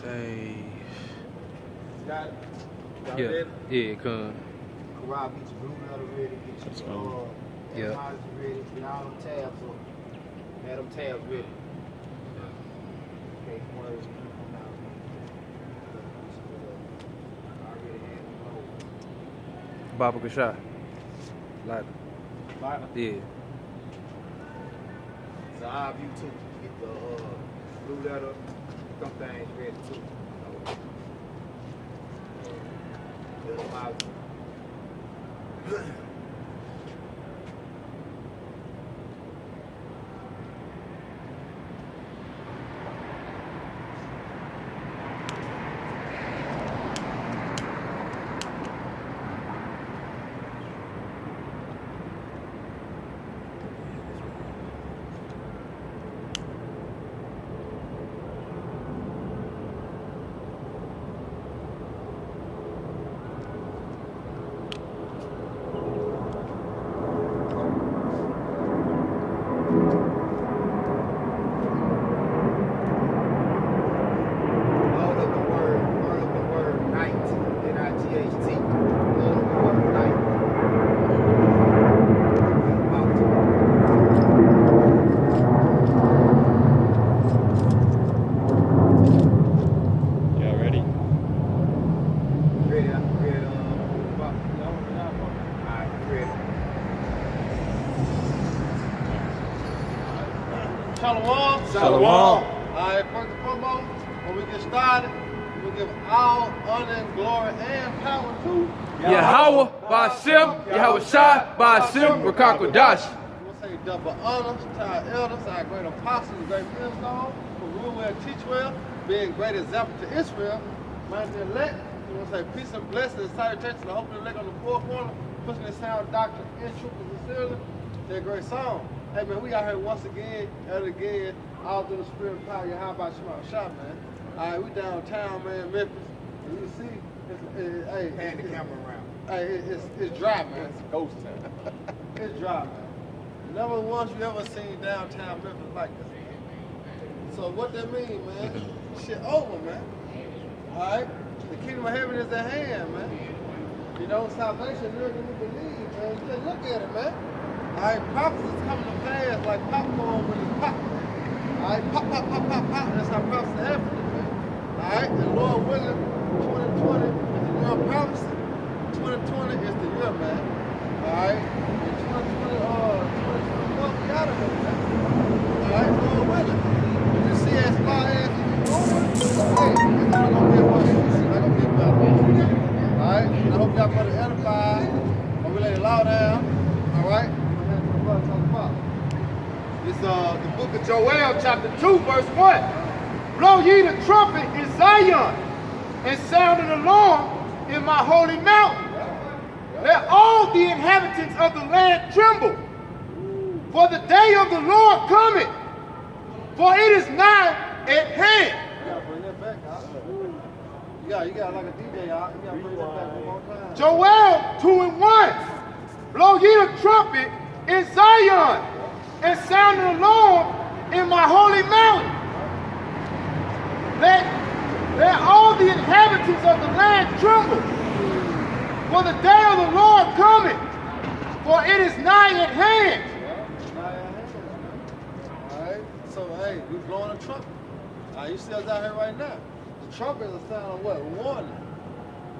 say. Got it? Yeah, Ready? yeah, come. Corral, get your blue letter ready, get your advisors ready, get all them tabs up. Have them tabs ready. Okay, words come out. Already had them low. Baba Kashah. Like, yeah. So I'll have you too. Get the blue letter, them things ready too. Get them out. Shalom. All right, first and foremost, when we get started, we give all honor and glory and power to Yahweh, Ba'ashem, Yahweh Shai, Ba'ashem, Rakakwadash. We'll say double honors to our elders, our great apostles, great millstones, who rule well, teach well, being great example to Israel, mind the elect. We want to say peace and blessings, salutations to the hope of the elect on the four corner, pushing the sound doctrine in truth and sincerely. They're a great song. Hey man, we out here once again, and again, all through the spirit and power. How about you, shop, man? All right, we downtown, man, Memphis. And you see, hey, Pan the camera around. Hey, it's dry, man. It's ghost town. It's dry, man. Never once you ever seen downtown Memphis like this. So what that mean, man? Shit over, man. All right, the kingdom of heaven is at hand, man. You know, salvation nearer than we believe, man. Just look at it, man. All right, prophecies coming to pass like popcorn when it's pop. All right, pop, pop, pop, pop, pop. That's how prophecy happens, man. All right, and Lord willing, 2020 is the year of prophecy. 2020 is the year, man. All right, and 2021, we out of here, man. All right, Lord willing. You see, as far as you going, hey, it's not gonna be a bunch of shit. It's not gonna be about it. All right, I hope y'all better edify. Or we let it loud down. All right. It's the book of Joel, chapter 2, verse 1. Blow ye the trumpet in Zion, and sound an alarm in my holy mountain. Let all the inhabitants of the land tremble, for the day of the Lord cometh, for it is nigh at hand. You gotta bring that back, huh? You got like a DJ, huh? You gotta bring that back one more time. Joel 2 and 1. Blow ye the trumpet in Zion, and sound an alarm in my holy mountain. Let all the inhabitants of the land tremble, for the day of the Lord cometh, for it is nigh at hand. All right, so hey, we blowing a trumpet. You see us out here right now. The trumpet is a sound of what? Warning.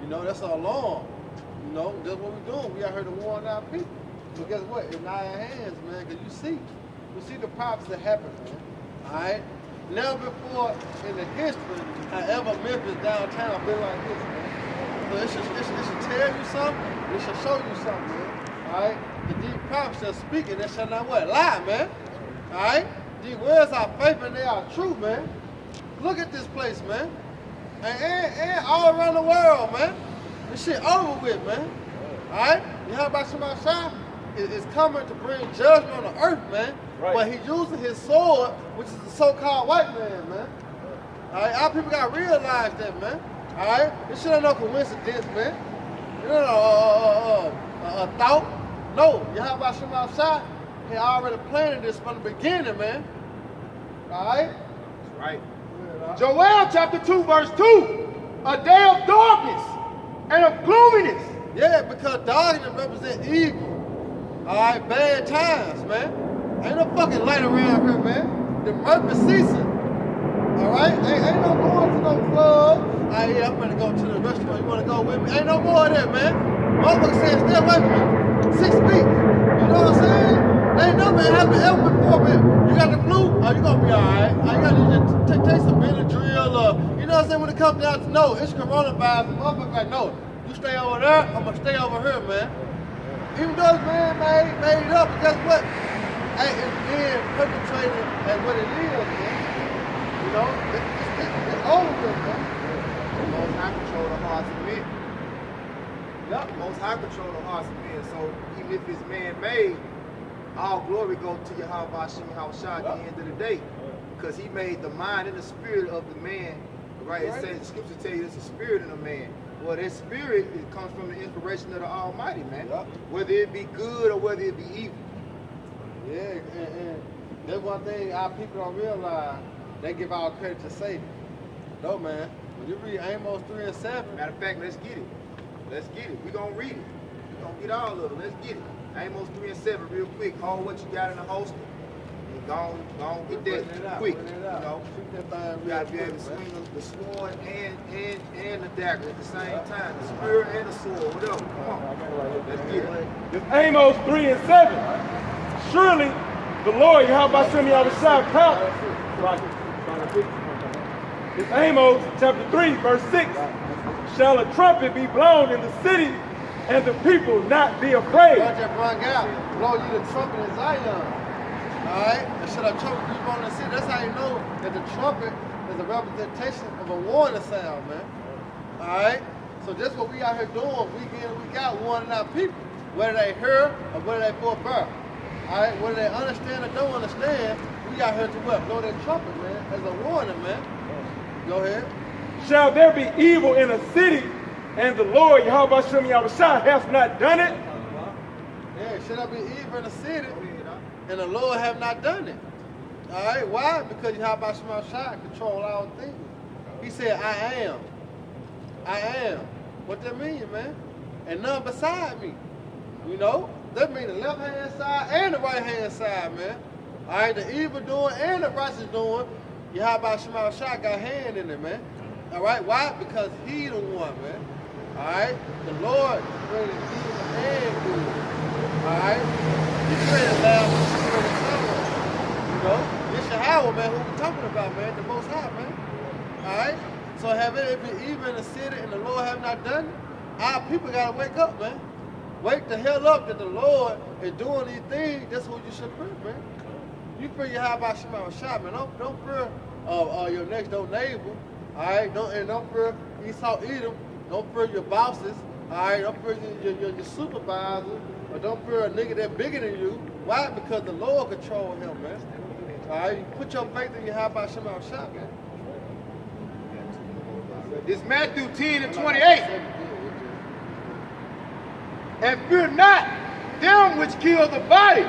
You know, that's our alarm. You know, that's what we're doing. We out here to warn our people. But guess what? It's not our hands, man, because you see the prophecies that happen, man. All right? Never before in the history had ever Memphis downtown been like this, man. So it should tell you something. It should show you something, man. All right? The deep prophecies are speaking. They shall not what? Lie, man. All right? These words are faith and they are true, man. Look at this place, man. And all around the world, man. This shit over with, man. All right? You heard about somebody shot? Is coming to bring judgment on the earth, man. Right. But he's using his sword, which is the so-called white man. All right, our people gotta realize that, man. All right, this shit ain't no coincidence, man. You know, a thought. No, you heard about somebody outside? He already planted this from the beginning, man. All right. That's right. Yeah, Joel chapter 2, verse 2. A day of darkness and of gloominess. Yeah, because darkness represents evil. All right, bad times, man. Ain't no fucking light around here, man. The murder season. All right, ain't no going to no club. All right, yeah, I'm gonna go to the restaurant. You wanna go with me? Ain't no more of that, man. Motherfucker saying, stay away from me. 6 feet. You know what I'm saying? Ain't no man happened ever before, man. You got the flu? Oh, you gonna be all right. Oh, you gotta take some Benadryl or, you know what I'm saying? When it comes down to, no, it's coronavirus. Motherfucker like, no, you stay over there, I'm gonna stay over here, man. Even though it's made it up, but guess what? Hey, it's being perpetrated as what it is, man. You know, it's over with, man. The Most High control the hearts of men. Yep, the Most High control the hearts of men. So even if it's man-made, all glory goes to Yahweh Hashem Yahushua at the end of the day. Because he made the mind and the spirit of the man. Right? It says, the scripture tell you it's a spirit in a man. Well, that spirit, it comes from the inspiration of the Almighty, man. Yep. Whether it be good or whether it be evil. Yeah, and that's one thing our people don't realize. They give all credit to Satan. No, man. When you read Amos 3 and 7. Matter of fact, let's get it. Let's get it. We're going to read it. We're going to get all of it. Let's get it. Amos 3 and 7 real quick. Hold what you got in the holster. And go on get that quick. You know, you got to be able to swing the sword and the dagger at the same time. The spear and the sword. Whatever. Come on. Let's get it. It's Amos 3 and 7. Surely the Lord, Yahweh Hashem Yahushua, proud. It's Amos chapter 3, verse 6. Shall a trumpet be blown in the city, and the people not be afraid? God just brung out, blow you the trumpet in Zion. Alright? And should a trumpet be blown in the city? That's how you know that the trumpet is a representation of a warning sound, man. Alright? So that's what we out here doing week in and week out, warning our people. Whether they hear or whether they forbear. Alright? Whether they understand or don't understand, we out here to what? Blow that trumpet, man, as a warning, man. Go ahead. Shall there be evil in a city, and the Lord Yahweh Hashem Yahushua hath not done it? Yeah, should there be evil in the city, and the Lord have not done it? All right, why? Because Yahweh Hashem Yahushua control all things. He said, I am. I am. What that mean, man? And none beside me. You know? That means the left-hand side and the right-hand side, man. All right, the evil doing and the righteous doing, Yahweh Hashem Yahushua got hand in it, man. All right, why? Because he the one, man. All right, the Lord created evil and good. All right, he created loud, he created someone. You know, it's Yahweh, man, who we talking about, man, the Most High, man. All right, so have it been evil in the city and the Lord have not done it? Our people gotta wake up, man. Wake the hell up that the Lord is doing these things. That's who you should fear, man. You fear Yahweh Hashem Yahushua, man. Don't fear your next door neighbor. All right, don't fear Esau Edom. Don't fear your bosses. All right, don't fear your supervisor, or don't fear a nigga that bigger than you. Why? Because the Lord control him, man. All right, you put your faith in Yahweh Hashem Yahushua, man. It's Matthew 10 and 28. And fear not them which kill the body,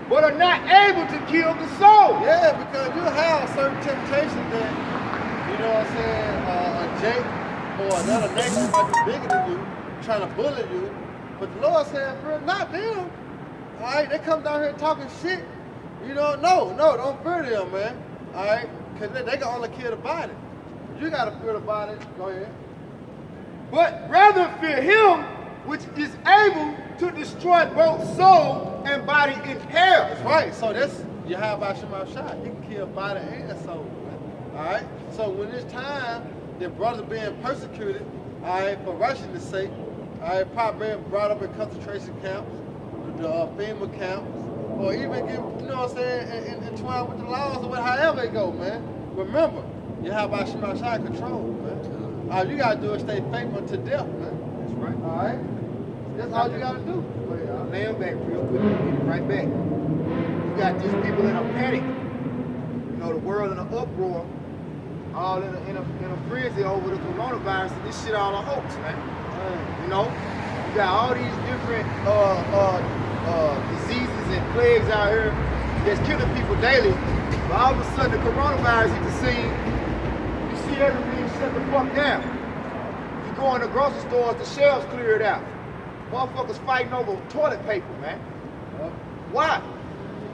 but are not able to kill the soul. Yeah, because you have certain temptations that, you know what I'm saying, a Jake or another nation might be bigger than you, trying to bully you. But the Lord said, fear not them. All right, they come down here talking shit. You know, no, don't fear them, man. All right, because they can only kill the body. You got to fear the body. Go ahead. But rather fear him which is able to destroy both soul and body in hell. That's right. So that's Yahweh Hashem Yahushua. He can kill body and soul, man. All right. So when it's time, their brothers being persecuted, all right, for righteousness' sake, all right, probably being brought up in concentration camps, the FEMA camps, or even get, you know what I'm saying, entwined with the laws or however it go, man. Remember, Yahweh Hashem Yahushua control, man. All you gotta do is stay faithful to death, man. That's right. All right. That's all you gotta do. Lay them back real quick and get it right back. You got these people in a panic. You know, the world in an uproar, all in a frenzy over the coronavirus, and this shit all a hoax, man. You know, you got all these different diseases and plagues out here that's killing people daily. But all of a sudden, the coronavirus hit the scene, see everything shut the fuck down. You go in the grocery stores, the shelves cleared out. Motherfuckers fighting over toilet paper, man. Why?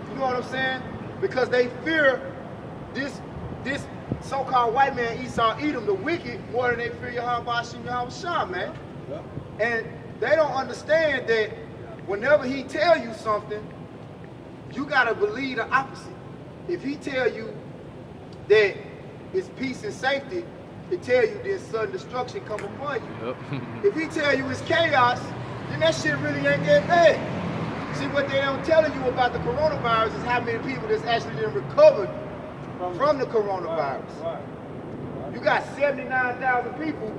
You know what I'm saying? Because they fear this so-called white man Esau Edom, the wicked, more than they fear Yahweh Shah, man. And they don't understand that whenever he tell you something, you gotta believe the opposite. If he tell you that it's peace and safety, it tell you there's sudden destruction come upon you. Yep. If he tell you it's chaos, then that shit really ain't that bad. See, what they don't telling you about the coronavirus is how many people that's actually been recovered from the coronavirus. You got 79,000 people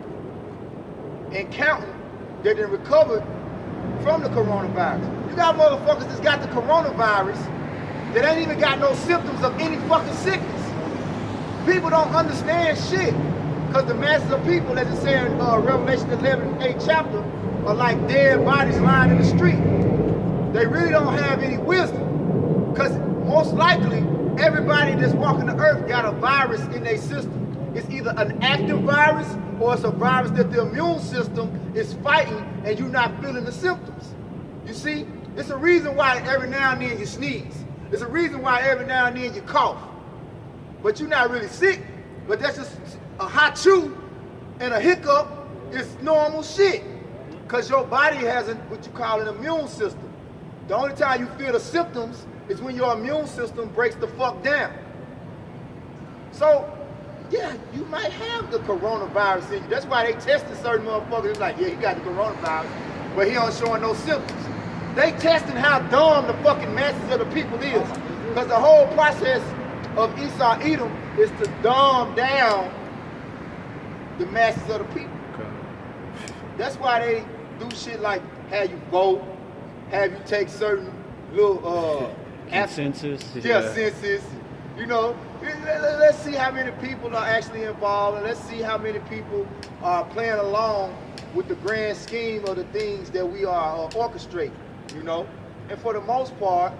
and counting that been recovered from the coronavirus. You got motherfuckers that's got the coronavirus that ain't even got no symptoms of any fucking sickness. People don't understand shit. Because the masses of people, as it says in Revelation 11, 8th chapter, are like dead bodies lying in the street. They really don't have any wisdom. Because most likely, everybody that's walking the earth got a virus in their system. It's either an active virus or it's a virus that the immune system is fighting and you're not feeling the symptoms. You see, it's a reason why every now and then you sneeze. It's a reason why every now and then you cough. But you're not really sick, but that's just a hot chew and a hiccup is normal shit. Because your body has what you call an immune system. The only time you feel the symptoms is when your immune system breaks the fuck down. So, yeah, you might have the coronavirus in you. That's why they tested certain motherfuckers. It's like, yeah, he got the coronavirus, but he don't showing no symptoms. They testing how dumb the fucking masses of the people is. Because the whole process of Esau Edom is to dumb down the masses of the people. Okay. That's why they do shit like have you vote, have you take certain little census. census. You know, let's see how many people are actually involved, and let's see how many people are playing along with the grand scheme of the things that we are orchestrating. You know, and for the most part,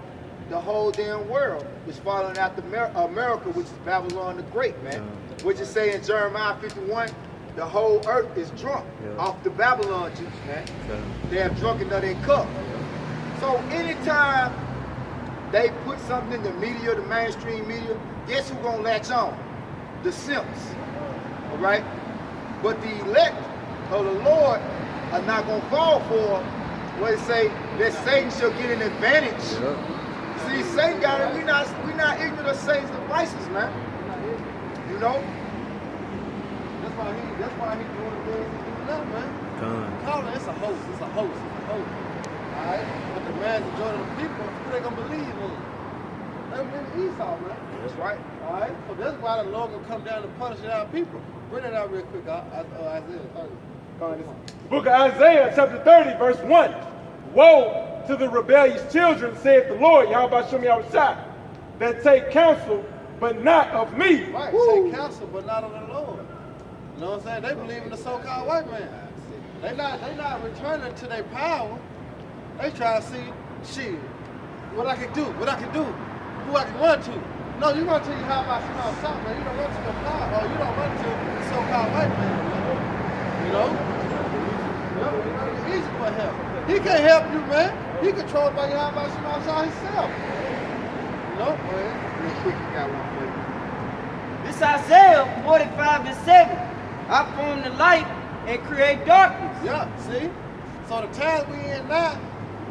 the whole damn world is following after America, which is Babylon the Great, man. Which is saying in Jeremiah 51, the whole earth is drunk off the Babylon juice, man. They have drunk another cup. So anytime they put something in the media, the mainstream media, guess who's gonna latch on? The simps, all right? But the elect of the Lord are not gonna fall for what it say that Satan shall get an advantage. See, Satan got it. We not ignorant of Satan's devices, man. You know. That's why he doing the things he's doing now, man. Call it, it's a hoax. It's a hoax. All right. But the mass majority of the people, who they gonna believe in? They believe in Esau, man. That's right. All right. So that's why the Lord gonna come down and punish our people. Bring that out real quick, Isaiah 30. Book of Isaiah, chapter 30, verse 1. Woe to the rebellious children, saith the Lord, Yahweh Shem Yahushua, that take counsel, but not of me. Right, take counsel, but not of the Lord. You know what I'm saying? They believe in the so-called white man. They not returning to their power. They try to see, shit, what I can do, who I can run to. No, you run to your how about small south, man. You don't run to the power, or you don't run to the so-called white man. You know? It's easy for him. He can't help you, man. He controlled by your about small south himself. You know? Go ahead. Real quick, you got one for you. This Isaiah 45:7. I form the light and create darkness. Yeah, see? So the times we in now,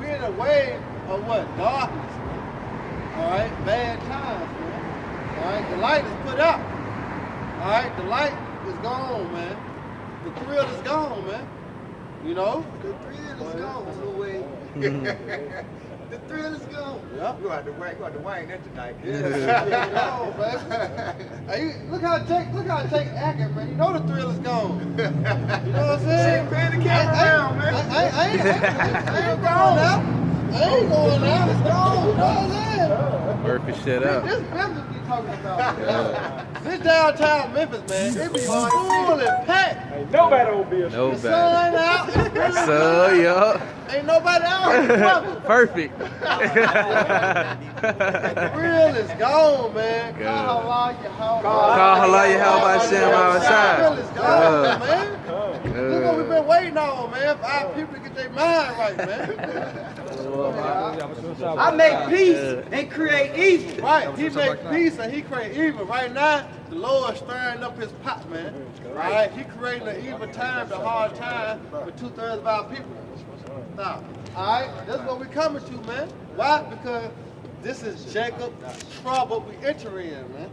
we in a wave of what? Darkness, man. All right? Bad times, man. All right? The light is put out. All right? The light is gone, man. The thrill is gone, man. You know? The thrill is gone, little way. The thrill is gone. Yeah. You got to wang that tonight. Yeah, gone, baby. Hey, look how it take acting, man. You know the thrill is gone. You know what I'm saying? Pan the camera around, man. I ain't going now. I ain't going now. It's gone. You know what I'm saying? Murphy, shut up. This Memphis be talking about. This downtown Memphis, man, it be full and packed. Ain't nobody over here. The Nobody. sun out. So, yup. Ain't nobody out. Perfect. The real is gone, man. Good. Call halal, Call halal, Yahweh Shem Yahushua. your mind right, man. I make peace and create evil. Right, he make peace and he create evil. Right now, the Lord stirring up his pot, man. Right, he creating the evil time, the hard time for 2/3 of our people. Now, all right, that's what we coming to, man. Why? Because this is Jacob's trouble we enter in, man.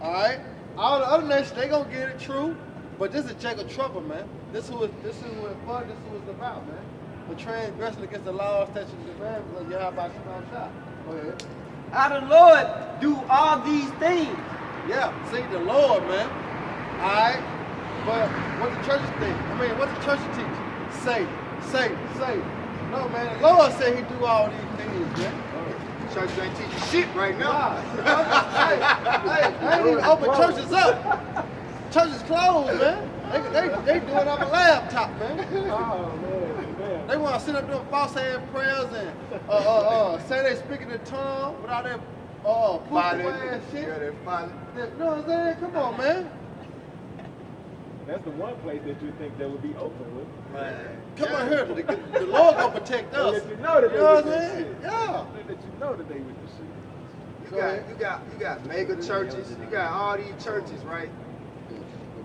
All right, all the other nations they gonna get it true, but this is Jacob's trouble, man. This is what it's for. This is what it's about, man. For transgression against the law, statutes, and commandments of Yahweh Shema Shah. Go ahead. How the Lord do all these things. Yeah, see the Lord, man. All right, but what the church think? I mean, what the church teach? Say. No, man. The Lord said He do all these things, man. Church ain't teaching shit right now. Hey, I ain't even open churches up. Churches closed, man. They do it on a laptop, man. They want to sit up doing false hand prayers and say they speaking in tongues without their poop ass shit. Yeah, they're filing. You know what I'm saying? Come on, man. That's the one place that you think that would be open with. Come on here. The Lord gonna protect us. Let you know that You know what I'm they saying? with Yeah. Let you know that they with the shit. You got mega churches. You got all these churches, right?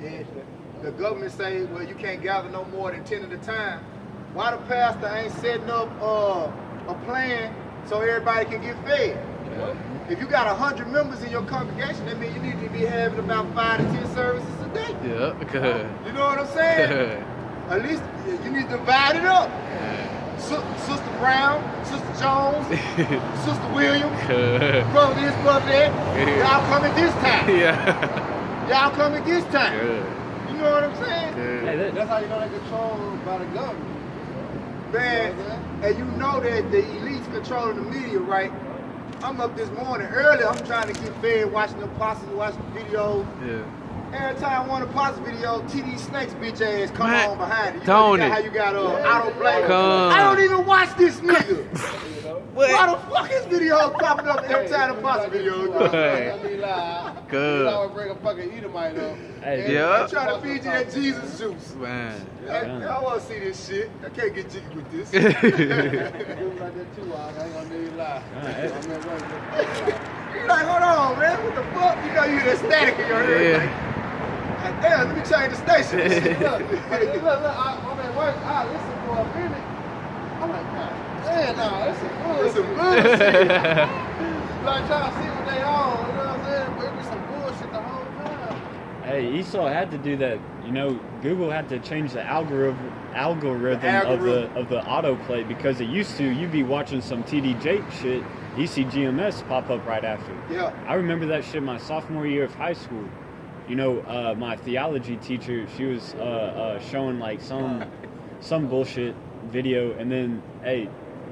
And the government say, well, you can't gather no more than 10 at a time. Why the pastor ain't setting up a plan so everybody can get fed? If you got 100 members in your congregation, that means you need to be having about 5 to 10 services a day. Yeah, good. You know what I'm saying? At least you need to divide it up. Sister Brown, Sister Jones, Sister Williams, brother this, brother that. Y'all come at this time. Yeah. Y'all come at this time. Good. You know what I'm saying? Good. That's how you're gonna control by the government. Man, and you know that the elites controlling the media, right? I'm up this morning early. I'm trying to get fed, watching the apostles, watching the videos. Yeah. Every time one apostle video, TD Snakes bitch ass come Man, on behind it. You Tony. know how you got auto play. Come. I don't even watch this nigga. What? Why the fuck is videos popping up every time the apostle video? Hey. Don't be lying. Good. You always bring a fucking Edomite up. Hey, Yeah. I'm trying to feed you that Jesus juice. Man. I want to see this shit. I can't get jiggy with this. Do like that too, I ain't gonna do you lie. You're like, hold on, man. What the fuck? You know you hear that static in your ear. Yeah. Like, damn, let me change the station. Look, I'm at work, I listen for a minute. I'm like, God damn, nah, that's some bullshit. It's some bullshit. Like trying to see what they on, you know what I'm saying? But it be some bullshit the whole time. Hey, Esau had to do that. You know, Google had to change the algorithm of the autoplay because it used to you'd be watching some TDJ shit, you see GMS pop up right after. Yeah. I remember that shit my sophomore year of high school. You know, my theology teacher, she was showing like some bullshit video, and then hey,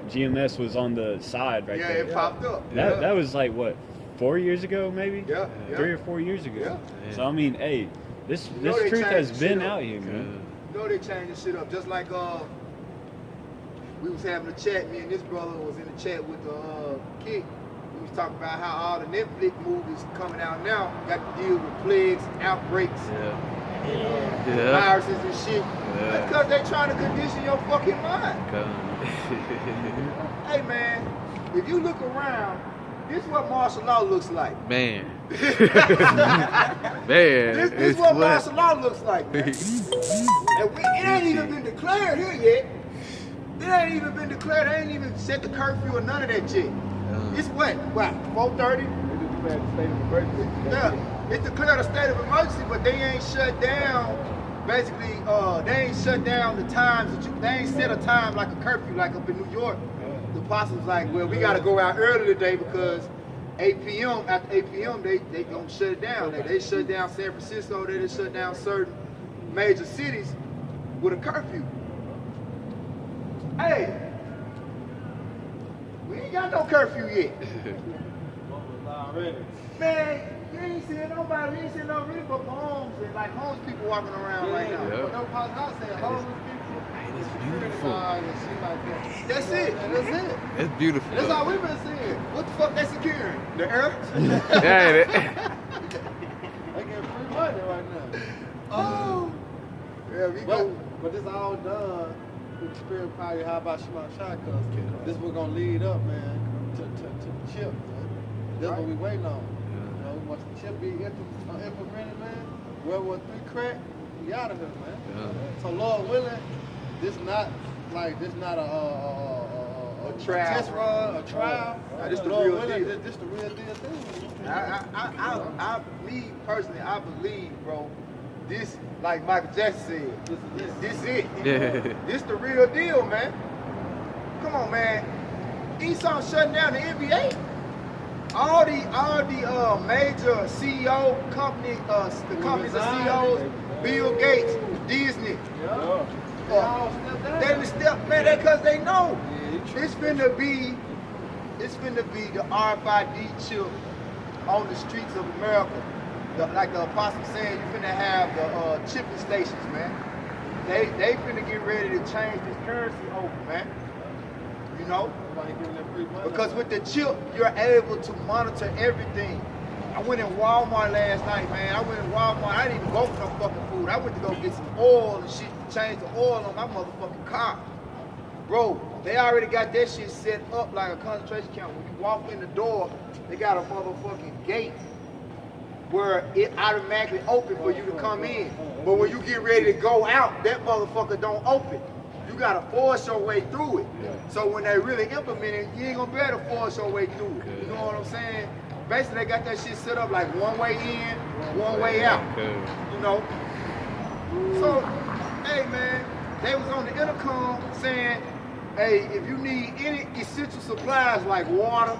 GMS was on the side right Yeah, there. it popped up. That was like what, 4 years ago maybe? Yeah. 3 or 4 years ago. Yeah. So I mean, hey, this know they truth has changed been shit up. out here, man. You know they changing shit up. Just like we was having a chat, me and this brother was in the chat with the kid. We was talking about how all the Netflix movies coming out now got to deal with plagues, outbreaks, viruses and shit. That's because they trying to condition your fucking mind. Hey man, if you look around, this is what martial law looks like. Man. Man. This is it's what what? martial law looks like, man. And it ain't even been declared here yet. It ain't even been declared. They ain't even set the curfew or none of that shit. It's what? 4:30? They just declared the state of emergency. Yeah. It's declared a state of emergency, but they ain't shut down. Basically, they ain't shut down the times that they ain't set a time like a curfew like up in New York. The apostles like, well, we got to go out early today because 8 p.m. After 8 p.m. they gonna shut it down. They shut down San Francisco. They just shut down certain major cities with a curfew. Hey, we ain't got no curfew yet. Man, you ain't seeing nobody. We ain't seeing no really but homes and like homeless people walking around right now. Yeah. No problem. I said homeless people. It's beautiful. And shit like that. That's it. And that's it. It's beautiful. That's all we've been seeing. What the fuck they securing? The earth? Yeah, They getting free money right now. Oh. Yeah, we go. But this all done through the spirit power, how about Shema Shai? Because this we're gonna lead up, man, to the chip, man. That's what we waiting on. You know, once the chip be implemented, man, World War III crack, we out of here, man. So Lord willing, this not a trial. test run, a trial. This the Lord real willing, deal. This the real deal thing. Me personally, I believe, bro. This, like Michael Jackson said, this it. Yeah. This the real deal, man. Come on, man. Esau shutting down the NBA. All the major CEO company, the companies of CEOs, Bill Gates, Disney. They done step, man, that cause they know it's finna be the RFID chip on the streets of America. Like the apostle saying, you finna have the chipping stations, man. They finna get ready to change this currency over, man. You know? Because with the chip, you're able to monitor everything. I went in Walmart last night, man. I didn't even go for no fucking food. I went to go get some oil and shit to change the oil on my motherfucking car. Bro, they already got that shit set up like a concentration camp. When you walk in the door, they got a motherfucking gate where it automatically open for you to come in. But when you get ready to go out, that motherfucker don't open. You gotta force your way through it. So when they really implement it, you ain't gonna be able to force your way through it. You know what I'm saying? Basically, they got that shit set up like one way in, one way out. You know? So, hey man, they was on the intercom saying, hey, if you need any essential supplies like water,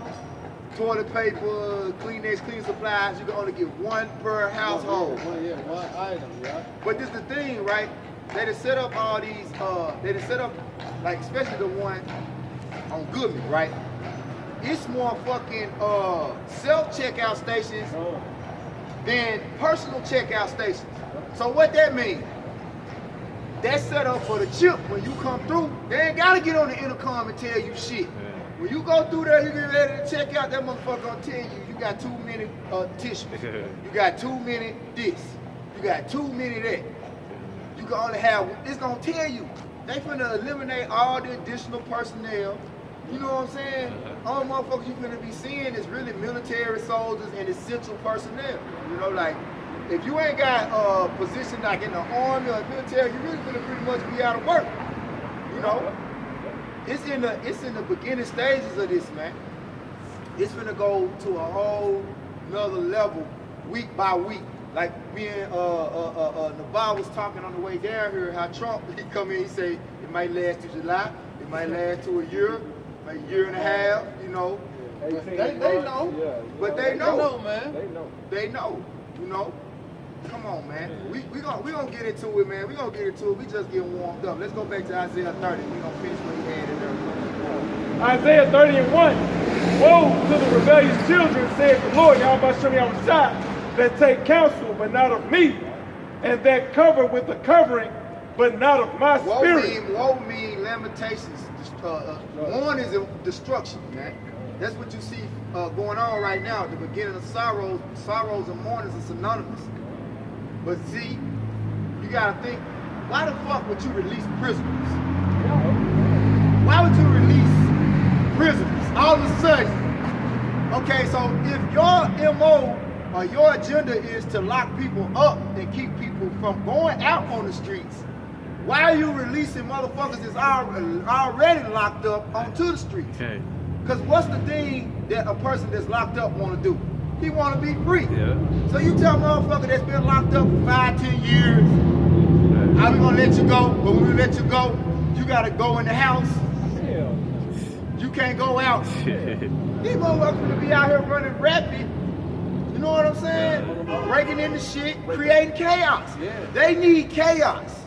toilet paper, Kleenex, cleaning supplies, you can only get one per household. One item, right? But this is the thing, right? They done set up all these, they done set up, like especially the one on Goodman, right? It's more fucking self-checkout stations than personal checkout stations. So what that means? That's set up for the chip. When you come through, they ain't gotta get on the intercom and tell you shit. When you go through there, you get ready to check out, that motherfucker gonna tell you got too many tissues. You got too many this. You got too many that. You can only have, it's gonna tell you. They finna eliminate all the additional personnel. You know what I'm saying? All motherfuckers you finna be seeing is really military soldiers and essential personnel. You know, like, if you ain't got a position like in the army or military, you really finna pretty much be out of work. You know? It's in the beginning stages of this, man. It's finna go to a whole nother level week by week. Like me and Navar was talking on the way down here, how Trump, he come in, he say it might last to July, it might last to a year and a half, you know. They know, but they know, man. They know, you know. Come on, man. We gonna get into it, man. We gonna get into it. We just getting warmed up. Let's go back to Isaiah 30. We gonna finish what he had in there. Isaiah 30 and 1. Woe to the rebellious children, saith the Lord, Yahweh Shem Yahushua, that take counsel, but not of me, and that cover with the covering, but not of my spirit. Woe mean lamentations. One is destruction, man. That's what you see going on right now. At the beginning of sorrows and mournings are synonymous. But see, you gotta think, why the fuck would you release prisoners? Why would you release prisoners all of a sudden? Okay, so if your MO or your agenda is to lock people up and keep people from going out on the streets, why are you releasing motherfuckers that's already locked up onto the streets? Because what's the thing that a person that's locked up want to do? He want to be free. So you tell a motherfucker that's been locked up for 5, 10 years, how we gonna let you go? But when we let you go, you gotta go in the house. You can't go out. These motherfuckers gonna be out here running rapid. You know what I'm saying? Breaking into shit, creating chaos. They need chaos.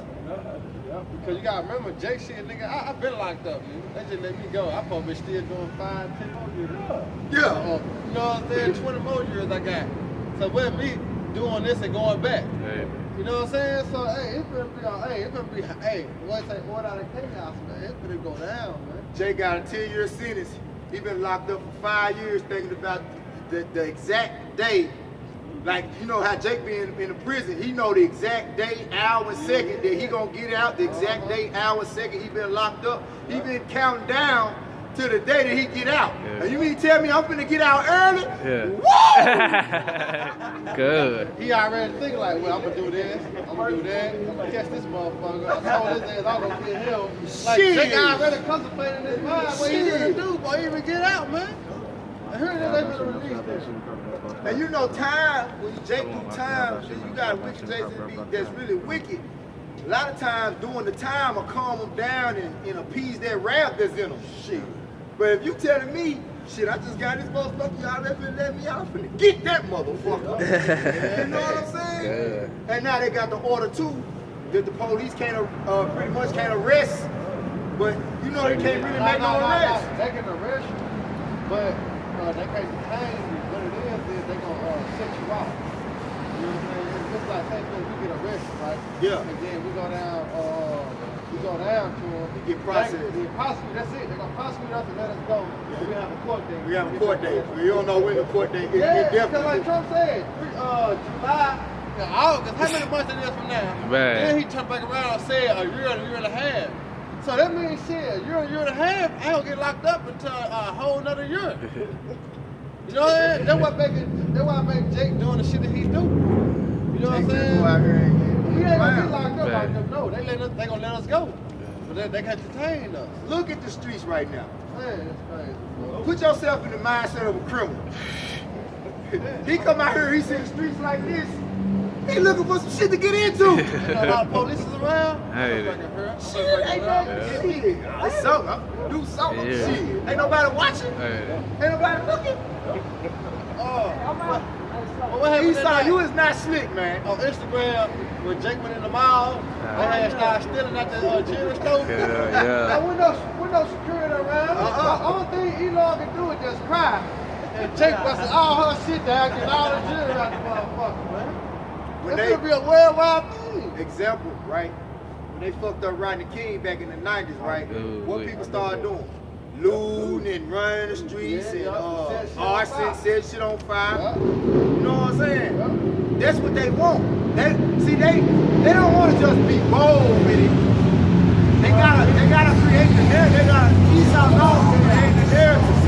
Because you gotta remember, Jake shit, nigga, I've been locked up, man. They just let me go. I probably still doing 5, 10 more years. You know what I'm saying? 20 more years I got. So with me doing this and going back. You know what I'm saying? So hey, it's gonna be once I order out of chaos, man, it's gonna go down, man. Jay got a 10-year sentence. He been locked up for 5 years thinking about the exact day Like, you know how Jake be in the prison, he know the exact day, hour, and second that he gonna get out, the exact day, hour, second he been locked up. He been counting down to the day that he get out. Yeah. And you mean to tell me I'm finna get out early? Yeah. Woo! Good. He already thinking like, well, I'm gonna do this, I'm gonna do that, I'm gonna catch this motherfucker. I told his ass I'm gonna get him. Like, Shit. Jake already contemplating in his mind what he gonna do before he even get out, man. I heard that they been released this. And you know time, when you Jake do time, you got wicked Jason that's really wicked. A lot of times during the time will calm them down and appease that wrath that's in them. Shit. But if you telling me, shit, I just got this motherfucker, y'all let me out, I'm finna get that motherfucker. You know what I'm saying? Good. And now they got the order too, that the police can't, pretty much can't arrest, but you know they can't really make no arrest. They can arrest you, but they can't detain you. What it is they gonna set you out. You know what I'm saying? It's just like, say, we get arrested, right? Yeah. And then we go down to them. You get processed. They prosecute, that's it. They're gonna prosecute us and let us go. Yeah. We have a court date. We have a court date. You don't know when the court date is. Yeah, because Definitely. like Trump said, July, August, how many months it is from now? Man. Then he turned back around and said a year and a half. So that means shit, a year and a half, I don't get locked up until a whole another year. You know what I'm saying? That's why I make Jake doing the shit that he do. You know what I'm saying? Go out here and He ain't gonna be wow. locked up like them, no. They gonna let us go. But they can't detain us. Look at the streets right now. Man, it's crazy, bro. Put yourself in the mindset of a criminal. He come out here, he see the streets like this. He looking for some shit to get into. You know, a lot of police is around. Hey. Shit, ain't no shit. It's something. Do something. Yeah. Shit. Ain't nobody watching. Hey. Ain't nobody looking. Well, what happened Esau, that you night? is not slick, man. On Instagram, when Jake went in the mall, they had started stealing at the jewelry store. Yeah. And with no security around, the only thing Elon can do is just cry. And Jake busted all her shit down, get all the jewelry out the motherfucker, man. When That's they gonna be a worldwide thing. example, right? When they fucked up Rodney King back in the 90s, right? What people started doing? Looting and running the streets and arson, set shit on fire. You know what I'm saying? That's what they want. They don't want to just be bold with it. They gotta create the narrative. They gotta Esau knows to create the narrative.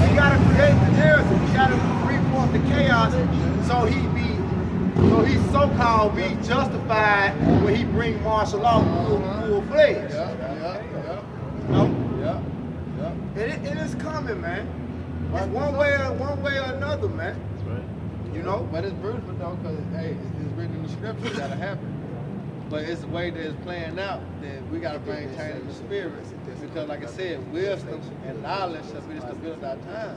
You gotta create the narrative. You gotta bring forth the chaos so he so-called be justified when he bring martial law full-fledged. You know? And it's coming, man. It's one way or another, man. That's right. You know? But it's beautiful though, because hey, it's written in the scripture, it gotta happen. But it's the way that it's playing out that we gotta maintain in the spirit. Because like I said, wisdom and knowledge shall be the stability of our time.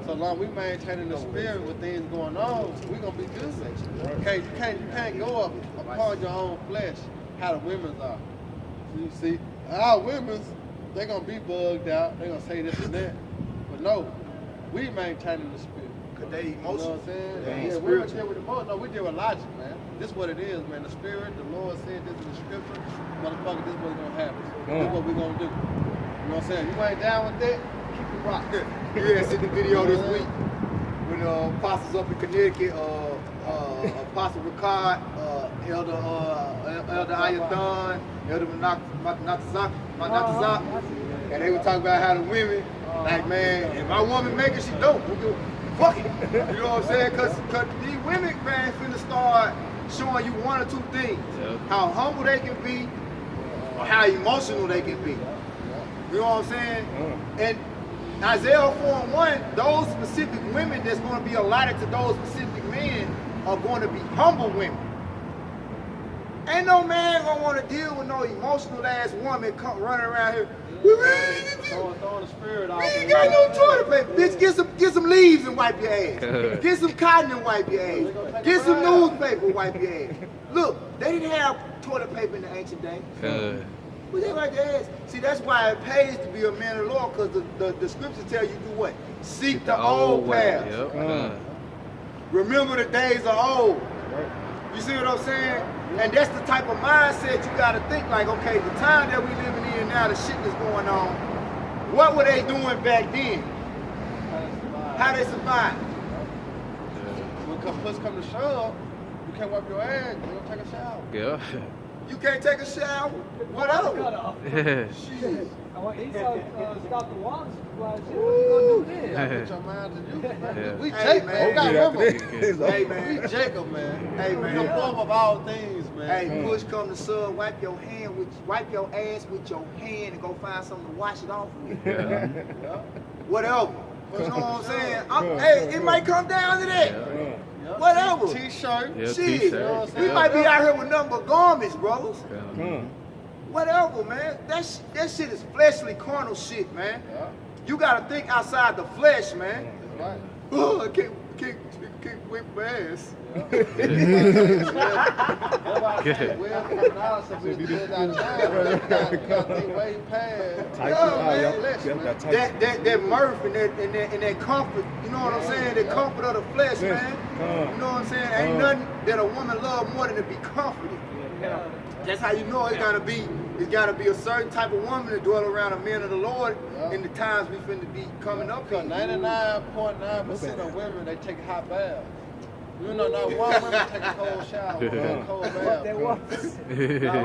So long we maintain in the spirit with things going on, we gonna be good. You can't go up upon your own flesh how the women's are. You see, our women's, they gonna be bugged out, they gonna say this and that. But no, we maintain in the spirit. Cause they You know emotional. what I'm saying? They ain't Yeah, we spiritual. deal with emotion. No, we deal with logic, man. This is what it is, man. The spirit, the Lord said this in the scripture. Motherfucker, this is what's gonna happen. This is what we're gonna do. You know what I'm saying? You ain't down with that, keep it rocking. Yeah, I seen the video this week when apostles up in Connecticut, Apostle Ricard, Elder Ayathon, Elder Matazak, and they were talking about how the women, like, man, if my woman make it, she dope. Fuck it. You know what I'm saying? Cause these women, man, finna start showing you one or two things. Yep. How humble they can be, or how emotional they can be. You know what I'm saying? And Isaiah 4:1, those specific women that's going to be allotted to those specific men are going to be humble women. Ain't no man gonna want to deal with no emotional ass woman running around here. Throwing the spirit out. We ain't got no toilet paper. Bitch, get some leaves and wipe your ass. Get some cotton and wipe your ass. Get some newspaper and wipe your ass. Look, they didn't have toilet paper in the ancient days. But they wipe their ass. See, that's why it pays to be a man of the Lord, because the scriptures tell you do what? Seek the old paths. Yep. Remember the days of old. You see what I'm saying? And that's the type of mindset you gotta think like, okay, the time that we living in now, the shit that's going on, what were they doing back then? How they survived? Because push come to shove, you can't wipe your ass, you don't take a shower. Yeah. You can't take a shower? Whatever. Shit. Stop the water supply. Shit, Woo. what you gonna do Yeah, then? put your mind to use it, man. Yeah. We Hey, Jacob, man. we got Yeah, remember. Hey, man. We Jacob, man. Hey, man. The form of all things, man. Hey, push come to shove, wipe your ass with your hand and go find something to wash it off with. Yeah. Yeah. Whatever. You know what I'm saying? Hey, it might come down to that. Yeah. Whatever. T-shirt. Yeah, Shit. t-shirt. We might be out here with nothing but garments, brothers. Yeah. Whatever, man. That shit is fleshly, carnal shit, man. Yeah. You gotta think outside the flesh, man. That's right. Oh, I can't whip my ass. Nobody say, well, from now, so we did our job. We gotta think way past. That mirth and that comfort, you know what I'm saying? The comfort of the flesh, man. You know what I'm saying? Ain't nothing that a woman love more than to be comforted. That's how you know it's gotta be a certain type of woman to dwell around a man of the Lord in the times we finna be coming up Because in. 99.9% of women, they take hot baths. You know, not one woman take a cold shower, a cold bath. Not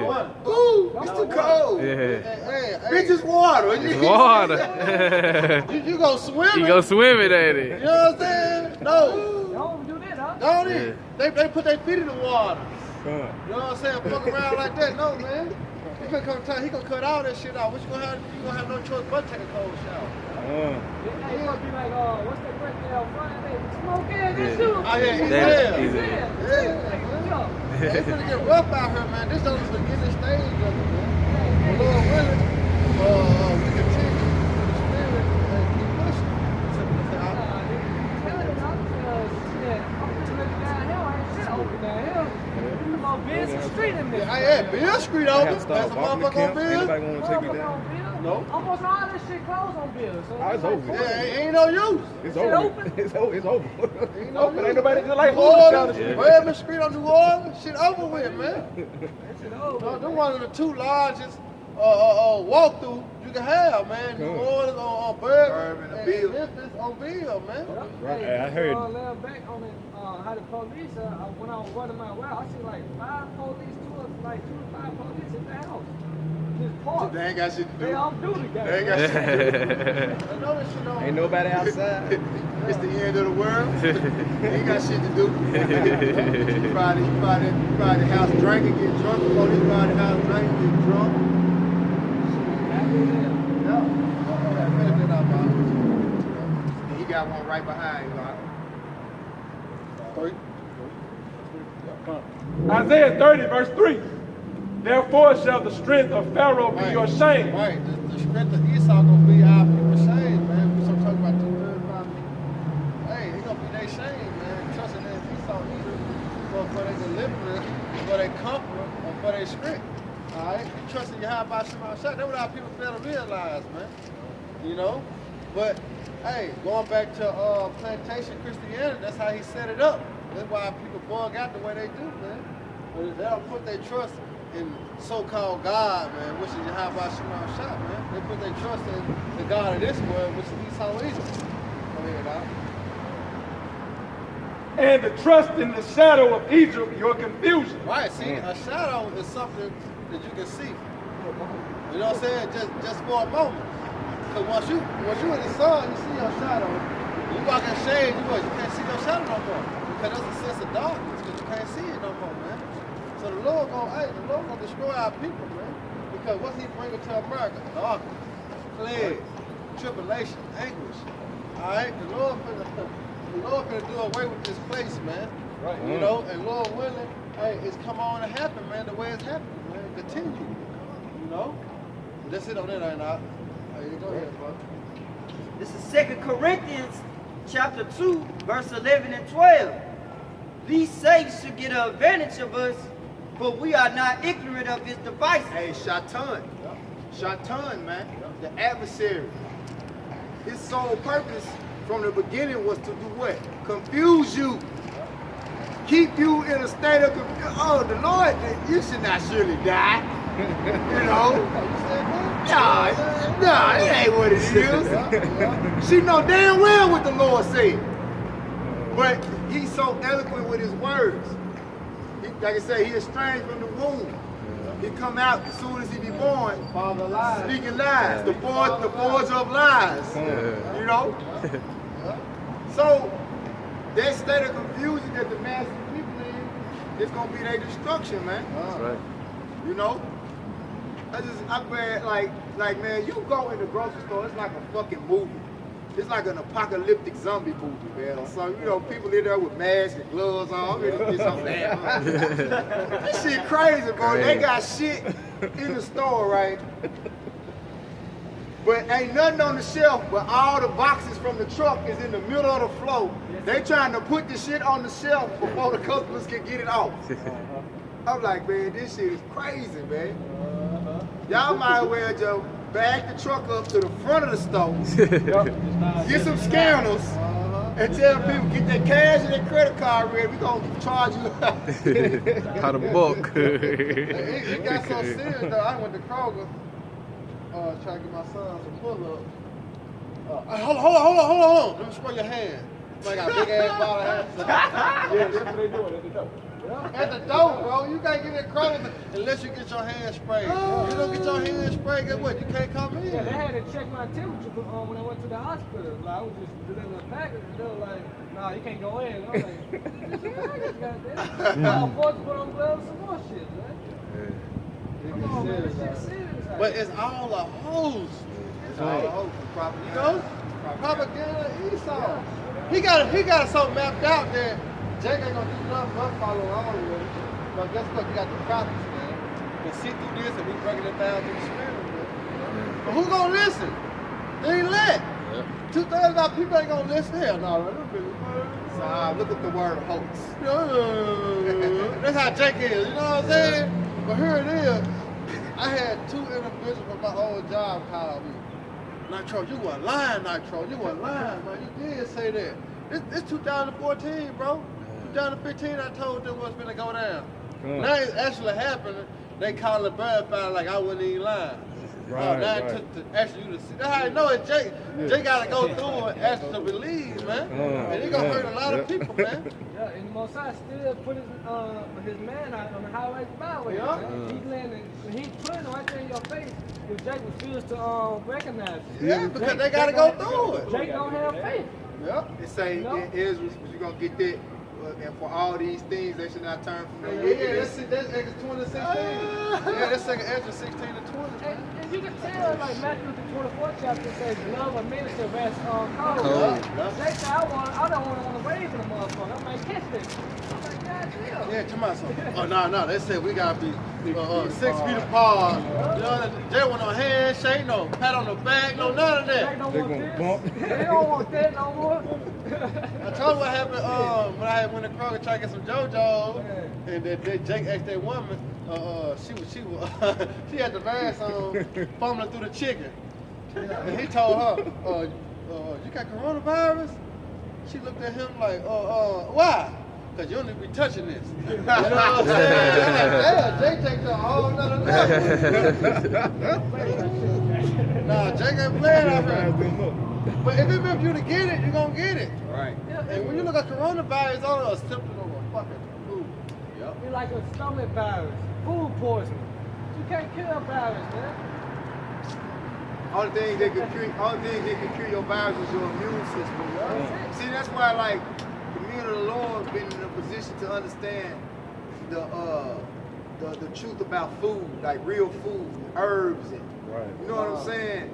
one. Ooh, it's too cold. Yeah. Hey, Bitch, it's water. It's water. You go swimming. You go swimming, ain't it? You know what I'm saying? No. Don't do that, huh? Don't Yeah. it? They put their feet in the water. You know what I'm saying? Fuck around like that. No, man. He gonna cut all that shit out. What you gonna have? You gonna have no choice but take a cold shower. Hey, you gonna be like, what's that birthday on Friday? Smoke in this shoe. Oh yeah, he's That- there. he's Yeah. there. Yeah. It's gonna get rough out here, man. This is the beginning stage of it, man. Lord willing, we continue with the spirit and keep pushing. Hey, Bill Street open. That's a motherfucker on Bill. Anybody want to take me down? No. Almost all this shit closed on Bill. So Oh, it's over. Yeah, ain't no use. It's Is it over. open? It's over. It's over. Ain't no Open. use. Ain't nobody just like New holding down Orleans, the street. Bourbon Street on New Orleans, shit over with, man. That shit over. They're one of the two largest walkthrough you can have, man. New Cool. Orleans on Bourbon Bourbon and and Bill. Memphis on Bill, man. Right. Hey, I heard- Left back on it, how the police, when I was running my route, I see like 5 police, 2 to 5 police at the house. Just parked. They ain't got shit to They do. on duty, guys. They ain't got shit to do. I know this shit on. Ain't nobody outside. It's the end of the world. They ain't got shit to do. You probably the house drinking, get drunk. Police by the house drinking, get drunk. And he got one right behind him. Isaiah 30, verse 3. Therefore shall the strength of Pharaoh be your shame. Right. The strength of Esau gonna be our people's shame, man. We start talking about 235 people. Hey, it's gonna be their shame, man. Trusting in Esau either for their deliverance, for their comfort, or for their strength. Alright? You trusting your high by Shema Shah. That's what our people fail to realize, man. You know? But hey, going back to plantation Christianity, that's how he set it up. That's why people bug out the way they do, man. But they don't put their trust in so-called God, man, which is Yahweh Shema Shah, man. They put their trust in the God of this world, which is Esau Edom. Go ahead, Al. And the trust in the shadow of Egypt, your confusion. Right, see, a shadow is something that you can see. You know what I'm saying? Just for a moment. Because once you in the sun, you see your shadow. You walk in shade, you can't see your shadow no more. Because there's a sense of darkness, because you can't see it no more, man. So the Lord gonna destroy our people, man. Because what's he bringing to America? Darkness, plague, tribulation, anguish. Alright? The Lord finna do away with this place, man. Right. You know, and Lord willing, hey, it's come on to happen, man, the way it's happening, man. Continue. You know? That's it on that, ain't I? Hey, go ahead, bro. This is 2 Corinthians chapter 2, verse 11 and 12. These saints should get an advantage of us, but we are not ignorant of his devices. Hey, Shaitan, man, the adversary. His sole purpose from the beginning was to do what? Confuse you. Keep you in a state of confusion. Oh, the Lord, you should not surely die. You know? Nah, it ain't what it is. She know damn well what the Lord said. But he's so eloquent with his words. Like I say, he estranged from the womb. He come out as soon as he be born, speaking lies, the forger of lies, you know? So, that state of confusion that the masses of people in, it's gonna be their destruction, man. That's right. You know? I'm like, man, you go in the grocery store, it's like a fucking movie. It's like an apocalyptic zombie movie, man. Or something. You know, people in there with masks and gloves on. It's something This shit crazy, bro. They got shit in the store, right? But ain't nothing on the shelf, but all the boxes from the truck is in the middle of the floor. They trying to put the shit on the shelf before the customers can get it off. I'm like, man, this shit is crazy, man. Y'all might as well just back the truck up to the front of the store, get some scanners, and tell people, get their cash and their credit card ready, we gonna charge you. How to book. It got so serious though, I went to Kroger, trying to get my son some pull-ups. Hold on. Let me spray your hand. I got a big ass bottle of hand. Yeah, that's what they doing at the door. At the door, bro. You can't get in Kroger unless you get your hand sprayed. You don't get your hand sprayed, guess what? You can't come in. Yeah, they had to check my temperature when I went to the hospital. Like, I was just delivering a package, and they were like, nah, you can't go in. And I was like, it's a package, goddamn. I was forced to put on gloves and some more shit, man. Come on, man, this shit's serious. But it's all a hose. It's all a hope for propaganda. You know? Propaganda Esau. He got it so mapped out there. Jake ain't gonna do nothing but follow along with it. But guess what? You got the prophets, man. We see through this and we breaking it down through the spirit, man. But who gonna listen? They elect. 2/3 of our people ain't gonna listen. Hell no, So look at the word hoax. That's how Jake is, you know what I'm saying? But here it is. I had 2 individuals from my old job call me. Nitro, you weren't lying, Nitro. You weren't lying, man. You did say that. It's 2014, bro. 2015, I told them what's gonna go down. Now it's actually happening. They call the verify like I wasn't even lying. Now it took to actually you to see. That's how I know it, Jay. Jay gotta go through and actually believe, man. And it gonna hurt a lot of people, man. Yeah, and Mosiah still put his man out on the highway byway. Yeah. He's landing, he's putting it right there in your face. If Jake refused to recognize it. Yeah, because they gotta go through it. Jake don't have faith. Yep. It say in Israel, you're gonna get that. And for all these things, they should not turn from their Yeah, wickedness. that's Exodus 20 to 16. Yeah, that's like Exodus 16 to 20. And you can tell, like Matthew the 24th chapter says, love a minister that's cold. Jake said, I don't want to wave in the motherfucker. I'm like, catch this. I'm like, God damn. Yeah, come on, son. Oh, no. They said we gotta be 6 feet apart. You know, they want no handshake, no pat on the back, no none of that. Jake don't want this. They don't want that no more. I told you what happened when I had went to Kroger trying to get some JoJo, and then Jake asked that woman, she had the mask on, fumbling through the chicken, and he told her, you got coronavirus? She looked at him like, why? Because you don't need to be touching this. You know what I'm saying? Jake takes a whole nother level. Nah, Jake ain't playing out here. But if it meant you to get it, you're going to get it. Right. And when you look at coronavirus, it's only a symptom of a fucking flu. Yep. It's like a stomach virus, food poisoning. You can't kill a virus, man. Only thing that can cure your virus is your immune system. Right? See, that's why, like, the men of the Lord been in a position to understand the truth about food, like real food, herbs, and you know what I'm saying,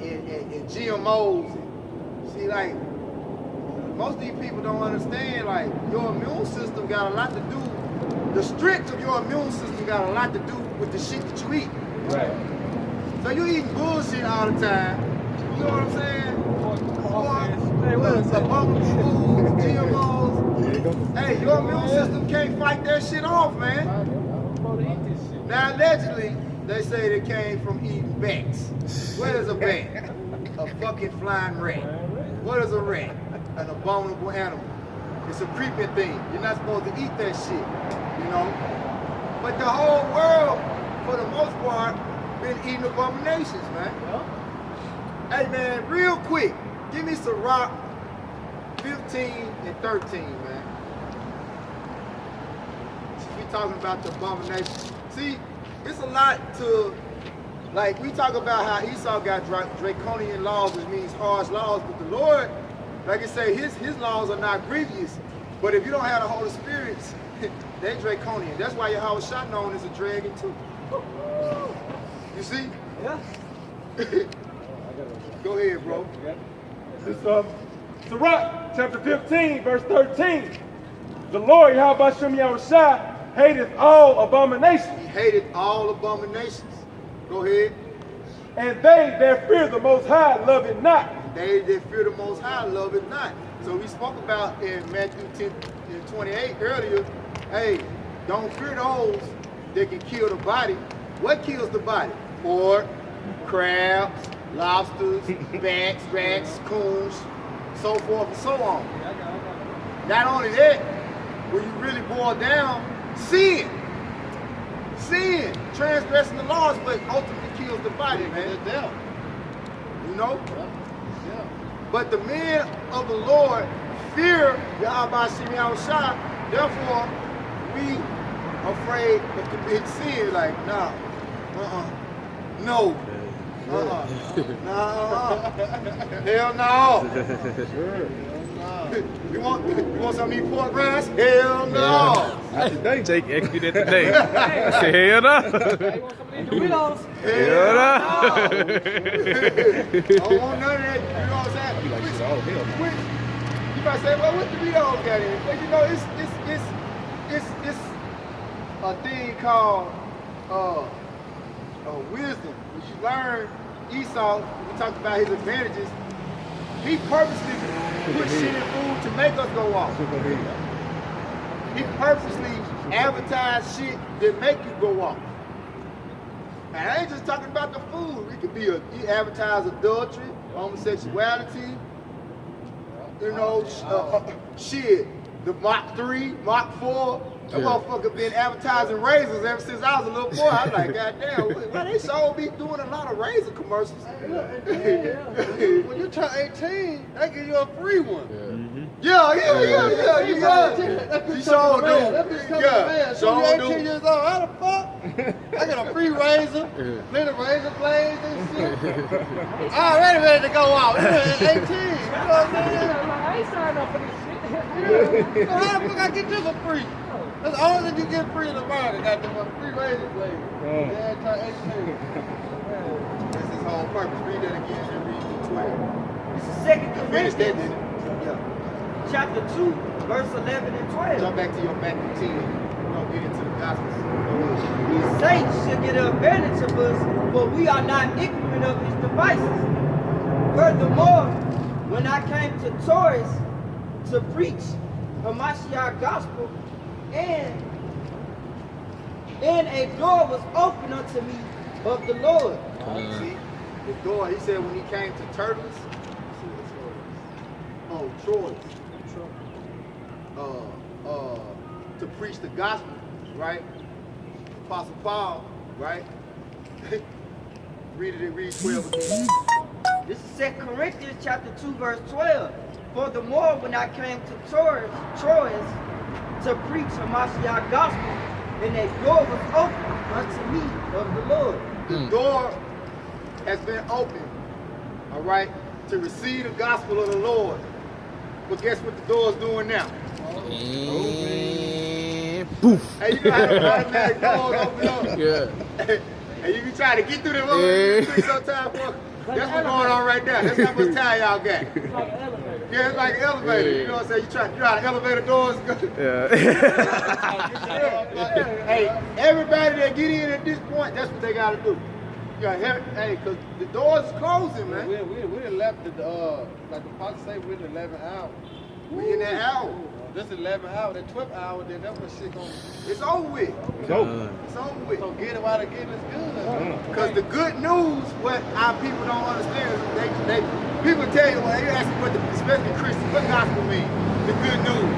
and GMOs. And, see, like, most of these people don't understand, like, your immune system got a lot to do. The strength of your immune system got a lot to do with the shit that you eat. Right. So you eating bullshit all the time. You know what I'm saying? Abominable food, GMOs. Hey, your immune system can't fight that shit off, man. Now allegedly, they say they came from eating bats. What is a bat? A fucking flying rat. What is a rat? An abominable animal. It's a creeping thing. You're not supposed to eat that shit, you know? But the whole world, for the most part, been eating abominations, man. Hey, man, real quick, give me some rock. 15 and 13, man. We talking about the abomination. See, it's a lot to, like, we talk about how Esau got draconian laws, which means harsh laws, but the Lord, like I say, his laws are not grievous. But if you don't have the Holy Spirit, they're draconian. That's why Yahweh Shah known as a dragon too. You see? Yeah. Go ahead, bro. It's Sirach, chapter 15, verse 13. The Lord, Yahweh Shem Yahushua, hateth all abominations. He hated all abominations. Go ahead. And they that fear the Most High love it not. They that fear the Most High love it not. So we spoke about in Matthew 10 and 28 earlier, hey, don't fear those that can kill the body. What kills the body? Pork, crabs, lobsters, bats, rats, coons, so forth and so on. Not only that, when you really boil down, sin, transgressing the laws, but ultimately kills the body, man. You know? But the men of the Lord fear Yahweh Shem Yahushua, therefore we afraid of committing sin. Like, nah, no, hell no. You want some of these pork rinds? Hell no. Take extra today. Hell no. Hey, want some of these Doritos? Hell no. I don't want none of that. You know what I'm saying? You might say, well, what Doritos got in it? But you know, it's a thing called wisdom. When you learn Esau, we talked about his advantages. He purposely put shit in food to make us go off. He purposely advertised shit that make you go off. And I ain't just talking about the food. It could be he advertised adultery, homosexuality, you know, shit. The Mach 3, Mach 4. That motherfucker been advertising razors ever since I was a little boy. I was like, goddamn, well, they sure be doing a lot of razor commercials. When you turn 18, they give you a free one. Yeah. You sure do. Yeah, so you 18 years old, how the fuck? I got a free razor, little razor blades and shit. I'm already ready to go out. You're 18, you know what I'm saying? I ain't signed up for this shit. So how the fuck I get this for free? That's the only thing you get free in America, got them a free razor blade. Yeah, turn 18. That's his whole purpose. Read that again and read the 12. This is 2 Finish that, Corinthians, then. chapter 2, verse 11 and 12. Jump back to your Matthew 10. We're going to get into the Gospels. These saints should get an advantage of us, but we are not ignorant of his devices. Furthermore, when I came to Taurus to preach Hamashiach gospel, and a door was opened unto me of the Lord. See, the door, he said when he came to Turtles, Troy, to preach the gospel, right? Apostle Paul, right? Read 12 again. This is 2 Corinthians chapter 2, verse 12. Furthermore, when I came to Troas to preach Hamashiach gospel, and a door was opened unto me of the Lord. The door has been opened, all right, to receive the gospel of the Lord. But guess what the door's doing now? And poof. Hey, you know how the automatic doors open up? Yeah. And you be trying to get through them sometimes, boy. That's what's going on right now. That's how much time y'all got. It's like an elevator. Yeah, it's like an elevator. You know what I'm saying? You try to elevator doors. Yeah. Hey, everybody that get in at this point, that's what they got to do. You got hey, because the doors is closing, man. We done left the, like the Apostle say, we're in the 11th hour. We in that hour. This is 11th hour, that 12th hour, then that's when shit gonna... It's over with. It's over with. So get it while the getting is good. Because the good news, what our people don't understand is they people tell you, well, you ask me what especially Christians, what gospel mean? The good news.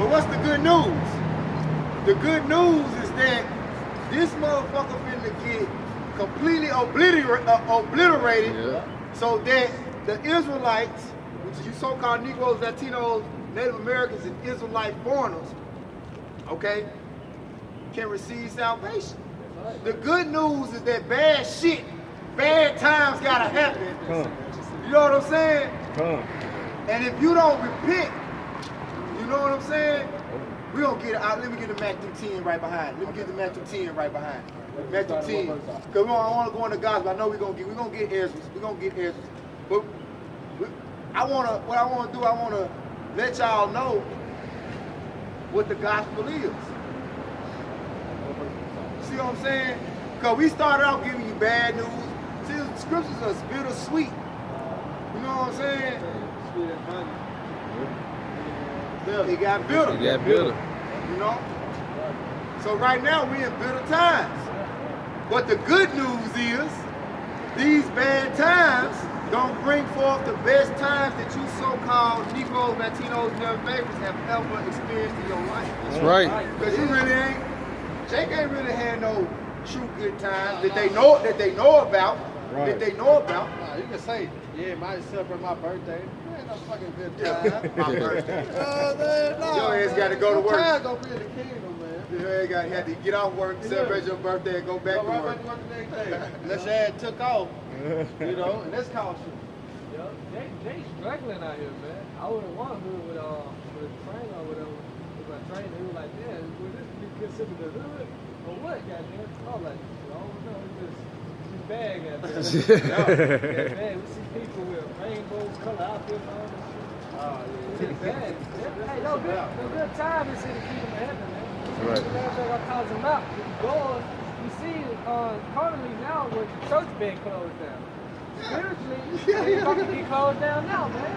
But what's the good news? The good news is that this motherfucker finna get completely obliterated so that the Israelites which is you so-called Negroes, Latinos, Native Americans, and Israelite foreigners, okay, can receive salvation. The good news is that bad shit, bad times gotta happen. You know what I'm saying? And if you don't repent, you know what I'm saying? We gonna get it out. Let me get the Matthew 10 right behind. Let me get the Matthew 10 right behind. Matthew 10. Cause I want to go in the gospel. I know we're gonna get Ezra. We're gonna get Ezra. But what I wanna do, I wanna let y'all know what the gospel is. See what I'm saying? Cause we started out giving you bad news. See, the scriptures are bittersweet. You know what I'm saying? Sweet and honey. It got bitter. It got bitter. You know? So right now we in bitter times. But the good news is these bad times gonna bring forth the best times that you so-called Negroes, Latinos, and Native Americans have ever experienced in your life. That's right. Because you really ain't, Jake ain't really had no true good times that they know about. Right. That they know about. Nah, you can say, yeah, might celebrate my birthday. It ain't no fucking good time. My birthday. Man, Your ass gotta go to work. Time gonna be in the kingdom, man. You had to get off work, celebrate your birthday, and go back Go to right work. back to work the next day. Unless your ass took off, you know, and that's caution. Yo, they struggling out here, man. I would have won with a trainer or whatever. With my trainer, he was like, yeah, would this be considered the hood or what, goddamn? I was like, I don't know, it's bad, goddamn. Yeah, bad. We see people with rainbow color outfits on and shit. It's bad. Hey, no good time is in the kingdom of heaven, man. Right. That's what I calls them out. You see, currently now with the church being closed down. Spiritually, it's about to be closed down now, man.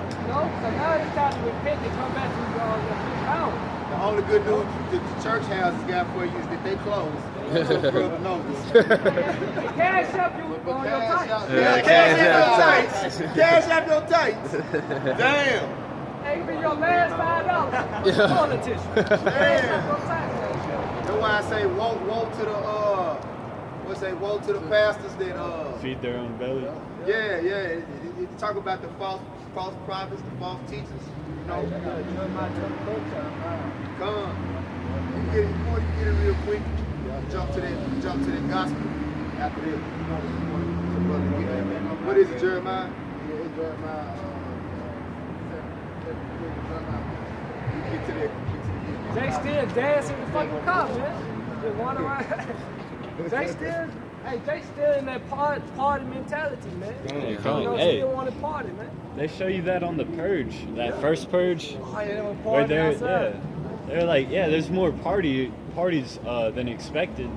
You know, so now it's time to repent and come back to your true power. The only good news that the church houses got for you is that they closed. Brother knows. Cash up you on your tights. Yeah, cash out your tights. Cash out your tights. Damn. Hey, be your last $5. Politician. Cash up your tights. That's why I say woe to the woe to the pastors that Feed their own belly. yeah. It talk about the false prophets, the false teachers. You know, come. You get it real quick. Jump to that gospel after this. What is it, Jeremiah? Yeah, it's Jeremiah. Get to that. They still dancing the fucking car, man. Just one around. They still in that party mentality, man. Hey, Still want to party, man. they show you that on the purge, that first purge, Oh, yeah, they want to where party outside. they're like, yeah, there's more parties than expected,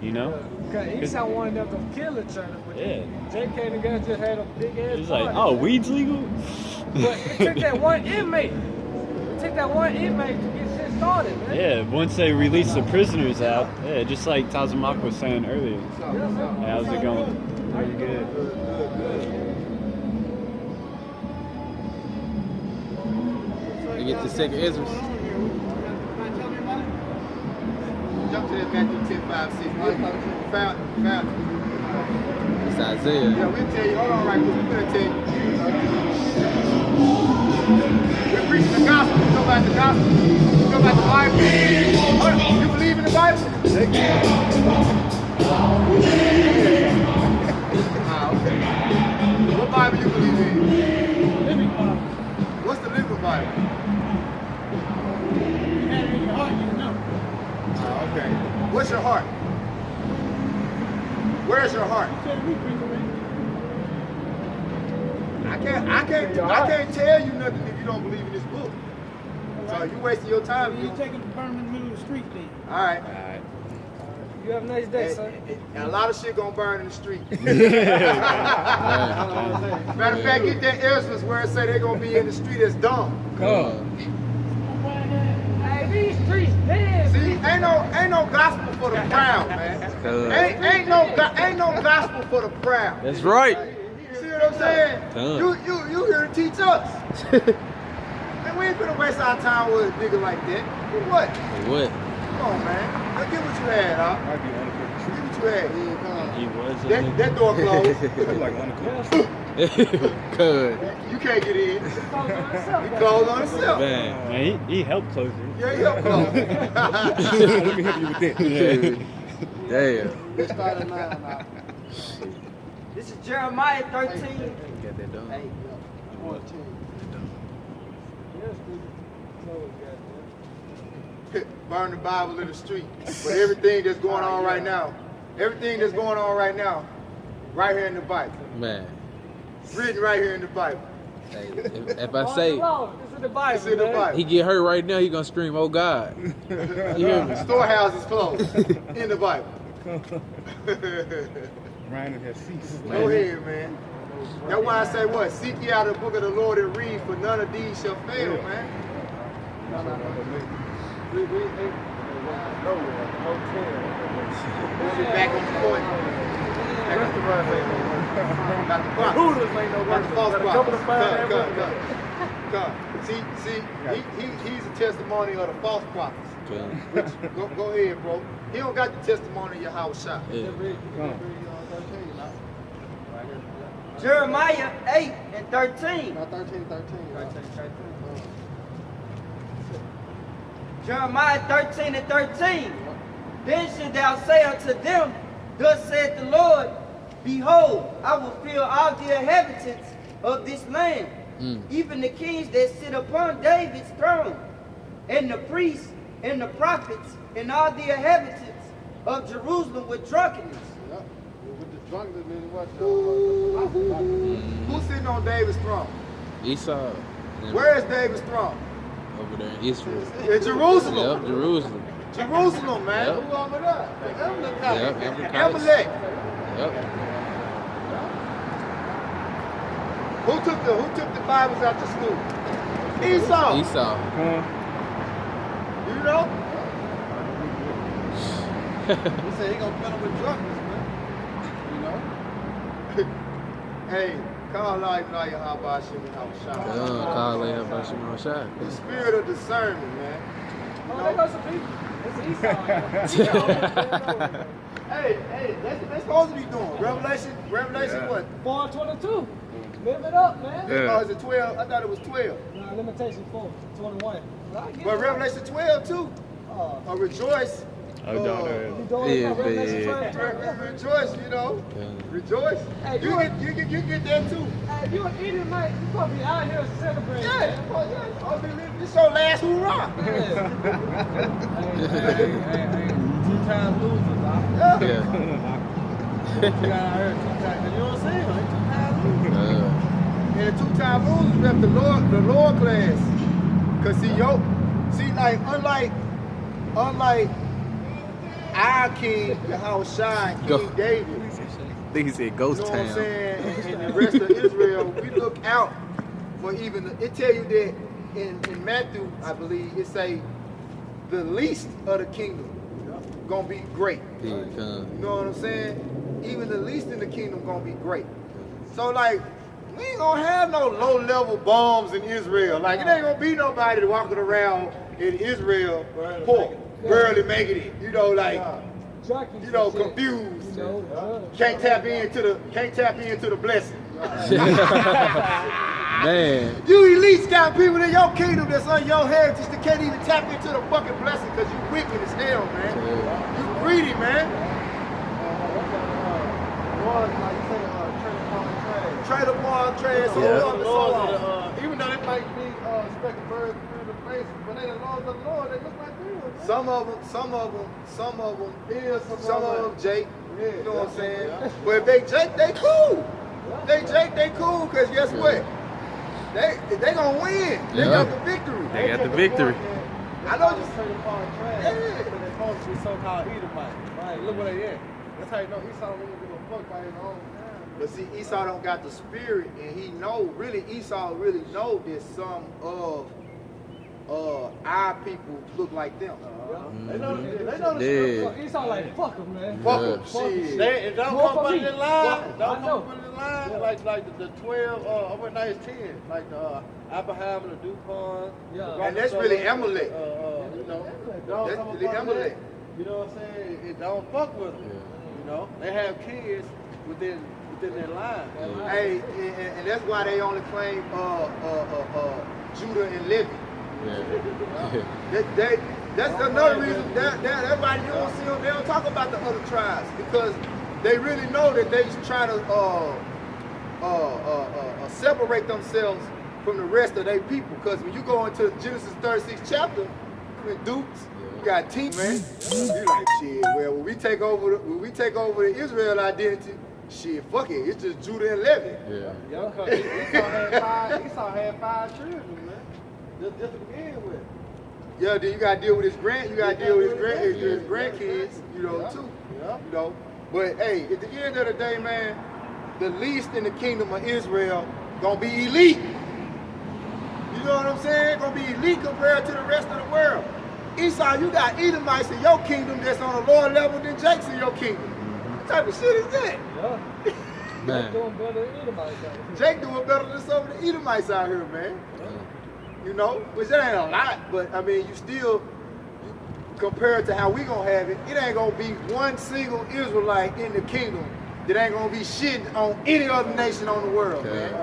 you know. Okay, Esau wanted them to kill the church, but Yeah. JK and the guys just had a big ass It's party. like, oh, weed's legal. But it took that one inmate. It took that one inmate to get shit started, man. Yeah, once they release the prisoners out, yeah, just like Tazamak was saying earlier. Hey, how's it going? Very good. You get the second Ezra. Jump to that Matthew 10:5-6. Found it. It's Isaiah. Yeah, we'll tell you. Hold on, right quick. We're gonna tell you. We're preaching the gospel. You know about the gospel. You know about the Bible. Hold on. You believe in the Bible? Okay. What Bible you believe in? Living Bible. What's the living Bible? You had it in your heart, you know. Okay. What's your heart? Where's your heart? I can't tell you nothing if you don't believe in this book. So you wasting your time. You taking the burn in the middle of the street then. All right. You have a nice day, sir. And a lot of shit gonna burn in the street. Matter of fact, get that Ezra's where it say they're gonna be in the street as dumb. Hey, these streets dead. See, ain't no gospel for the proud, man. Ain't no gospel for the proud. That's right. You see what I'm saying? You here to teach us. And we ain't gonna waste our time with a nigga like that. For what? What? Come on, man. Let's get what you had, huh? Get what you had. He was. That door closed. Like 1 o'clock. Good. You can't get in. He closed on himself. He closed on himself. Man. Man, he helped close it. Yeah, he helped close. Let me help you with that. Damn. Let's start at 9 now. This is Jeremiah 13. Got that done. Hey, 14. Yes, dude. Closed, goddamn. Burn the Bible in the street. But everything that's going on right now, right here in the Bible. Man. It's written right here in the Bible. Hey, if I say It's in the Bible. It's in the man. Bible. he get hurt right now, he gonna scream, "Oh God!" You hear me? The storehouse is closed in the Bible. Ryan has ceased. Go ahead, man. That's why I say what? Seek ye out the book of the Lord and read, for none of these shall fail, man. We'll be back on the point. Got the box. Hooters ain't no Got the false Got a box. couple of fine Come. See, he's a testimony of the false prophets. Which, go ahead, bro. He don't got the testimony of your house shot. Yeah. Jeremiah 8 and 13. Now 13. Jeremiah 13 and 13. Then should thou say unto them, Thus saith the Lord, Behold, I will fill all the inhabitants of this land, even the kings that sit upon David's throne, and the priests, and the prophets, and all the inhabitants of Jerusalem with drunkenness. Yep. With the drunkenness, then what? Who's sitting on David's throne? Esau. Where is David's throne? Over there in Israel. In Jerusalem. Yep, Jerusalem. Jerusalem, man. Yep. Who over there? The Amalekite. Yep, Amalek. Yep. Who took the Bibles out to school? Esau. Esau. You know? He said he gonna fill him with drunkenness, man. You know? Hey, call life now your how Call lay up by Shimon Shai. The spirit of discernment, man. Oh, there goes some people. It's Esau. Hey, that's what they're supposed to be doing. Revelation what? 4:22. Live it up, man. Oh, is it 12? I thought it was 12. Nah, limitation 4:21. But Revelation 12 too. Rejoice. Oh, daughter. You doing Yeah, it, Revelation yeah. 12. Rejoice, you know. Rejoice. Hey, You get that too. Hey, if you an idiot, mate, you supposed to be out here celebrating. Yeah. This your last hoorah. Hey, 2-time losers, Yeah. Yeah. You got out here 2-time. You know what I'm saying? Like 2-time losers. And the two-time losers rep the lower class. Cause like unlike our king, Yahushua, and Go. King David, I think he said you Ghost know what I'm Town. saying, and the rest of Israel, we look out for it tell you that in Matthew, I believe, it say the least of the kingdom gonna be great. Here it You comes. know what I'm saying? Even the least in the kingdom gonna be great. So like, we ain't gonna have no low-level bombs in Israel. Like, it ain't gonna be nobody walking around in Israel poor, barely making it. You know, like, Junkies you know, and shit. confused. You know, Can't tap into the blessing. Man. You elites got people in your kingdom that's on your heritage that can't even tap into the fucking blessing because you wicked as hell, man. You greedy, man. Trade upon trade, so on and so on. Even though they might be specking birds through the faces, but they the laws of the Lord, they look like them. Some of them, Jake. You know what I'm saying? But if they Jake, they cool. They cool, because guess what? They gonna win. They got the victory. They got the victory. I know you Trade upon trash. Yeah. But they're supposed to be so-called Edomite. Right, look where they at. That's how you know Esau don't even give a fuck by his own time. But see, Esau don't got the spirit, and he know, Esau really know that some of our people look like them. They know the Yeah. So Esau like, fuck him, man. Fuck them, Yeah. shit. They don't More come for up me. in the line. I Don't know. come up in the line like the 12. Over now it's 10. Like the Abraham and the Dupont. Yeah. And that's really Amalek. You know, That's come up really under Amalek. that. You know what I'm saying? It don't fuck with them. You know, they have kids within within their line. Hey, and that's why they only claim Judah and Levi. That's another reason that everybody you don't see them. They don't talk about the other tribes because they really know that they trying to separate themselves from the rest of their people. Because when you go into Genesis 36 chapter with Dukes, you got team man. You like shit. Well, when we take over the Israel identity, shit, fuck it. It's just Judah and Levi. Yeah, because Esau had 5 children, man. Just to begin with. Yeah, then you gotta deal with his grandkids, you know, too. Yeah. You know. But hey, at the end of the day, man, the least in the kingdom of Israel gonna be elite. You know what I'm saying? Gonna be elite compared to the rest of the world. Esau, you got Edomites in your kingdom that's on a lower level than Jake's in your kingdom. What type of shit is that? Yeah. Man. Doing better than Edomites out here. Jake doing better than some of the Edomites out here, man. You know, which that ain't a lot, but I mean, compared to how we gonna have it, it ain't gonna be one single Israelite in the kingdom that ain't gonna be shitting on any other nation on the world, man.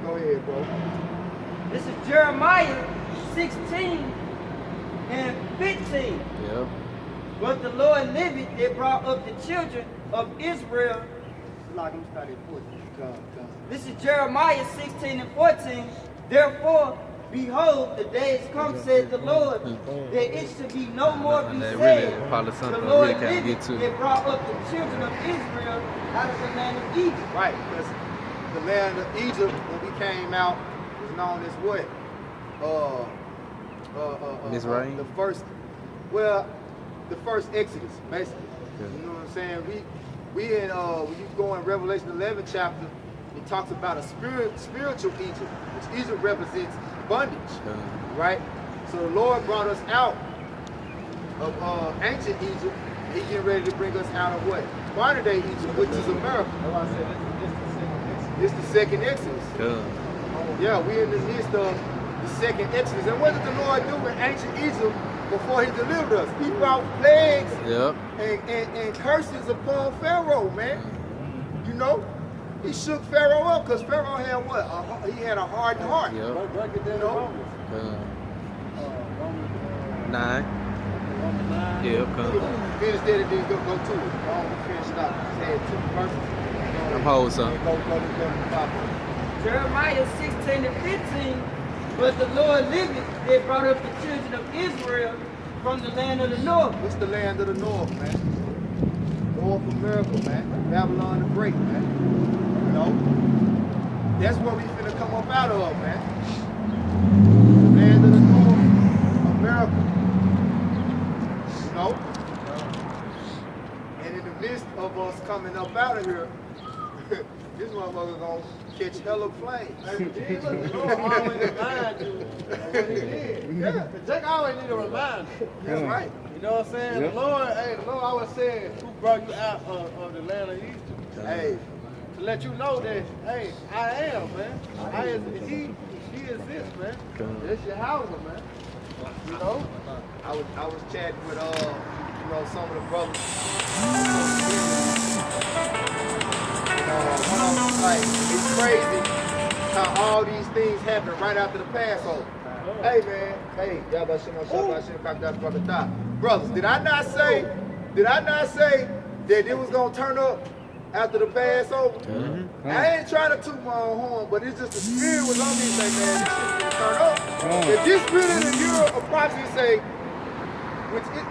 Go ahead, bro. This is Jeremiah 16 and 15. Yep. But the Lord liveth, they brought up the children of Israel. This is Jeremiah 16 and 14. Therefore, behold, the day is come, said the Lord, that it should be no more be That said, really probably the something Lord really can't get liveth, to. they brought up the children of Israel out of the land of Egypt. Right, because the land of Egypt, when we came out, was known as what? Mizraim? The first Exodus, basically. You know what I'm saying? We in when you go in Revelation 11 chapter, it talks about a spiritual Egypt, which Egypt represents bondage, right? So the Lord brought us out of ancient Egypt. He getting ready to bring us out of what? Modern day Egypt, which is America. It's the second Exodus. Yeah, we're in the midst of the second Exodus. And what did the Lord do in ancient Egypt before he delivered us? He brought plagues and curses upon Pharaoh, man. You know? He shook Pharaoh up because Pharaoh had what? He had a hardened heart. Break it down. You know? Romans 9. 9. Yeah, come. Finish that and then go to it. Finish it up. Had 2 verses. I'm holding something. Go to the Bible. Jeremiah 16 and 15. But the Lord liveth, they brought up the children of Israel from the land of the north. What's the land of the north, man? North America, man. Babylon the Great, man. You know? That's where we finna come up out of, man. The land of the north, America. You know? And in the midst of us coming up out of here, this motherfucker gonna catch hella flames. The Lord always remind you of what he did. Yeah, Jack always need a reminder. That's right. You know what I'm saying? Yep. The Lord always said, who brought you out of the land of Egypt? Hey, To let you know that, hey, I am, man. He exists, man. It's your house, man. You know? I was chatting with you know, some of the brothers. Like, it's crazy how all these things happen right after the Passover. Hey man, hey, brothers, did I not say that it was gonna turn up after the Passover? I ain't trying to toot my own horn, but it's just the spirit was on me say, man, this shit gonna turn up. If this really the year of prophecy say, which this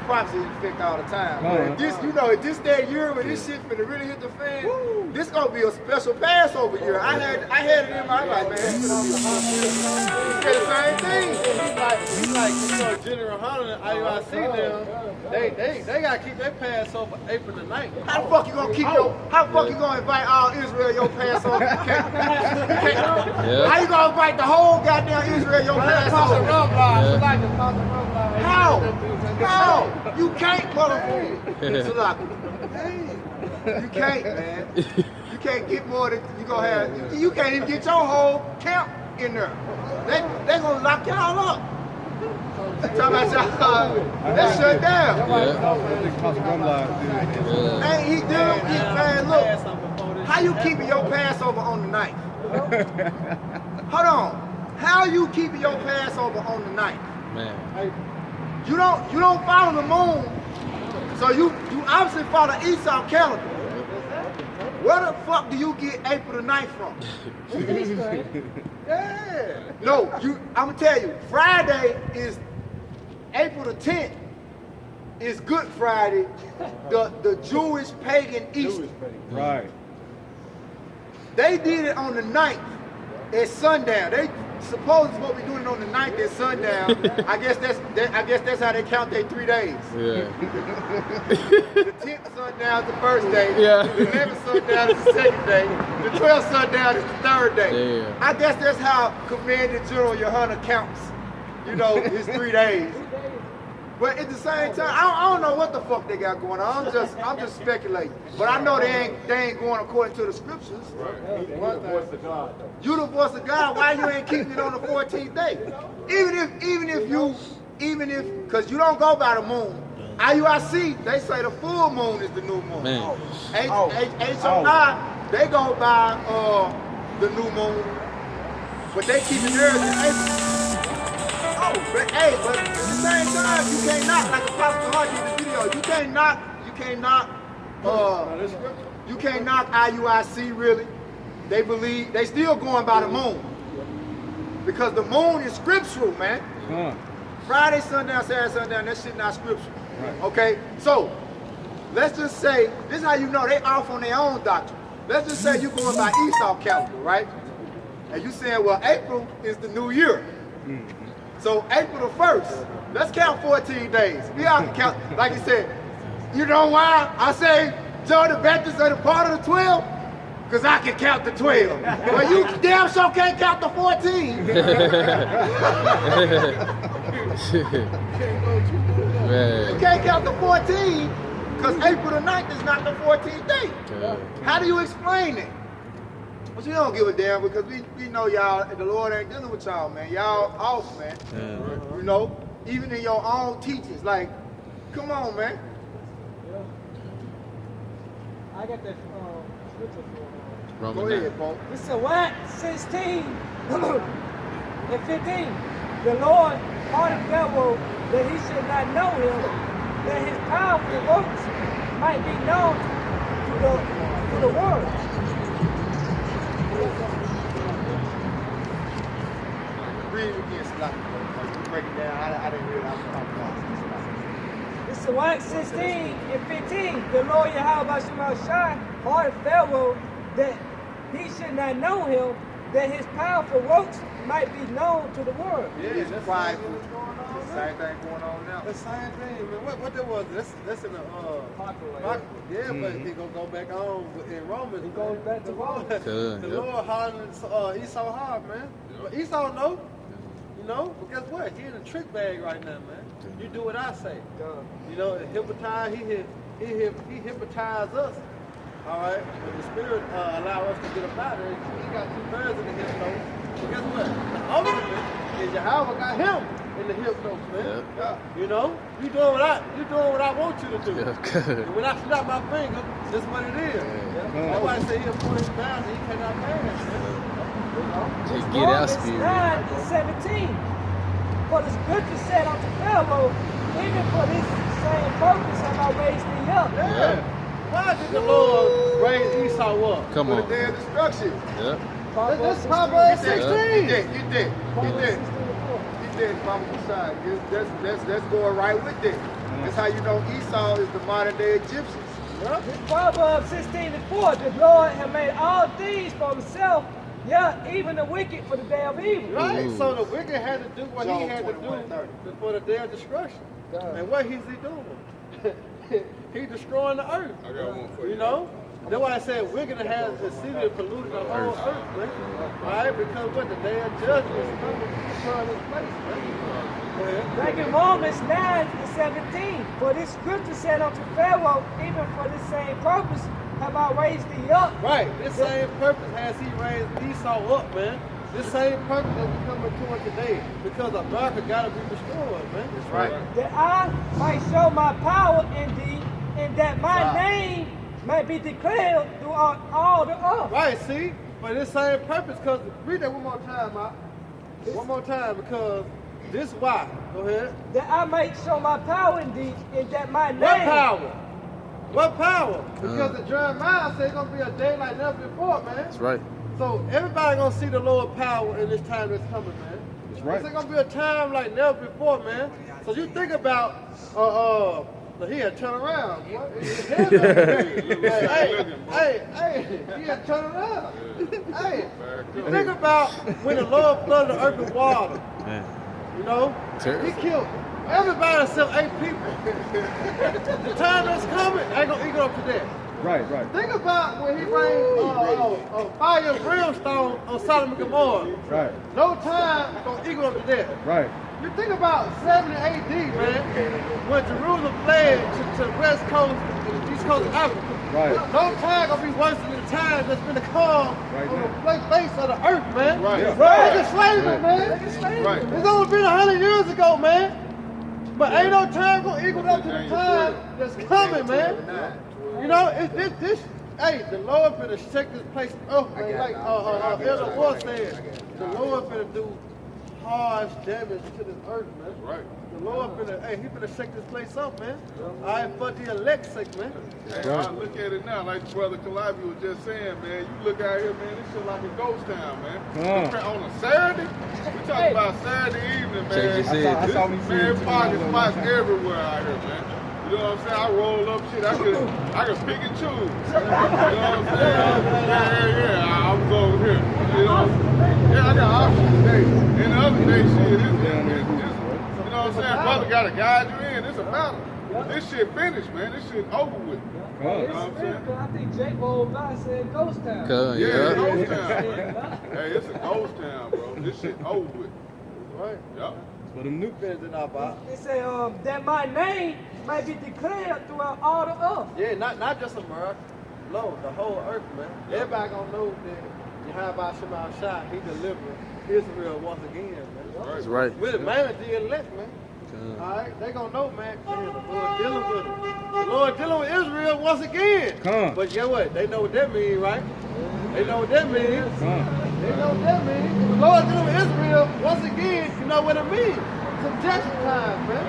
prophecy affect all the time. But if this, you know, if this that year when this shit finna really hit the fan, this gonna be a special Passover year. I had it in my life, man. It's gonna be the same thing. He's like, you know, General Hunter and IUIC them, they gotta keep their Passover April the 9th. How the fuck you gonna keep how the fuck you gonna invite all Israel your Passover? You can't. How you gonna invite the whole goddamn Israel your Passover? How? You can't, motherfucker. You can't, man. You can't get more than you gonna have. You can't even get your whole camp in there. They gonna lock y'all up. Talking about y'all, that shut down. Hey, he did. Man, look, how you keeping your Passover on the ninth? Hold on. How you keeping your Passover on the ninth? Man. You don't follow the moon, so you obviously follow Esau calendar. Where the fuck do you get April the 9th from? Yeah. No, I'm gonna tell you, Friday is April the 10th is Good Friday, the Jewish pagan Easter. Right. They did it on the 9th at sundown. They supposed to be doing it on the 9th at sundown. I guess that's how they count their 3 days. Yeah. The 10th sundown is the first day. Yeah. The 11th sundown is the second day. The 12th sundown is the third day. Yeah. I guess that's how Commander General Yohana counts. You know, his 3 days. But at the same time, I don't know what the fuck they got going on. I'm just speculating. But I know they ain't going according to the scriptures. You the voice of God, though. You the voice of God. Why you ain't keeping it on the 14th day? Even if, because you don't go by the moon. IUIC, they say the full moon is the new moon. Man. HOI, they go by the new moon, but they keep it early in April. But at the same time, you can't knock, like Apostle Hart did the video, you can't knock IUIC really. They believe, they still going by the moon. Because the moon is scriptural, man. Friday, sundown, Saturday, sundown, that shit not scriptural. Right. Okay? So, let's just say, this is how you know they off on their own doctrine. Let's just say you're going by Esau calendar, right? And you saying, well, April is the new year. So April the 1st, let's count 14 days. We all can count, like you said. You know why I say John the Baptist are the part of the 12? Because I can count the 12. Well, you damn sure can't count the 14. Man. You can't count the 14 because April the 9th is not the 14th day. How do you explain it? But you don't give a damn because we know y'all, the Lord ain't dealing with y'all, man. Y'all off, man. You know, even in your own teachings, like, come on, man. I got that scripture for Go ahead, Paul. This is what? 16 and 15. The Lord ordered Pharaoh that he should not know him, that his powerful works might be known to the world. Read it again, Slack. Break it down. I didn't realize what I'm talking about. This is what? 16 and 15. The Lord Yahweh Shai ordered Pharaoh that he should not know him, that his powerful works might be known to the world. Yeah, it's prideful. Same thing going on now. The same thing, man. What that was? That's in the Apocrypha. Yeah, but it gonna go back on in Romans. It goes back to Romans. The Lord hollering Esau hard, man. But Esau know, you know. But guess what? He in a trick bag right now, man. You do what I say. You know, hypnotize. He hypnotized us. All right, but the Spirit allow us to get up out there. He got 2 birds in the hip nose. But guess what? The ultimate is Yahweh got him in the hip nose, man. You know, you doing what I want you to do. And when I snap my finger, that's what it is. Nobody say he'll put him down and he cannot pass. Just get out, Spirit. 9 and 17. For the scripture said unto Pharaoh, even for this same purpose have I raised thee up. Yeah. Why did the Lord raise Esau up? Come For on. the day of destruction. That's Proverbs 16. Get that. Mama Messiah. That's going right with that. That's how you know Esau is the modern day Egyptians. Proverbs 16 and 4. The Lord have made all things for himself, even the wicked for the day of evil. Right, Ooh. so the wicked had to do what Job he had to 21:30. do for the day of destruction. And what is he doing? He's destroying the earth. I got one for you. You know? That's why I said wickedness has exceeded and polluted the whole earth, man. Right? Because what the day of judgment is coming upon this place, man. Go ahead. Back in Romans 9 and 17. For this scripture said unto Pharaoh, even for this same purpose have I raised thee up. Right, this same purpose has he raised Esau up, man. this same purpose that we coming to it today, because America gotta be destroyed, man. That's right. That I might show my power indeed, and that my name might be declared throughout all the earth. Right, see? For this same purpose, because read that one more time, Mark. One more time, because this why. Go ahead. That I might show my power indeed, and that my name. What power? What power? Because the Jeremiah said it's gonna be a day like never before, man. That's right. So everybody gonna see the Lord power in this time that's coming, man. That's right. It's gonna be a time like never before, man. So you think about he had turn around. What? Hey, he had turn around. Hey, you think about when the Lord flooded the earth with water. Man. You know, Terrible. he killed everybody except 8 people. The time that's coming ain't gonna equal up to that. Right. Think about when he rained fire and brimstone on Sodom and Gomorrah. Right. No time gonna equal up to that. Right. You think about 70 AD, man, when Jerusalem fled to the west coast, the east coast of Africa. Right. No time gonna be worse than the time that's been calm on the face of the earth, man. Right. Look at slavery, man. Right. It's only been 100 years ago, man. But ain't no time gonna equal up to the time that's coming, man. You know, it's this. Hey, the Lord finna shake this place up, man. Like Elder Wolf said, the Lord finna do harsh damage to this earth, man. Right. The Lord he finna shake this place up, man. All right, for the elect's sake, man. Hey, I look at it now, like Brother Calabi was just saying, man. You look out here, man, this shit like a ghost town, man. On a Saturday, we talking about Saturday evening, man. Check this in. That's all we see. Man, pocket spots everywhere out here, man. You know what I'm saying? I roll up shit. I can pick and choose. You know what I'm saying? Yeah. I was over here. You know? Yeah, I got options today. And the other day, shit, you know what I'm saying? Brother gotta guide you in. It's a battle. This shit finished, man. This shit over with. You know what I'm saying? I think Jake rolled by and said ghost town. Yeah, it's a Yeah. ghost town, man. Hey, it's a ghost town, bro. This shit over with. Right. Yup. For them new Depends on our body. They say that my name might be declared throughout all the earth. Yeah, not just America. No, the whole earth, man. Everybody gonna know that Yahweh Shema Shah, he delivered Israel once again, man. That's right. With the man the elect, man. Alright, they gonna know, man. Man, the Lord dealing with them. The Lord dealing with Israel once again. Come. But guess what? They know what that means, right? They know what that means. They know what that means. The Lord dealing with Israel once again, you know what it means. Subjection time, man.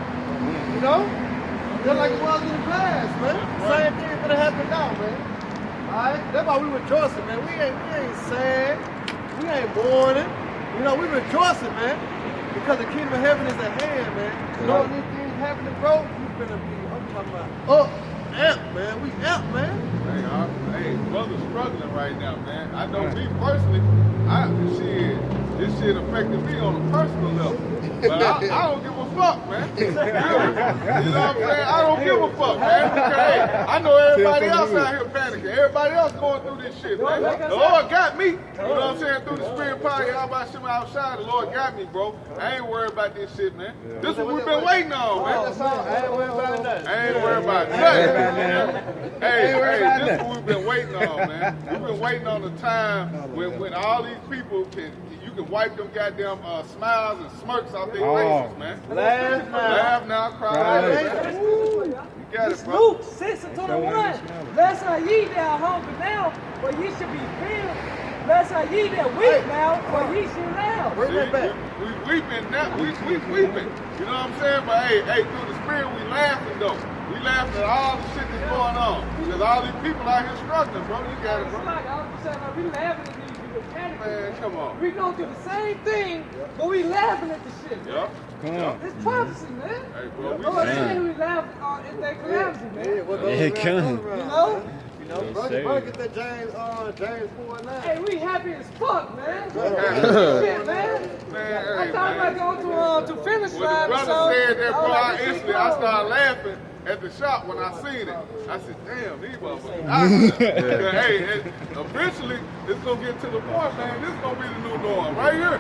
You know? Just like it was in the past, man. Same thing gonna happen now, man. Alright? That's why we rejoicing, man. We ain't sad. We ain't mourning. You know, we rejoicing, man. Because the kingdom of heaven is at hand, man. You know when these things happening, bro? You finna be, I'm talking about amp, man. We amp, man. Hey, brother's struggling right now, man. I know me personally, this shit affected me on a personal level. But I don't give a fuck, man. You know what I'm saying? I don't give a fuck, man. Because, hey, I know everybody else out here panicking. Everybody else going through this shit, man. The Lord got me. You know what I'm saying? Through the spirit power, y'all about Shema outside, the Lord got me, bro. I ain't worried about this shit, man. This is what we've been waiting on, man. I ain't worried about nothing. I ain't worried about nothing. Hey, this is what we've been waiting on, man. We've been waiting on the time when all these people you can wipe them goddamn smiles and smirks off their faces, man. Laugh now, cry later. You got it, bro. Luke 6:21. Blessed are ye that are hungry now, for ye should be filled. Blessed are ye that weep now, for ye should laugh. Bring that back. We weeping now. We weeping. You know what I'm saying? But hey, through the spirit, we laughing though. We laughing at all the shit that's going on. Because all these people out here struggling, bro. You got it, It's bro. like I was saying, like, we laughing at these people panicking. Man, come on. We going through the same thing, but we laughing at the shit, man. Yup. It's prophecy, man. Hey, bro. No one saying we laugh at their calamity, man. Yeah, what goes Yeah, around, come. goes around, You know? man. You know, brother, get that James 4:9. Hey, we happy as fuck, man. Yeah. Shit, man. Man, I thought about going to finish when line. the brother said that, bro, I started laughing at the shop when I seen it. I said, damn, these motherfuckers out there. Hey, eventually, it's going to get to the point, man, this is going to be the new norm. Right here.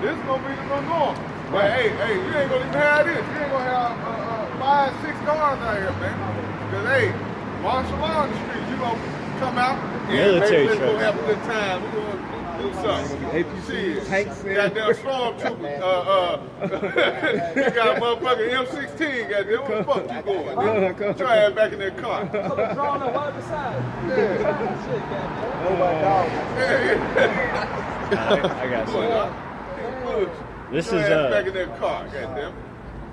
This is going to be the new norm. But hey, you ain't going to even have this. You ain't going to have 5, 6 cars out here, man. Because, hey, martial law in the streets, you going to come out and Military let's go trucks. have a good time. We're going to Do something. APC, tanks, and Goddamn stormtrooper. You got a motherfucking M16, goddamn. Where the fuck you going? Nigga? Try it back in that car. Color drawn up right beside. Yeah. Shit, goddamn. Oh my dog. I got you. This Try is it back in that car, goddamn.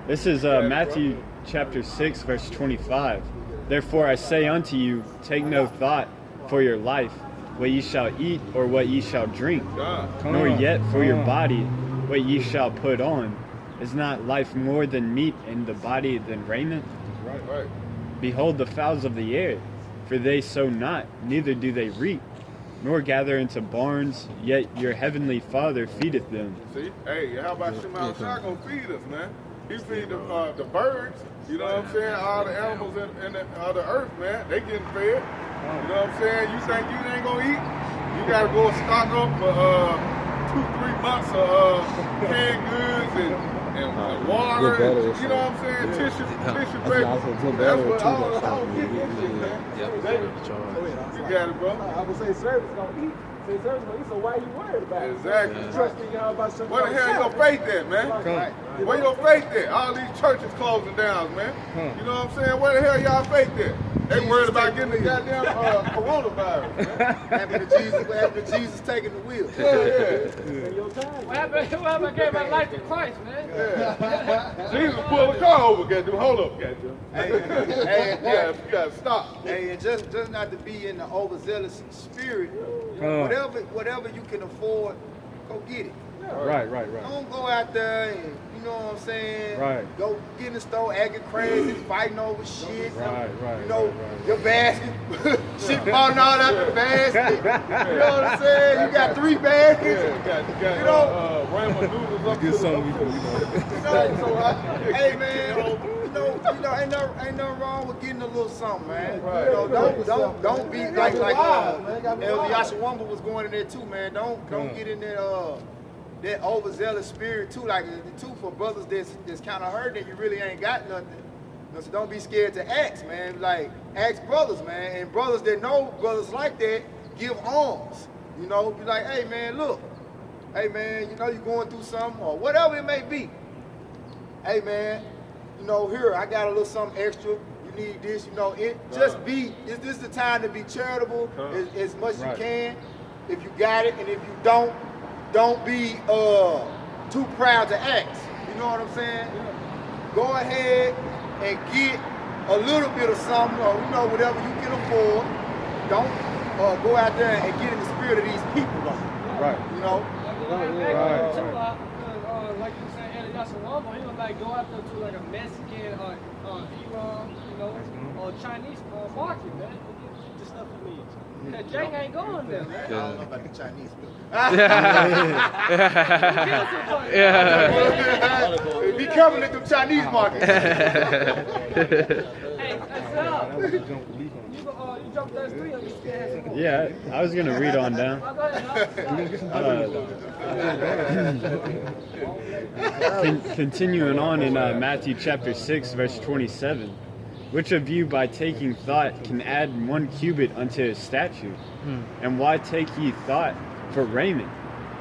This is Matthew chapter 6, verse 25. Therefore I say unto you, take no thought for your life, what ye shall eat or what ye shall drink, nor yet for your body, what ye shall put on. Is not life more than meat, and the body than raiment? Right. Behold the fowls of the air, for they sow not, neither do they reap, nor gather into barns, yet your heavenly Father feedeth them. See? Hey, how about Shema Shah gonna feed us, man? He feed the birds, you know what I'm saying? All the animals in the earth, man, they getting fed. You know what I'm saying? You think you ain't gonna eat? You gotta go stock up for 2-3 months of canned goods and water, and, you know what I'm saying? Tissue paper. That's what I don't get this shit, man. You got it, bro. I would say service gonna eat. Say service gonna eat, so why you worried about it? Exactly. You trust in y'all about something. Where the hell your faith at, man? Where your faith at? All these churches closing down, man. You know what I'm saying? Where the hell y'all faith at? They worried about getting the goddamn coronavirus, man. After Jesus taking the wheel. What happened I gave my life to Christ, man? Jesus pulled the car over, goddamn. Hold up, goddamn. Hey, you gotta stop. Hey, and just not to be in the overzealous spirit, whatever you can afford, go get it. Right. Don't go out there and, you know what I'm saying? Right. Go get in the store acting crazy, fighting over shit. Right. You know, your basket, shit falling all out the basket. You know what I'm saying? You got 3 baskets. Yeah, you know, ramen noodles up Get to something hey man, you know, ain't nothing wrong with getting a little something, man. You know, don't be like Elder Yashawamba was going in there too, man. Don't get in there that overzealous spirit too, like too for brothers that's kind of hurt that you really ain't got nothing. You know, so don't be scared to ask, man. Like ask brothers, man, and brothers that know brothers like that give alms. You know, be like, hey man, look, hey man, you know you're going through something or whatever it may be. Hey man, you know here I got a little something extra. You need this, you know. This is the time to be charitable as much as you can. If you got it, and if you don't be too proud to ask. You know what I'm saying? Go ahead and get a little bit of something, or you know, whatever you can afford. Don't go out there and get in the spirit of these people, though. Right. You know? Right. Like you said, Elder Yashawamba, he was like go out there to like a Mexican or Iran, you know, or Chinese market, man. Get the stuff you need. That Jake ain't going there, man. I don't know about the Chinese Yeah. Be careful at the Chinese market. Hey, that's up. You jumped those 3 on your Yeah, I was gonna read on down. Continuing on in Matthew chapter 6, verse 27. Which of you by taking thought can add 1 cubit unto his stature? And why take ye thought for raiment?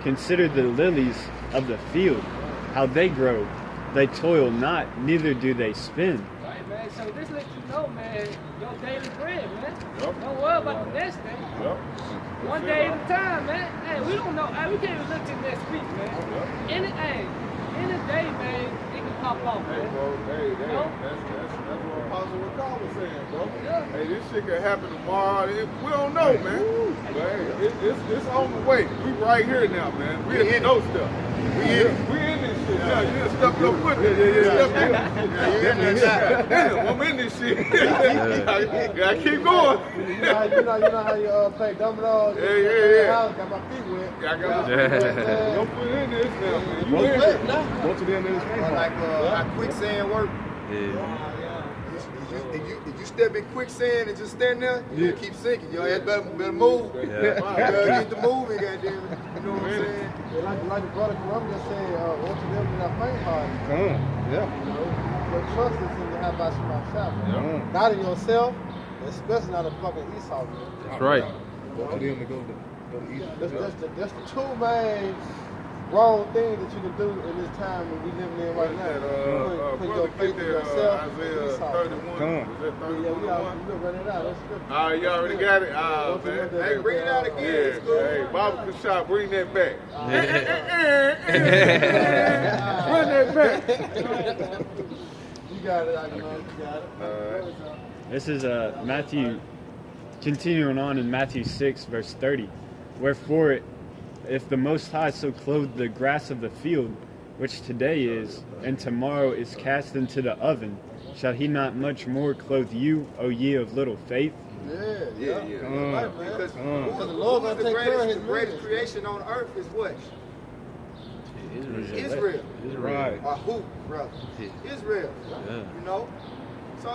Consider the lilies of the field, how they grow. They toil not, neither do they spin. Right, man. So this lets you know, man, your daily bread, man. Don't worry about the next day. One day at a time, man. Hey, we don't know. Hey, we can't even look to next week, man. Any day, man, it can pop off, man. Hey, bro, that's what Apostle Ricardo was saying, bro. Hey, this shit can happen tomorrow. We don't know, man. But hey, it's on the way. We right here now, man. We in no stuff. We in this shit. Yeah, you done stuck your foot there. Damn, I'm in this shit. Gotta keep going. You know how you play dominoes? Yeah. Got my feet wet. I got don't put in this now, man. You in it. Go to the end of this game. Like how quicksand work. If you step in quicksand and just stand there, you keep sinking. Your ass better move. Get the moving, goddamn. You know what I'm saying? Like the brother Columbia said, won't you never not faint heart? Yeah. You know, but trust is in the how about you not in yourself, especially not a fucking Esau. That's right. Go to them to go there. That's the two main wrong things that you can do in this time that we living in right now. Put your faith in yourself. Isaiah 31. Come on. Is that 31? Yeah, we run it out. That's scripture. Ah, you already got it? Ah, man. Hey, bring it out again. Yeah, It's cool. hey, Baba Kashab, bring that back. Run that back. You got it, I know. You got it. This is Matthew, continuing on in Matthew 6, verse 30. Wherefore, if the Most High so clothed the grass of the field, which today is, and tomorrow is cast into the oven, shall he not much more clothe you, O ye of little faith? Yeah. Right, man. Because the Lord gonna take care of his the greatest business. creation on earth is what? Israel. Right. Or who, brother? Israel. Yeah. You know? So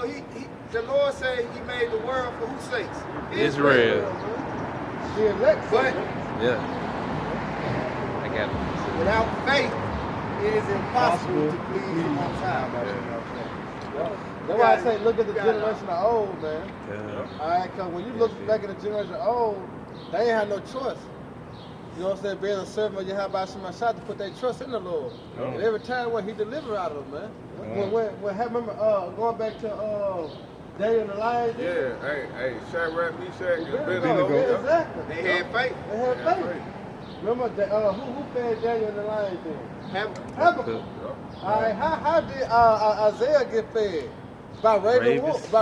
the Lord said he made the world for whose sakes? Israel. The elect, But Yeah. I got it. without faith, it is impossible to please the Most High. that's why I say look at the generation of old, man. Yeah. All right, because when you look back at the generation of old, they ain't had no choice. You know what I'm saying? Being a servant of Yahweh Shemashah to put their trust in the Lord. And every time when he delivered out of them, man. When remember going back to Daniel and the Lions? Yeah, hey, Shadrach, Meshach, and Abednego. Abednego. Exactly. They had faith. They had faith. Remember who fed Daniel and the Lions then? Habakkuk. All right, how did Isaiah get fed? By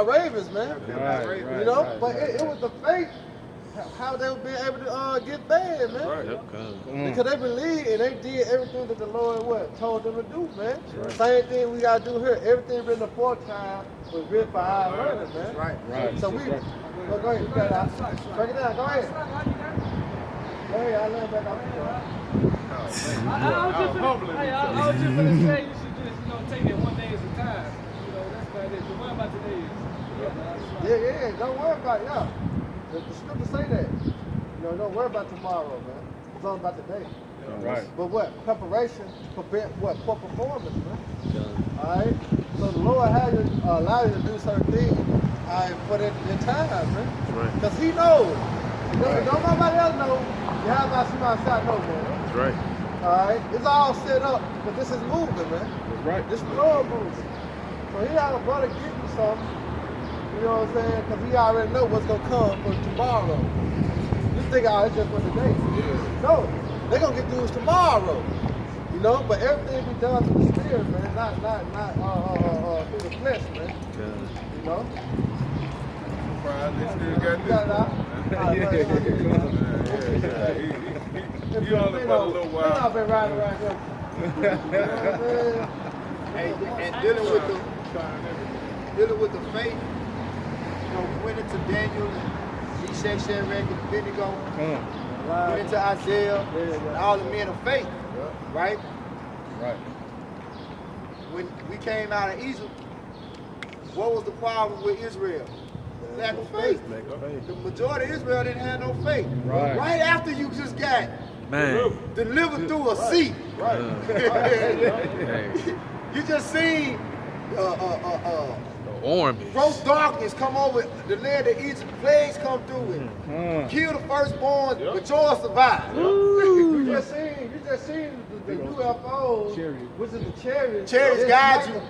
ravens, man. Right. You know, but it was the faith how they were being able to get fed, man. Right. Because they believed and they did everything that the Lord told them to do, man. Same thing we gotta do here. Everything written aforetime was written for our learning, man. Right. So we go ahead, you got it. Break it down, go ahead. Go ahead, I learned back off the I was just gonna say you should just take it one day at a time. That's about it. The one about today is Yeah, don't worry about it, yeah. The scriptures say that. Don't worry about tomorrow, man. It's all about today. Right. But what? Preparation prepare what? For performance, man. Alright? So the Lord had to allow you to do certain things for that time, man. Right. Because he knows. Don't nobody else know. You have about somebody shot no man. That's right. Alright? It's all set up, but this is moving, man. That's right. This is the Lord moving. So he had a brother give you something. You know what I'm saying? Because he already know what's going to come for tomorrow. You think, it's just for today. No, they're going to get through tomorrow. But everything be done through the spirit, man, not through the flesh, man. You know? They still got You got it out? this. You only for a little while. I've been riding around here. And dealing with the faith, we went into Daniel and Meshach, Shadrach, and Abednego. Went into Isaiah and all the men of faith, right? Right. When we came out of Egypt, what was the problem with Israel? Lack of faith. The majority of Israel didn't have no faith. Right. Right after you just got delivered through a sea. Right. You just seen Army. gross darkness come over the land of Egypt, plagues come through it, kill the firstborn, but yours survive. You just seen the UFO, which is the chariots. Chariots guide you.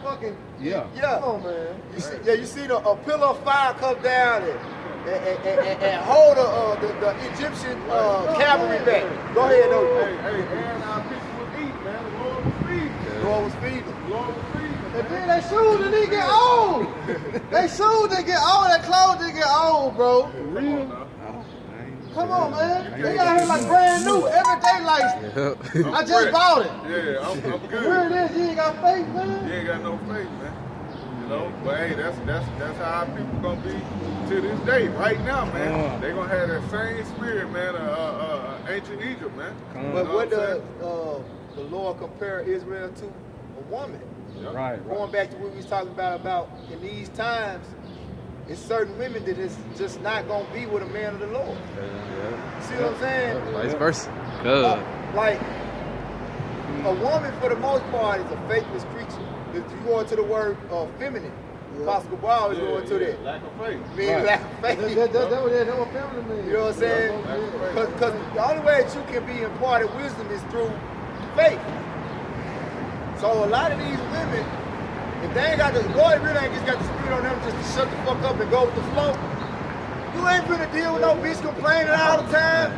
Yeah. Come on, man. You see a pillar of fire come down and hold the Egyptian cavalry back. Go ahead, though. Hey, and our people was eating, man. The Lord was feeding. The Lord was feeding them. The Lord was feeding. And then they shoes and they get old. They shoes they get old. Their clothes they get old, bro. Come on, man. They out here like brand new, everyday like I just bought it. Yeah, I'm good. Here it is. You ain't got faith, man. You ain't got no faith, man. But hey, that's how our people gonna be to this day. Right now, man, they gonna have that same spirit, man, ancient Egypt, man. But what does the Lord compare Israel to? A woman. Right. Going back to what we was talking about in these times, it's certain women that is just not gonna be with a man of the Lord. See what I'm saying? Vice versa. Good. Like a woman, for the most part, is a faithless creature. If you go into the word feminine, Apostle Ball is going to that. Lack of faith. Meaning lack of faith. That's what family means. You know what I'm saying? Because the only way that you can be imparted wisdom is through faith. So a lot of these women, if they ain't got the Lord really ain't just got the spirit on them just to shut the fuck up and go with the flow, you ain't finna deal with no bitch complaining all the time.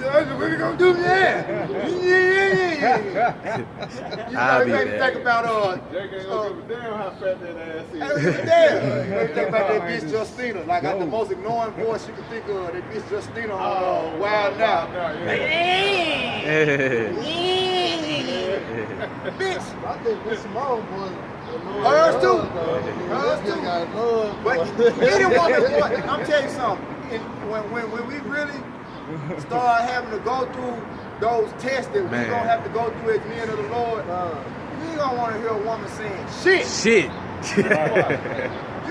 What you gonna do? Yeah. You know, you ain't think about Jake ain't gonna give a damn how fat that ass is. damn. You think about that bitch Justina, like the most ignoring voice you can think of. That bitch Justina on Wild Now. Bitch. I think Miss Simone was. Hers too. But any woman, I'm telling you something. When we really start having to go through those tests that we gonna have to go through as men of the Lord, you ain't gonna want to hear a woman saying shit. You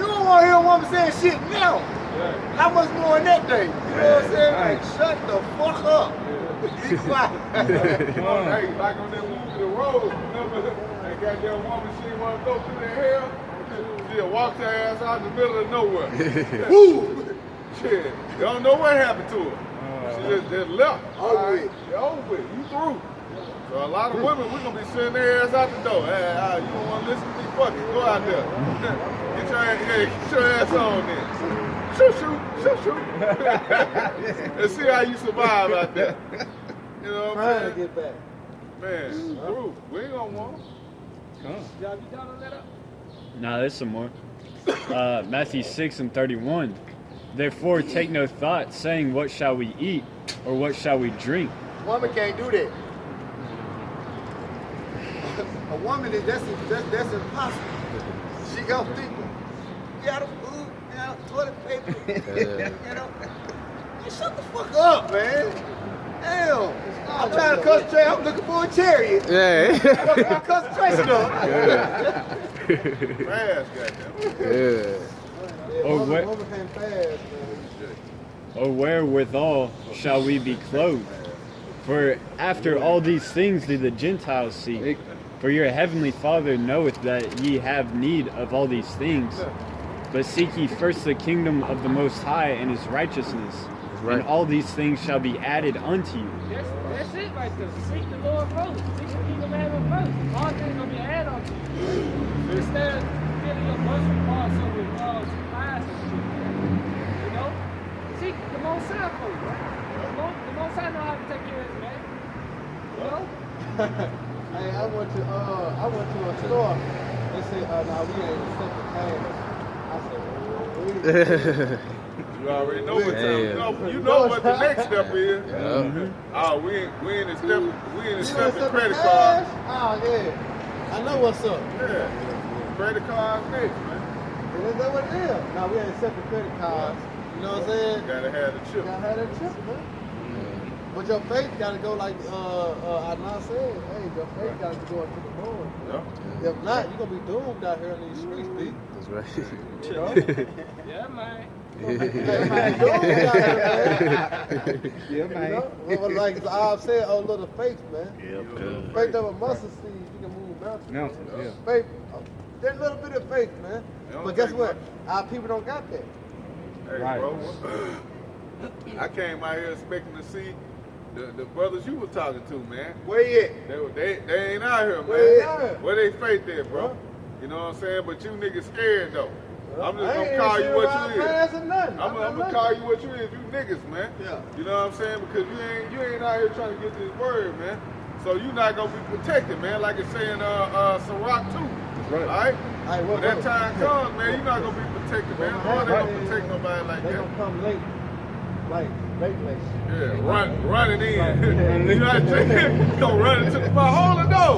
don't want to hear a woman saying shit now. How much more in that day? You know what I'm saying? Like, shut the fuck up. Be quiet. Hey, like on that movie, The Road, remember that goddamn woman, she didn't want to go through that hell? She just walked her ass out in the middle of nowhere. Woo! Shit, you don't know what happened to her. She just left. Over with. Over with. You through. So a lot of women, we're going to be sending their ass out the door. Hey, you don't want to listen to me? Fuck it. Go out there. Get your ass on there. Shoot. And see how you survive out there. You know what I'm saying? Trying to get back. Man, through. We ain't going to want them. Y'all be down on that up? Nah, there's some more. Matthew 6:31. Therefore, take no thought, saying, "What shall we eat, or what shall we drink?" Woman can't do that. A woman that's impossible. She gonna think, you got a food, you got toilet paper, you know. Man, shut the fuck up, man. Damn. I'm trying to concentrate. I'm looking for a chariot. Yeah. My concentration up. Fast, goddamn. Or what? Woman came fast, man. Or wherewithal shall we be clothed? For after all these things do the Gentiles seek. For your heavenly Father knoweth that ye have need of all these things. But seek ye first the kingdom of the Most High and his righteousness, and all these things shall be added unto you. That's it right there. Seek the Lord first. Seek the kingdom of heaven first. All things gonna be added on to you. Instead of getting your personal parts of it, supplies and shit. You know? Seek the Most High first, right? The Most High know how to take care of his man. You know? Hey, I went to a store. They said, "No, we ain't accepting cash." I said, You already know what time. You know what the next step is. Oh, we ain't accepting credit cards. Oh yeah, I know what's up. Yeah, credit cards next, man. And is that what it is? No, we ain't accepting credit cards. You know what I'm saying? Gotta have the chip. Gotta have that chip, man. But your faith gotta go like Adnan said. Hey, your faith gotta go into the Lord. Yeah. If not, you're gonna be doomed out here in these streets, B. That's right. You know? Yeah, man. Yeah, man. You know? Like I've said, oh, little faith, man. Faith of a mustard seed, you can move mountains. Faith, that little bit of faith, man. But guess what? Our people don't got that. Hey, bro. I came out here expecting to see the brothers you were talking to, man. Where you at? They ain't out here, man. Where they faith at, bro? You know what I'm saying? But you niggas scared, though. I'm just gonna call you what you is. I'm gonna call you what you is, you niggas, man. Yeah. You know what I'm saying? Because you ain't out here trying to get this word, man. So you not gonna be protected, man. Like it's saying Sirach 2. Right. All right? When that time comes, man, you're not gonna be protected, man. How they gonna protect nobody like that? They gonna come late. Like, late. Yeah, running in. You know what I'm saying? Gonna run into the bar. Hold the door.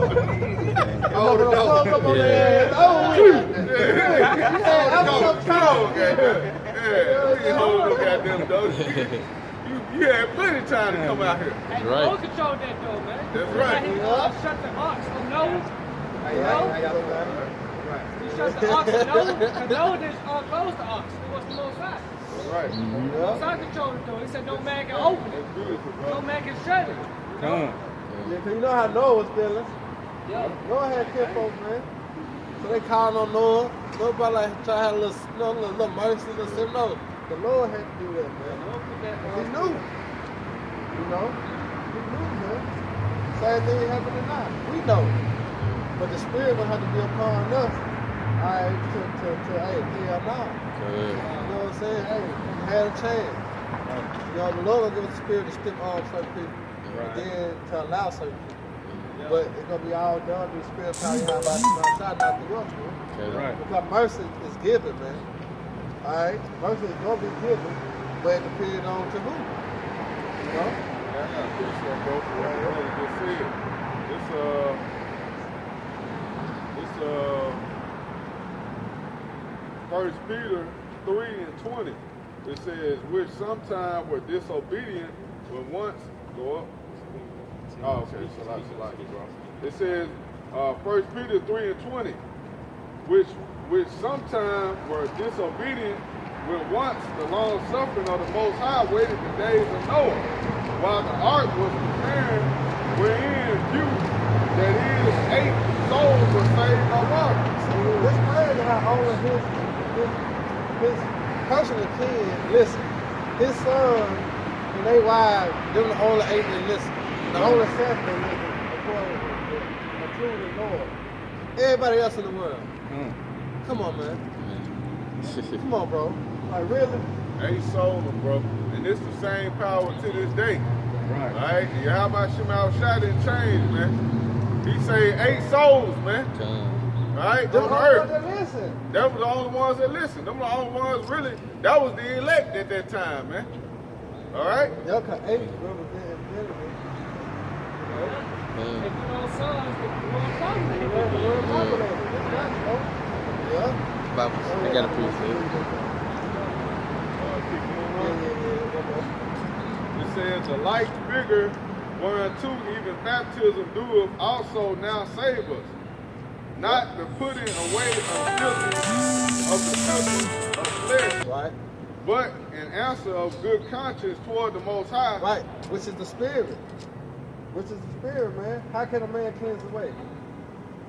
Hold the door. Yeah, hold the goddamn door. You had plenty of time to come out here. Hey, Right. don't control that though, man. That's right. He shut the ox on nose. You shut the ox on nose. The nose is close to ox. It was the most high. Right. Most high controlled it though. He said no man can open it. That's beautiful, bro. No man can shut it. Yeah, cause you know how Noah was feeling. Yeah. Noah had 10 folks, man. So they calling on Noah. Nobody like try to have a little, you know, little mercy, little sin. No, the Lord had to do that, man. He knew. You know, he knew, man. Same thing happening now. We know, but the Spirit gonna have to be upon us. All right, to hey, hell no. You know what I'm saying? Hey, we had a chance. You know, the Lord will give us the Spirit to stick on certain people, and then to allow certain people. But it's gonna be all done through the Spirit power you have by the shot, not through us, man. Right. Because mercy is given, man. All right, mercy is gonna be given, but it depends on to who. You know? Yeah, I got a good stuff, bro. For what the brother just said. First Peter 3:20. It says, which sometime were disobedient, but once go up. Oh, okay. So like it, bro. It says, 1 Peter 3:20, which sometime were disobedient, when once the long suffering of the Most High waited the days of Noah, while the ark was preparing, wherein few, that is 8 souls were saved by water. This man that I own his personal kid, listen, his son and they wives, them the only 8 that listen. The only 7 that listen, including the Lord. Everybody else in the world. Come on, man. Come on, bro. Like, really? 8 souls, bro. And it's the same power to this day. Right. Right? Yahweh Shema Shai didn't change, man. He saved 8 souls, man. Right? Them On the the only earth. ones that listen. That was the only ones that listened. Them the only ones really, that was the elect at that time, man. All right? Yeah, okay, 8 represent infinity. If you know sons, the world populated. The word populated. Yeah. I got a precept. It says, the like figure whereunto even baptism doeth also now save us. Not the putting away of the filthy of flesh, Right. but an answer of good conscience toward the Most High. Right, which is the Spirit. Which is the Spirit, man. How can a man cleanse away?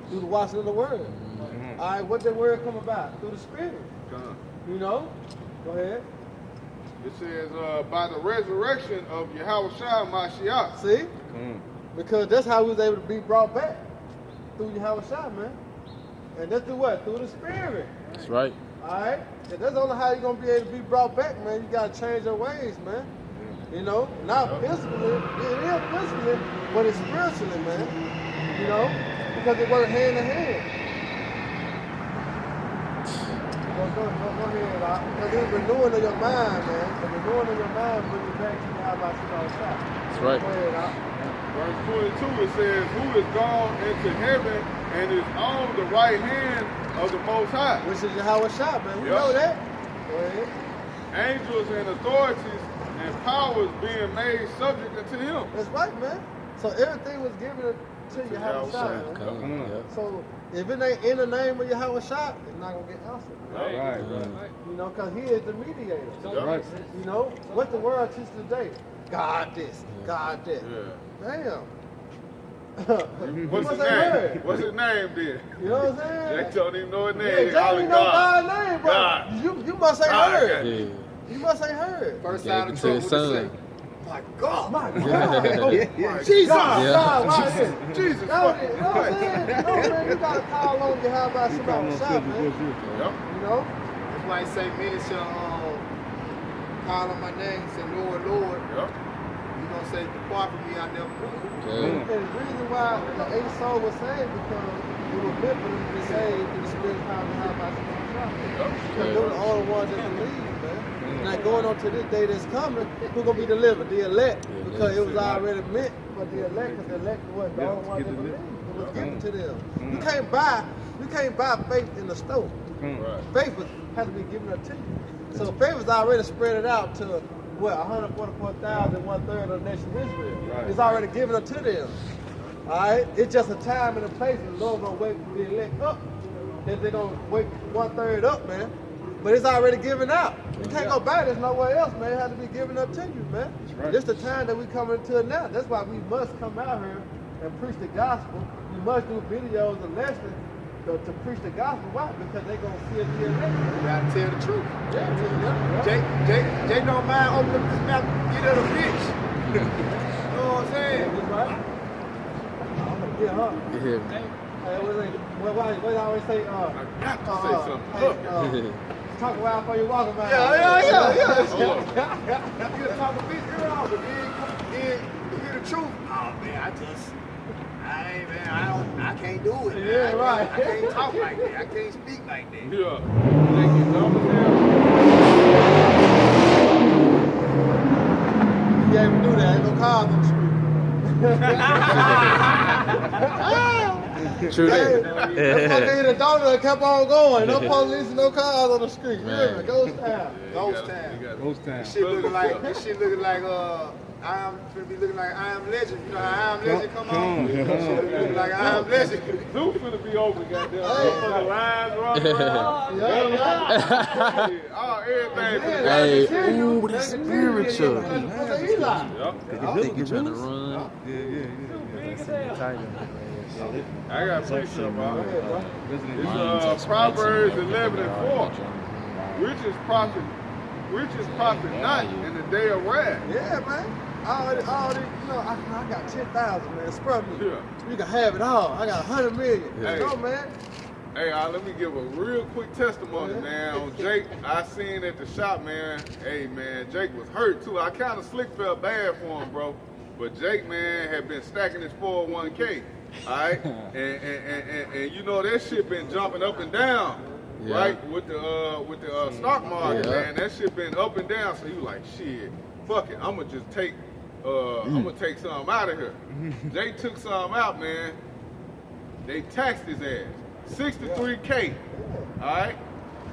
Through the washing of the Word. All right, what did the Word come about? Through the Spirit. You know? Go ahead. It says, by the resurrection of Yahweh Shai Mashiach. See? Because that's how we was able to be brought back. Through Yahweh Shai, man. And that's through what? Through the Spirit. That's right. All right? And that's only how you're going to be able to be brought back, man. You got to change your ways, man. You know? Not physically. It is physically, but it's spiritually, man. You know? Because it works hand in hand. Go ahead, because it's renewing of your mind, man. The renewing of your mind brings you back to Yahweh Shai. That's right. Go ahead, Verse 22, it says, who is gone into heaven and is on the right hand of the Most High. which is Yahweh Shai, man. We Yep. know that. Go ahead. Angels and authorities and powers being made subject unto him. That's right, man. So everything was given to Yahweh Shai, man. Come on. Yeah. So if it ain't in the name of Yahweh Shai, it's not going to get answered. Man. Right. You know, because he is the mediator. Right. You know, what the world teaches today? God this, God that. Yeah. Damn. What's his that name? word? What's his name then? You know what I'm saying? They don't even know his Yeah, name. Jay Only ain't know God. God's name, bro. God. You must ain't God, heard. okay. Yeah. You must ain't heard. First Gave out it of to trouble his with the son. My God. My God. Jesus. Jesus. Yeah. God, why is it? Jesus. No, you know what I'm saying? No, man, you gotta call on Yahweh Shai, man. Yep. You know? That's why he say many shall call on my name, say Lord, Lord. Yep. You gonna say, depart from me, I never knew you. And the reason why the 8 souls were saved because it was meant for them to be saved through the spirit power of Yahweh Shai. Because they were the only ones that believe, man. Now going on to this day that's coming, who's gonna be delivered? The elect. Because it was already meant for the elect, because the elect was the only ones that believed. It was given to them. You can't buy faith in the store. Right. Faith has to be given up to you. So faith is already spread it out to what 144,000, 1/3 of the nation of Israel. Right. It's already given up to them. All right, it's just a time and a place, and the Lord gonna wake the elect up. That they're gonna wake 1/3 up, man. But it's already given out. You can't go buy this nowhere else, man. It has to be given up to you, man. right. This the time that we coming to it now. That's why we must come out here and preach the gospel. We must do videos and lessons to preach the gospel. Why? Because they gonna see it be elected. You gotta tell the truth. Yeah. Jake don't mind opening up his mouth, get at a bitch. You know what I'm saying? I'm gonna get her. Yeah. Hey, what I always say, I got to say something. talk wild before you walk around. Yeah. Hold on. You can talk a big girl, but then you hear the truth. Oh man, I can't do it. Yeah, man. right. I can't talk like that. I can't speak like that. Yeah. They get dumb as hell. You ain't even do that. Ain't no cars on the street. True that. That fucker hit a donut and kept on going. No police and no cars on the street. You hear me? Ghost town. Ghost town. Ghost town. This shit looking like I am finna be looking like I Am Legend. You know how I Am Legend come on? This shit looking like I Am Legend. Zoo finna be open, goddamn. Motherfucking lines running around. Everything. Hey, ooh, that's spiritual. Yup. They get trying to run. I got a picture about it. It's Proverbs 11:4. Riches profit not in the day of wrath. Yeah, man. I got 10,000, man. Spread me. Yeah. You can have it all. I got 100 million. Hey. Go, man. Hey, let me give a real quick testimony, man, on Jake. I seen at the shop, man. Hey, man, Jake was hurt too. I kind of felt bad for him, bro. But Jake, man, had been stacking his 401k. All right, and you know that shit been jumping up and down, Yeah. right? With the stock market, man. That shit been up and down. So he was like, shit, fuck it, I'm gonna just take I'm gonna take some out of here. Jake took some out, man. They taxed his ass, 63K. All right,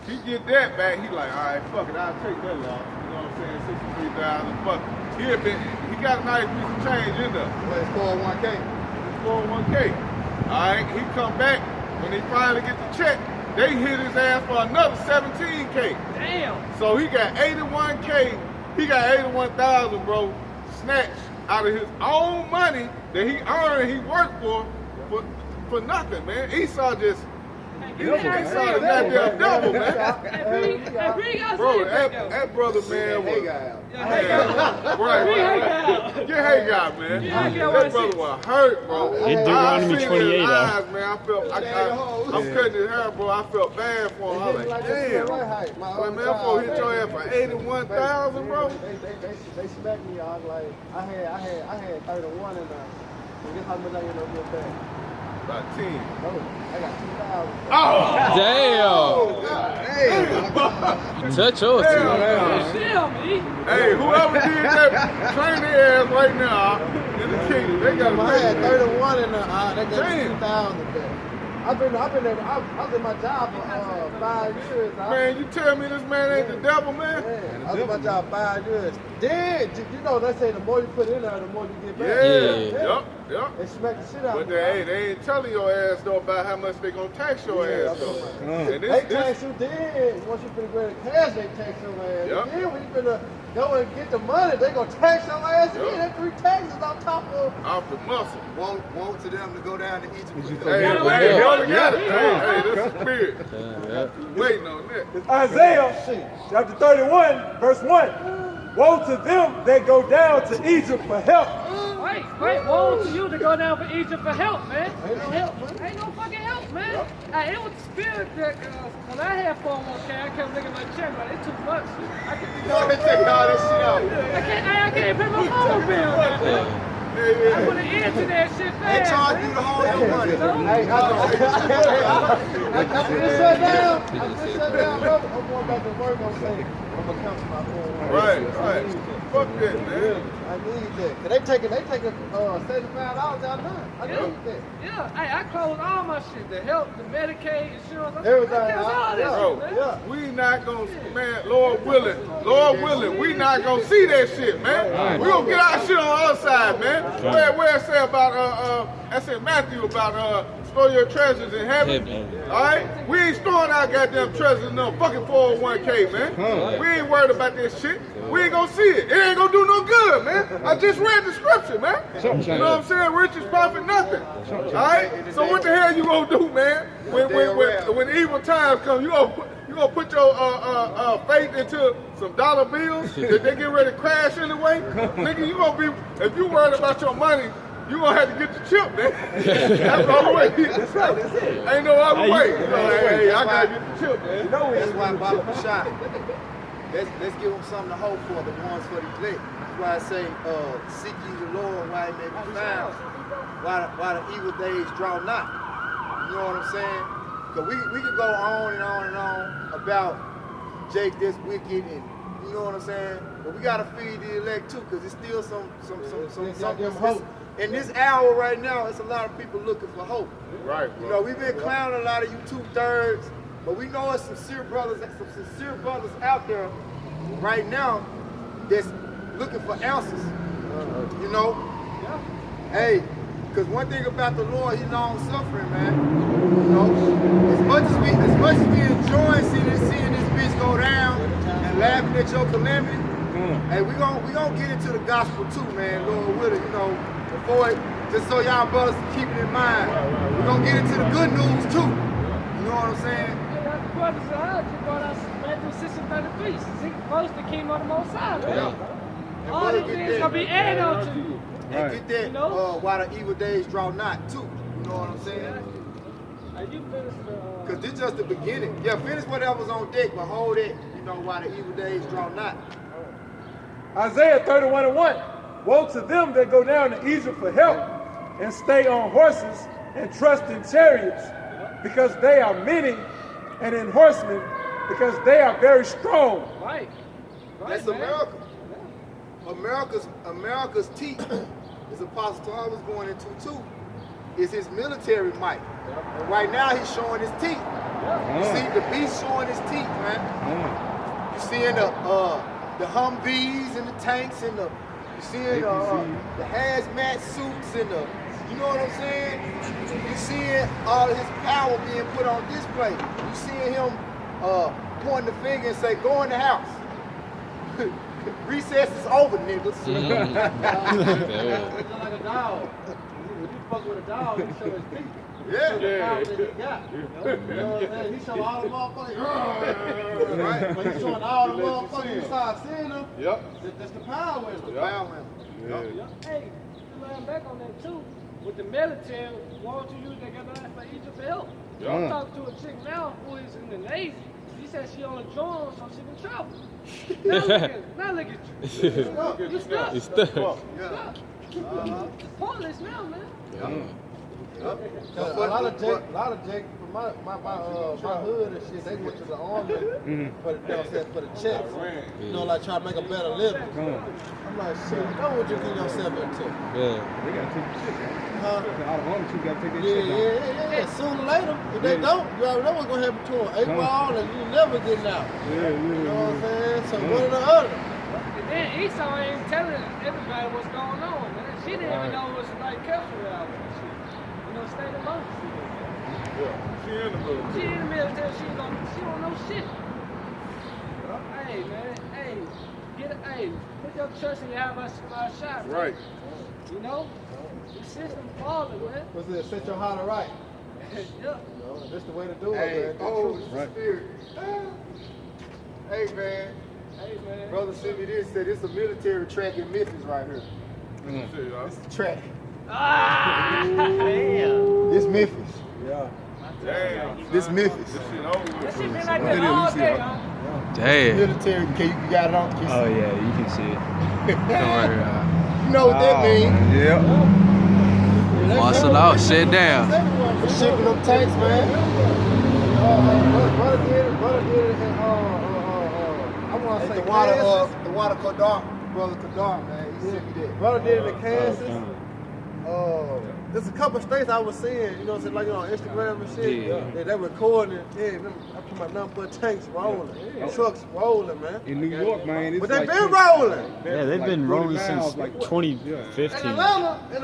he get that back. He like, all right, fuck it, I'll take that loss. You know what I'm saying? 63,000. Fuck it. He got a nice piece of change in there. Well, it's 401k. 401k. Alright, he come back, when he finally get the check, they hit his ass for another 17K. Damn. So he got 81K, he got 81,000, bro, snatched out of his own money that he earned, he worked for nothing, man. Esau just, Esau the goddamn devil, man. Bro, that brother, man, was... Right. Get Hagar, man. That brother was hurt, bro. It Deuteronomy 28, eyes, man. I'm cutting his hair, bro. I felt bad for him. I was like, damn. Like, man, that fool hit your ass for 81,000, bro. They smacked me. I was like, I had 31 in there. And guess how much I ended up getting back? About 10. No, I got 2,000. Damn. Touch yours. Hey, whoever did that, train their ass right now in the kingdom. They got I had 31 in there. They got Damn. 2,000 back. I've been there. I was in my job for 5 years. Man, you tell me this man ain't the devil, man? Man, I was in my job 5 years. Then, you know, they say the more you put in there, the more you get back. Yeah. Yup. They smack the shit out But of me. they ain't telling your ass though about how much they gonna tax your ass though. And They tax you then. Once you finna go to cash, they tax your ass. Yep. And then when you finna go and get the money, they gonna tax your ass again. They 3 taxes on top of. Off the muscle. Woe to them to go down to Egypt. Hey, they all together. Hey, this is spirit. Waiting on that. It's Isaiah chapter 31, verse 1. Woe to them that go down to Egypt for help. Wait, woe to you to go down for Egypt for help, man. Ain't no fucking help, man. Hey, it was the spirit that, when I had 401k, I kept looking at my check, but it's too much. I can't take all this shit out. I can't pay my phone bill. I put an end to that shit fast. They charge you to hold your money. Hey, I just shut down. Bro. I'm going back to work. I'm saying, I'm gonna cancel my phone. Right. Fuck that, man. I need that. Cause they taking $75 out there. I need that. Yeah, hey, I closed all my shit. The health, the Medicaid, insurance. Everything. I closed all that shit, man. We not gonna, man, Lord willing, we not gonna see that shit, man. We gonna get our shit on the other side, man. man. Where it say about I said Matthew about store your treasures in heaven. All right, we ain't storing our goddamn treasures in no fucking 401k, man. We ain't worried about this shit. We ain't gonna see it. It ain't gonna do no good, man. I just read the scripture, man. You know what I'm saying? Riches profit nothing. All right. So what the hell you gonna do, man? When evil times come, you gonna put your faith into some dollar bills that they get ready to crash anyway? Nigga, you gonna be, if you worried about your money, you gonna have to get the chip, man. That's the only way. Ain't no other way. Hey, I gotta get the chip, man. That's why Baba Shot. Let's give them something to hope for, the ones for the elect. That's why I say, seek ye the Lord while he may be found, while the evil days draw not. You know what I'm saying? Because we could go on and on and on about Jake this wicked and you know what I'm saying? But we gotta feed the elect too, because it's still some hope. In this hour right now, it's a lot of people looking for hope. Right, bro. You know, we've been clowning a lot of you 2/3, but we know it's some sincere brothers out there right now that's looking for answers. You know? Hey, because one thing about the Lord, he's long suffering, man. You know, as much as we enjoy seeing this bitch go down and laughing at your calamity, hey, we gonna get into the gospel too, man. Lord willing, you know, before it, just so y'all brothers keep it in mind. We're gonna get into the good news too. You know what I'm saying? The brothers of ours, you brought us Matthew 6:33. Seek first the kingdom of the Most High, man. Yeah. All these things gonna be added on to you. And get that, You know? while the evil days draw not too. You know what I'm saying? You finish Because this just the beginning. Yeah, finish whatever's on deck, but hold it, you know, while the evil days draw not. Isaiah 31:1. Woe to them that go down to Egypt for help and stay on horses and trust in chariots, because they are many, and in horsemen, because they are very strong. Right. That's America. America's teeth, as Apostle Tom was going into too, is his military might. And right now he's showing his teeth. You see the beast showing his teeth, man. You seeing the Humvees and the tanks and you seeing the hazmat suits and you know what I'm saying? You seeing all of his power being put on display. You seeing him pointing the finger and say, go in the house. Recess is over, niggas. It's like a dog. When you fuck with a dog, you show his teeth. Yeah. The power that he got. You know what I'm saying? He show all the motherfuckers. Right. But he's showing all the motherfuckers. You start seeing them. Yep. That's the power in them. Hey, you learn back on that too. With the military, why don't you use that guy for Egypt for help? I'm talking to a chick now who is in the Navy. She said she on a drone so she can travel. Now look at you. You stuck. It's stuck. It's pointless now, man. A lot of Jake from my hood and shit, they went to the army for the checks. You know, like try to make a better living. I'm like, shit, know what you get yourself into. Yeah. They gotta take the shit, man. Huh? Out of home, you gotta take that shit down. Yeah. Sooner or later, if they don't, you already know what's gonna happen to them. 8 ball and you never getting out. You know what I'm saying? So one or the other. And then Esau ain't telling everybody what's going on, man. She didn't even know what's like careful out there. You know, stay alone. She in the middle. She in the military, she don't know shit. Hey, man, put your trust in your shot. Right. You know? The system falling, man. What's it? Set your heart right. Yeah. You know, that's the way to do Hey, it, man. oh, spirit. Hey, man. Hey, man. Brother sent me this, said it's a military track in Memphis right here. It's a track. Ah, damn. This Memphis. Yeah. Damn. This Memphis. This shit over That with. shit been like that all day, huh? Damn. Military, you got it on? Can you Oh yeah, you can see it. Don't worry. You know what that means? Yeah. Muscle out, sit down. Shipping them tanks, man. Brother did it, and I want to say The water Kadar, brother Kadar, man. He sent me that. Brother did it in Kansas. there's a couple states I was seeing, you know what I'm saying, like on Instagram and shit. Yeah. They recording it. Yeah, remember, I put my number tanks rolling, trucks rolling, man. In New York, man, it's But they like been rolling. Yeah, they've been 40 rolling miles, since like, 2015. In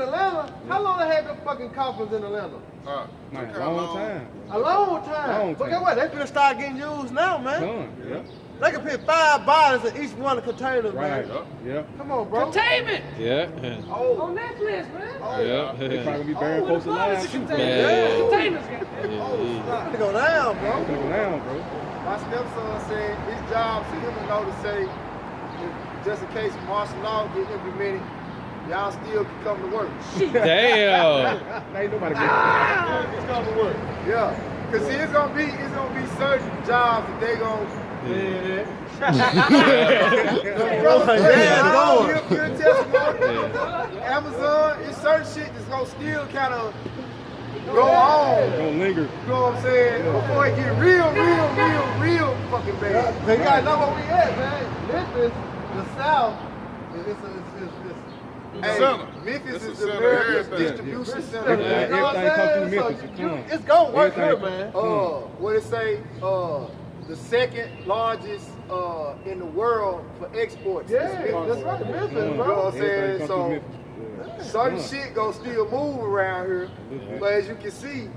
Atlanta, how long they had them fucking coffins in Atlanta? Man, a long time. A long time. Long But time. guess what? They finna start getting used now, man. Done, yeah. They can put 5 bodies in each one of the containers, Right, man. yeah. Come on, bro. Containment Yeah. on Netflix, man. Yeah. They probably gonna be buried Oh, close to the live, policy too. containment. Yeah. Containers, goddamn. Oh, to go down, bro. Go down, bro. My stepson said his job for him to know to say, if, just in case martial law get implemented, y'all still can come to work. Damn. Ain't nobody Just come to work. Yeah. Cause see, it's gonna be certain jobs that they gonna. Amazon, it's certain shit that's gonna still kind of go on. gonna linger. You know what I'm saying? Before it get real fucking bad. They gotta know where we at, man. Memphis, the South, Memphis is the America's distribution center. Everything, You know what I'm everything come through saying? Memphis. So Come. it's gonna work here, Everything- man. What it say? The second largest in the world for exports. Yeah, is Memphis. that's right, Memphis, You know bro. what I'm saying? Everything come So through Memphis. certain shit gonna still move around here, but as you can see,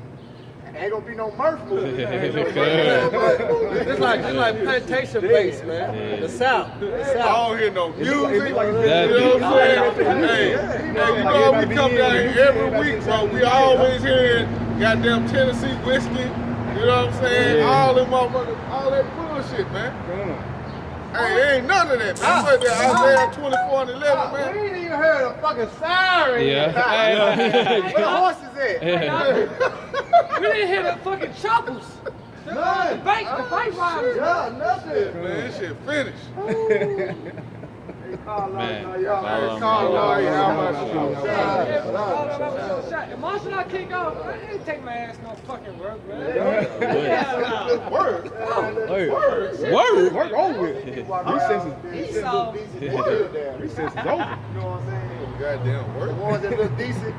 ain't gonna be no Murph moving. It's like plantation base, man. The South. I don't hear no music. You know what I'm That- saying? Hey, you know we come down here every week, bro. We always hearing goddamn Tennessee whiskey. You know what I'm saying? All them motherfuckers, all that bullshit, man. Hey, there ain't none of that, man. What that Isaiah 24 and 11, We man. ain't even heard a fucking siren. Yeah. Where the horses at? We didn't hear the fucking choppers. The bike riders. Yeah, nothing. Man, this shit finished. Man. If martial law kick off, I ain't take my ass no fucking work, man. Word. Word. Work over with. Recess is over. You know what I'm saying? Goddamn The work. ones that look decent,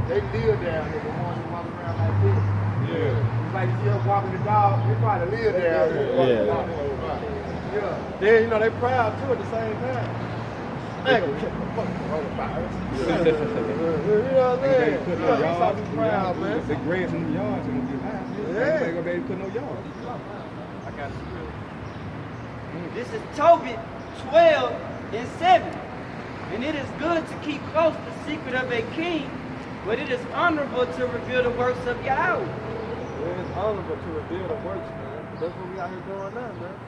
they live down here. The ones that walk around like this. Yeah. It's like you see us walking the dog, they probably live down here. Yeah. Then, you know, they proud too at the same time. They gonna catch the fucking coronavirus. You know what I'm saying? Put no Yeah, yards we in the proud, yards. man. The grass in the yards gonna get high. Yeah. They gonna be able to put no yards. This is Tobit 12 and 7. And it is good to keep close the secret of a king, but it is honorable to reveal the works of Yahweh. It's honorable to reveal the works, man. That's what we out here doing now, man.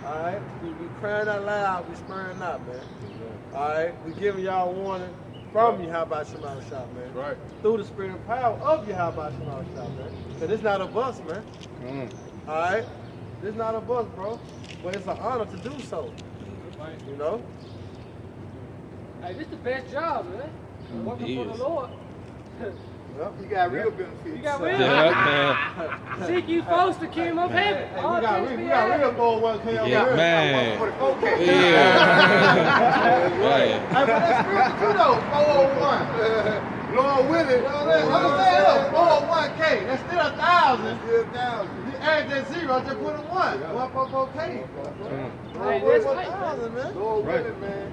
Alright? We crying out loud, we spurring out, man. Alright? We giving y'all warning from you, how about Shema Shop, man? Right. Through the spirit and power of you, how about Shema Shop, man? Because it's not of us, man. Alright? It's not of us, bro. But it's an honor to do so. You know? Hey, this the best job, man. Working for the Lord. You got real benefits. You got real. Yeah, Seek you first the kingdom of heaven. Hey, we got real gold ones here. Yeah, man. For the 4K. Yeah. Hey, but that's real too, though. 401. Lord willing. I'm saying, look, 401K. That's still 1,000. Still 1,000. You add that zero, just put a 1. 144K. Hey, Lord, that's 1,000, man. Lord willing, man.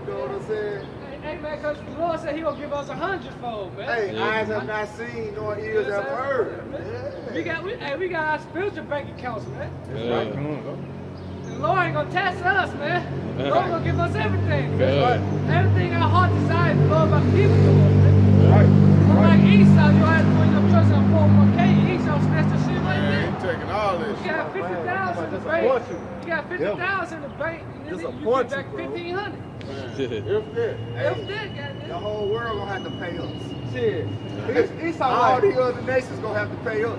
You know what I'm saying? Hey, man, because the Lord said he gonna give us 100-fold, man. Hey, eyes have not seen, nor ears have heard. We got our spiritual bank accounts, man. Yeah. The Lord ain't gonna test us, man. The Lord gonna give us everything. Good. Everything our heart desires, the Lord about to give it to us, man. Unlike Esau, you had to put your trust on 401K. Esau snatched the shit right Man, there. he taking all this You shit. got 50,000 in the bank. You got 50,000 in the bank, and then you Disappoint get back you, bro. 1,500. If that. That's that, The goddamn. whole world gonna have to pay us. Shit. Esau All like, these other nations gonna have to pay us.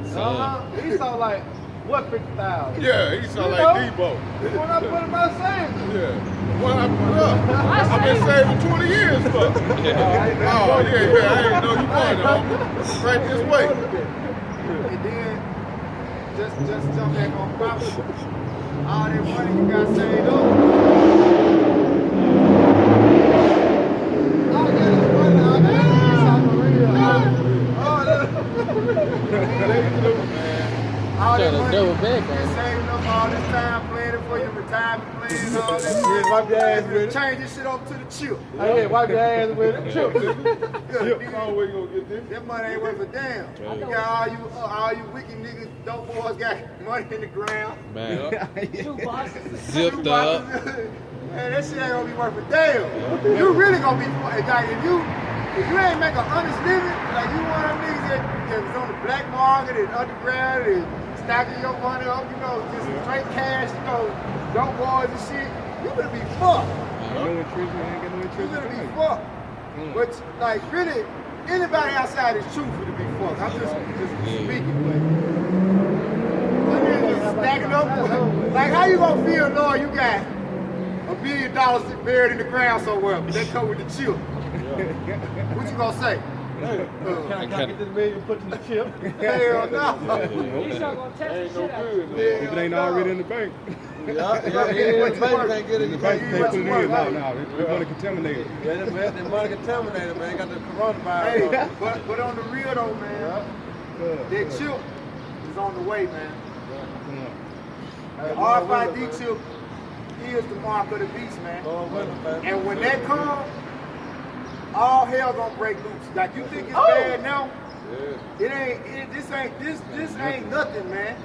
Esau like, what 50,000? Yeah, he sound You like know? Debo. When I put in my savings. Yeah. What I put up. I've been saving 20 years for. Oh, yeah, I didn't know you wanted, homie. Right this way. And then just jump back on property. All that money you got saved up. All that money, all that South Korea. and all that. Yeah, wipe your ass with it. Change this shit over to the chip. Hey, wipe your ass with it. Chip, nigga. Where you gonna get this? That money ain't worth a damn. You got all you wicked niggas, dope boys got money in the ground. Man, Two boxes. zipped up. Man, that shit ain't gonna be worth a damn. You really gonna be like if you ain't make an honest living, like you one of them niggas that was on the black market and underground and stacking your money up, you know, just straight cash, you know, dope boys and shit, you gonna be fucked. No intrusion, ain't got no You intrusion. gonna be fucked. But like really, anybody outside is truthful to be fucked. I'm just speaking, but you niggas just stacking up. Like how you gonna feel knowing you got $1 billion buried in the ground somewhere, but they come with the chip? What you gonna say? Can I get this million and put in the chip? Hell no. He's not gonna test the shit out. If it ain't already in the bank. Yeah, the bank can't get it. The bank can't put it in. No, we want to contaminate it. Yeah, that money contaminated, man. Got the coronavirus. Hey, but on the real though, man, that chip is on the way, man. The RFID chip is the mark of the beast, man. And when that comes, all hell gonna break loose. Like you think it's bad now? This ain't nothing, man.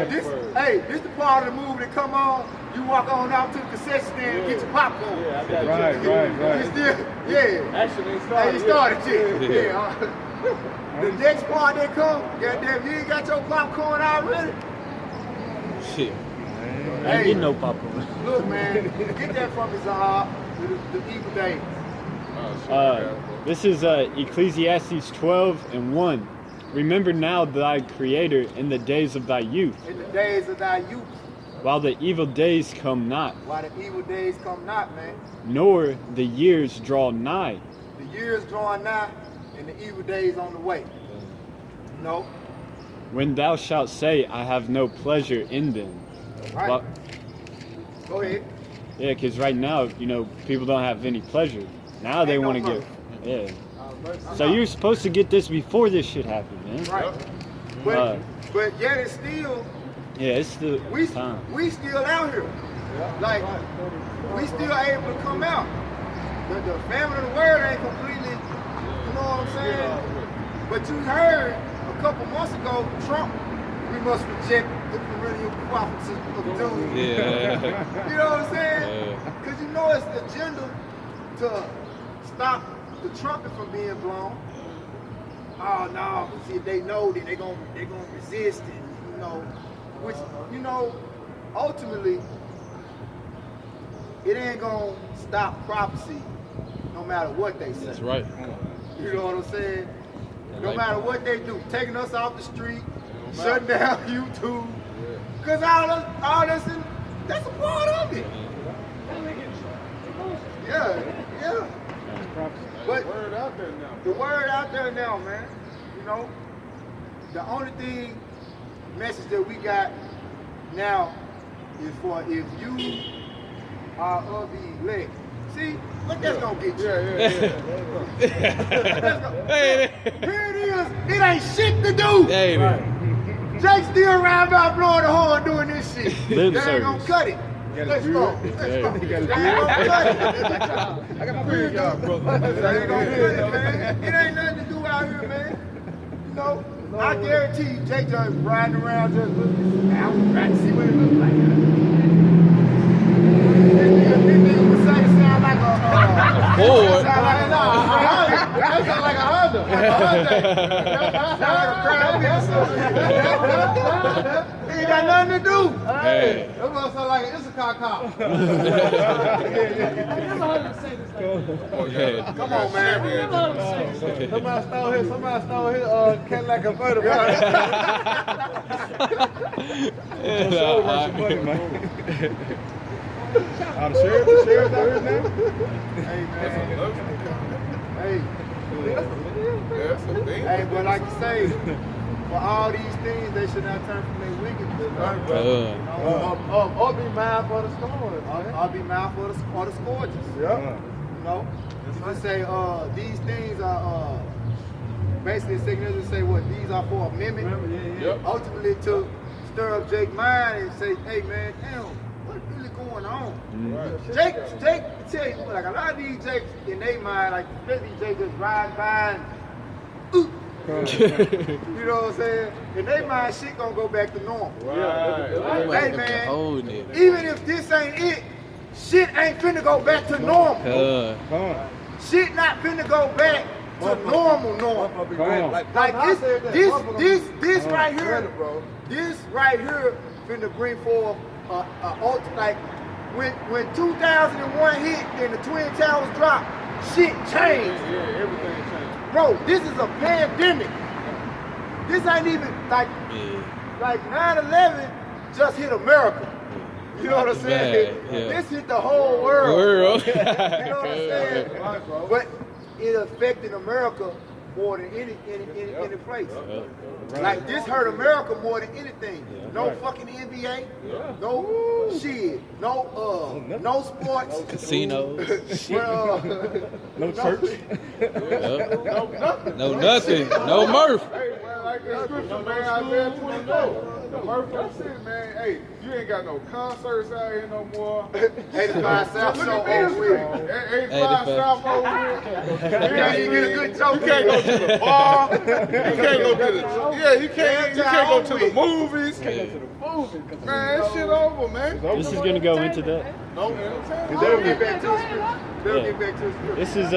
This the part of the movie that come on. You walk on out to the concession stand and get your popcorn. Right. You still, Actually, Hey, you started it. The next part that come, goddamn, you ain't got your popcorn already. Shit. I ain't getting no popcorn. Look, man, get that from his the evil days. This is Ecclesiastes 12:1. Remember now thy Creator in the days of thy youth, In the days of thy youth, while the evil days come not, while the evil days come not, man. nor the years draw nigh. The years drawing nigh, and the evil days on the way. No, When thou shalt say, I have no pleasure in them. right? Well, Go ahead. yeah, because right now, you know, people don't have any pleasure. Now they Ain't no want to pleasure. get, So you're supposed to get this before this shit happened, man. Right. But yet it's still, Yeah, it's the we time. still out here. Like, we still able to come out. The family of the word ain't completely, you know what I'm saying? But you heard a couple months ago, Trump, we must reject the perennial prophecies of doom. Yeah. You know what I'm saying? Yeah. Because you know it's the agenda to stop the trumpet from being blown. Oh no, see if they know that they're gonna resist it, you know. Which, you know, ultimately it ain't gonna stop prophecy no matter what they say. That's right. You know what I'm saying? No matter what they do, taking us off the street, shutting down YouTube. Because all this, that's a part of it. Yeah. But Word out there now. the word out there now, man. You know, the only message that we got now is for if you are of the elect. See, what that's gonna get you. Hey, Here it is. It ain't shit to do. hey, Jake still around about blowing the horn doing this shit. Lip That ain't gonna service. cut it. Let's go. Let's go. That ain't gonna cut it. I got my period, y'all, brother. That ain't gonna cut it, man. It ain't nothing to do out here, man. You know, I guarantee you, Jake just riding around just looking out, trying to see what it looks like. This nigga would say it sound like a Ford. sound like that sound like a Honda. Sound like a crowd vehicle. He ain't got nothing to do. Hey. That must sound like an Issachar car. Yeah. Come on, man. Somebody stole his Cadillac convertible. The sheriff's out here now? Hey, man. That's a thing. Hey, but like you say, for all these things, they should not turn from their wickedness. Right? Or be mindful of the storm. I'll be mindful of the scourges. Yeah. You know? You say these things are basically signals to say what these are for a mimic. Yep. Ultimately to stir up Jake's mind and say, hey man, damn, what really going going on. Right. Jake, tell you, like a lot of these Jakes in their mind, like especially Jake just riding by and you know what I'm saying? In their mind, shit gonna go back to normal. Right. Hey man, Hold it. even if this ain't it, shit ain't finna go back to normal. Shit not finna go back to normal. Like this right here, this right here finna bring forth like when 2001 hit and the Twin Towers dropped, shit changed. Yeah, everything changed. Bro, this is a pandemic. This ain't even like 9/11 just hit America. You know what I'm saying? This hit the whole world. You know what I'm saying? But it affected America more than any place. Like this hurt America more than anything. No fucking NBA, no shit, no sports, Casino. No church. No nothing. No Murph. Hey, man, like that scripture, man, Isaiah 24. The Murphy City, man. Hey, you ain't got no concerts out here no more. 85 South Look Show at this. over with. 85 South over here. You can't even get a good joke. You can't go to the bar. You can't go to the you can't go to the movies. Man, that shit over, man. This is going to go into that. No entertainment. They'll get back to the scripture. They'll get back to the scripture. This is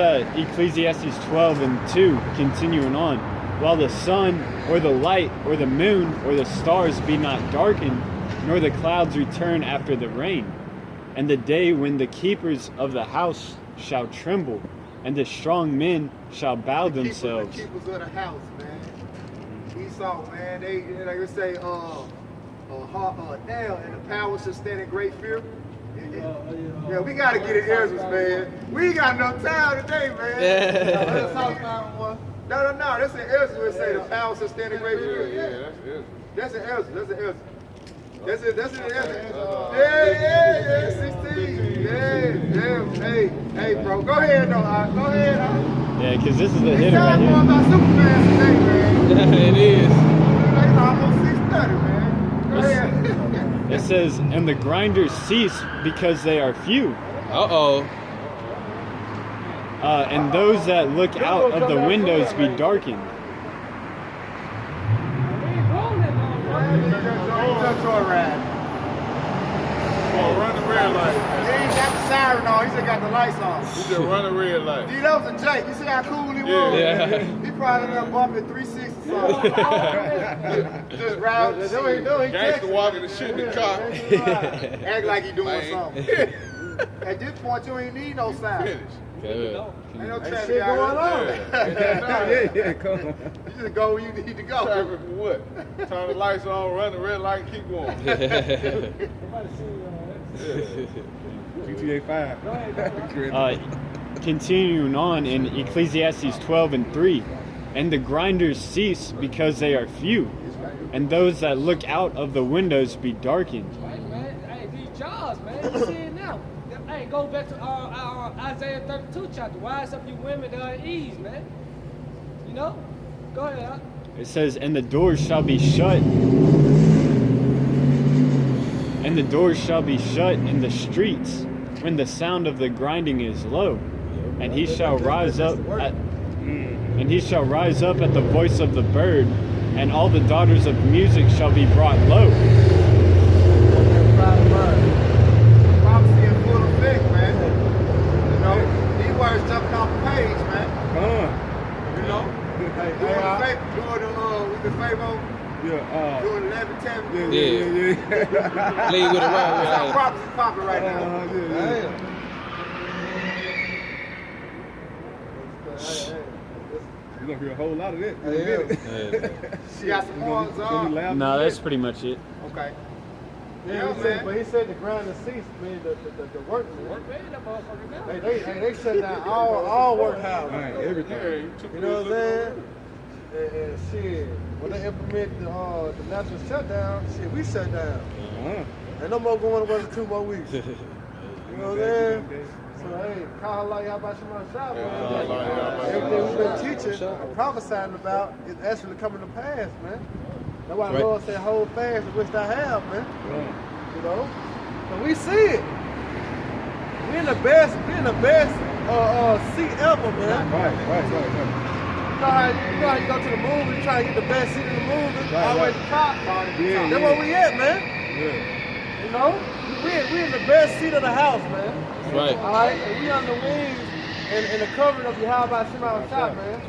Ecclesiastes 12:2, continuing on. While the sun or the light or the moon or the stars be not darkened, nor the clouds return after the rain, and the day when the keepers of the house shall tremble, and the strong men shall bow themselves. The keepers of the house, man. Esau, man, they like they say, now and the power shall stand in great fear. Yeah, we gotta get it Ezra's, man. We ain't got enough time today, man. No, that's an Ezra. It say the power shall stand in great fear. Yeah, that's it. That's an Ezra. That's an Ezra. Yeah, 16. Yeah. Hey, bro, go ahead, though. Go ahead. Yeah, because this is the It's hitter right time here. more about Superman today, man. It is. It's almost 6:30, man. Go ahead. It says, and the grinders cease because they are few. And those that look out of the windows be darkened. Oh, run the red light. He ain't got the siren on, he just got the lights on. You just run the red light. Dude, that was a Jake. You see how cool he was? Yeah. He probably done bumping 360 something. Just round. Gangster walking the shit in the car. Act like he doing Man. something. At this point, you ain't need no sign. Finish. Good. Ain't no Ain't traffic shit out going here. Yeah, come on. You just go where you need to go. Traffic for what? Turn the lights on, run the red light, and keep going. GTA 5. Continuing on in Ecclesiastes 12:3, and the grinders cease because they are few, and those that look out of the windows be darkened. Right, man. Hey, these jobs, man. You see it now. Hey, go back to our Isaiah 32 chapter. Wise up you women that are at ease, man. You know? Go ahead, huh? It says, and the doors shall be shut. And the doors shall be shut in the streets when the sound of the grinding is low. And he shall rise up at the voice of the bird, and all the daughters of music shall be brought low. Prophecy in full effect, man. You know, these words jumping off the page, man. Come on. You know? Doing the favor. Yeah, Doing 11, 10. Yeah. Lead with it That's how right. prophecy popping right now. You're gonna hear a whole lot of that in a minute. She got some horns on. No, that's pretty much it. Okay. Yeah, but he said the grind and cease, mean the work. They shut down all workhouses. Man, everything. You know what I'm saying? And shit, when they implement the national shutdown, shit, we shut down. Ain't no more going to work for 2 more weeks. You know what I'm saying? So hey, call her like how about you my shop? Everything we've been teaching and prophesying about is actually coming to pass, man. That's why the Lord said hold fast to which I have, man. You know? So we see it. we in the best seat ever, man. Right. You know how you go to the movie, you try to get the best seat in the movie, all the way to the top. Yeah, That's where we at, man. Yeah. You know, we in the best seat of the house, man. Right. All right, and we on the wings and the covering of Yahweh Shema Shah, man.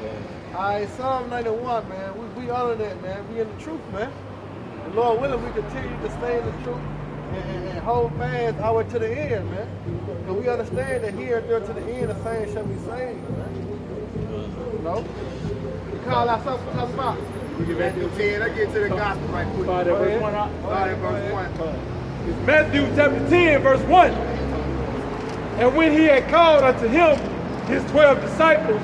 All right, Psalm 91, man. We honor that, man. We in the truth, man. And Lord willing, we continue to stay in the truth and hold fast all the way to the end, man. And we understand that here and there to the end, the same shall be saved, man. You know? We call ourselves a tough spot. We get back to 10. Let's get to the gospel right quick. Start at verse 1. Start at verse 1. It's Matthew chapter 10, verse 1. And when he had called unto him his 12 disciples,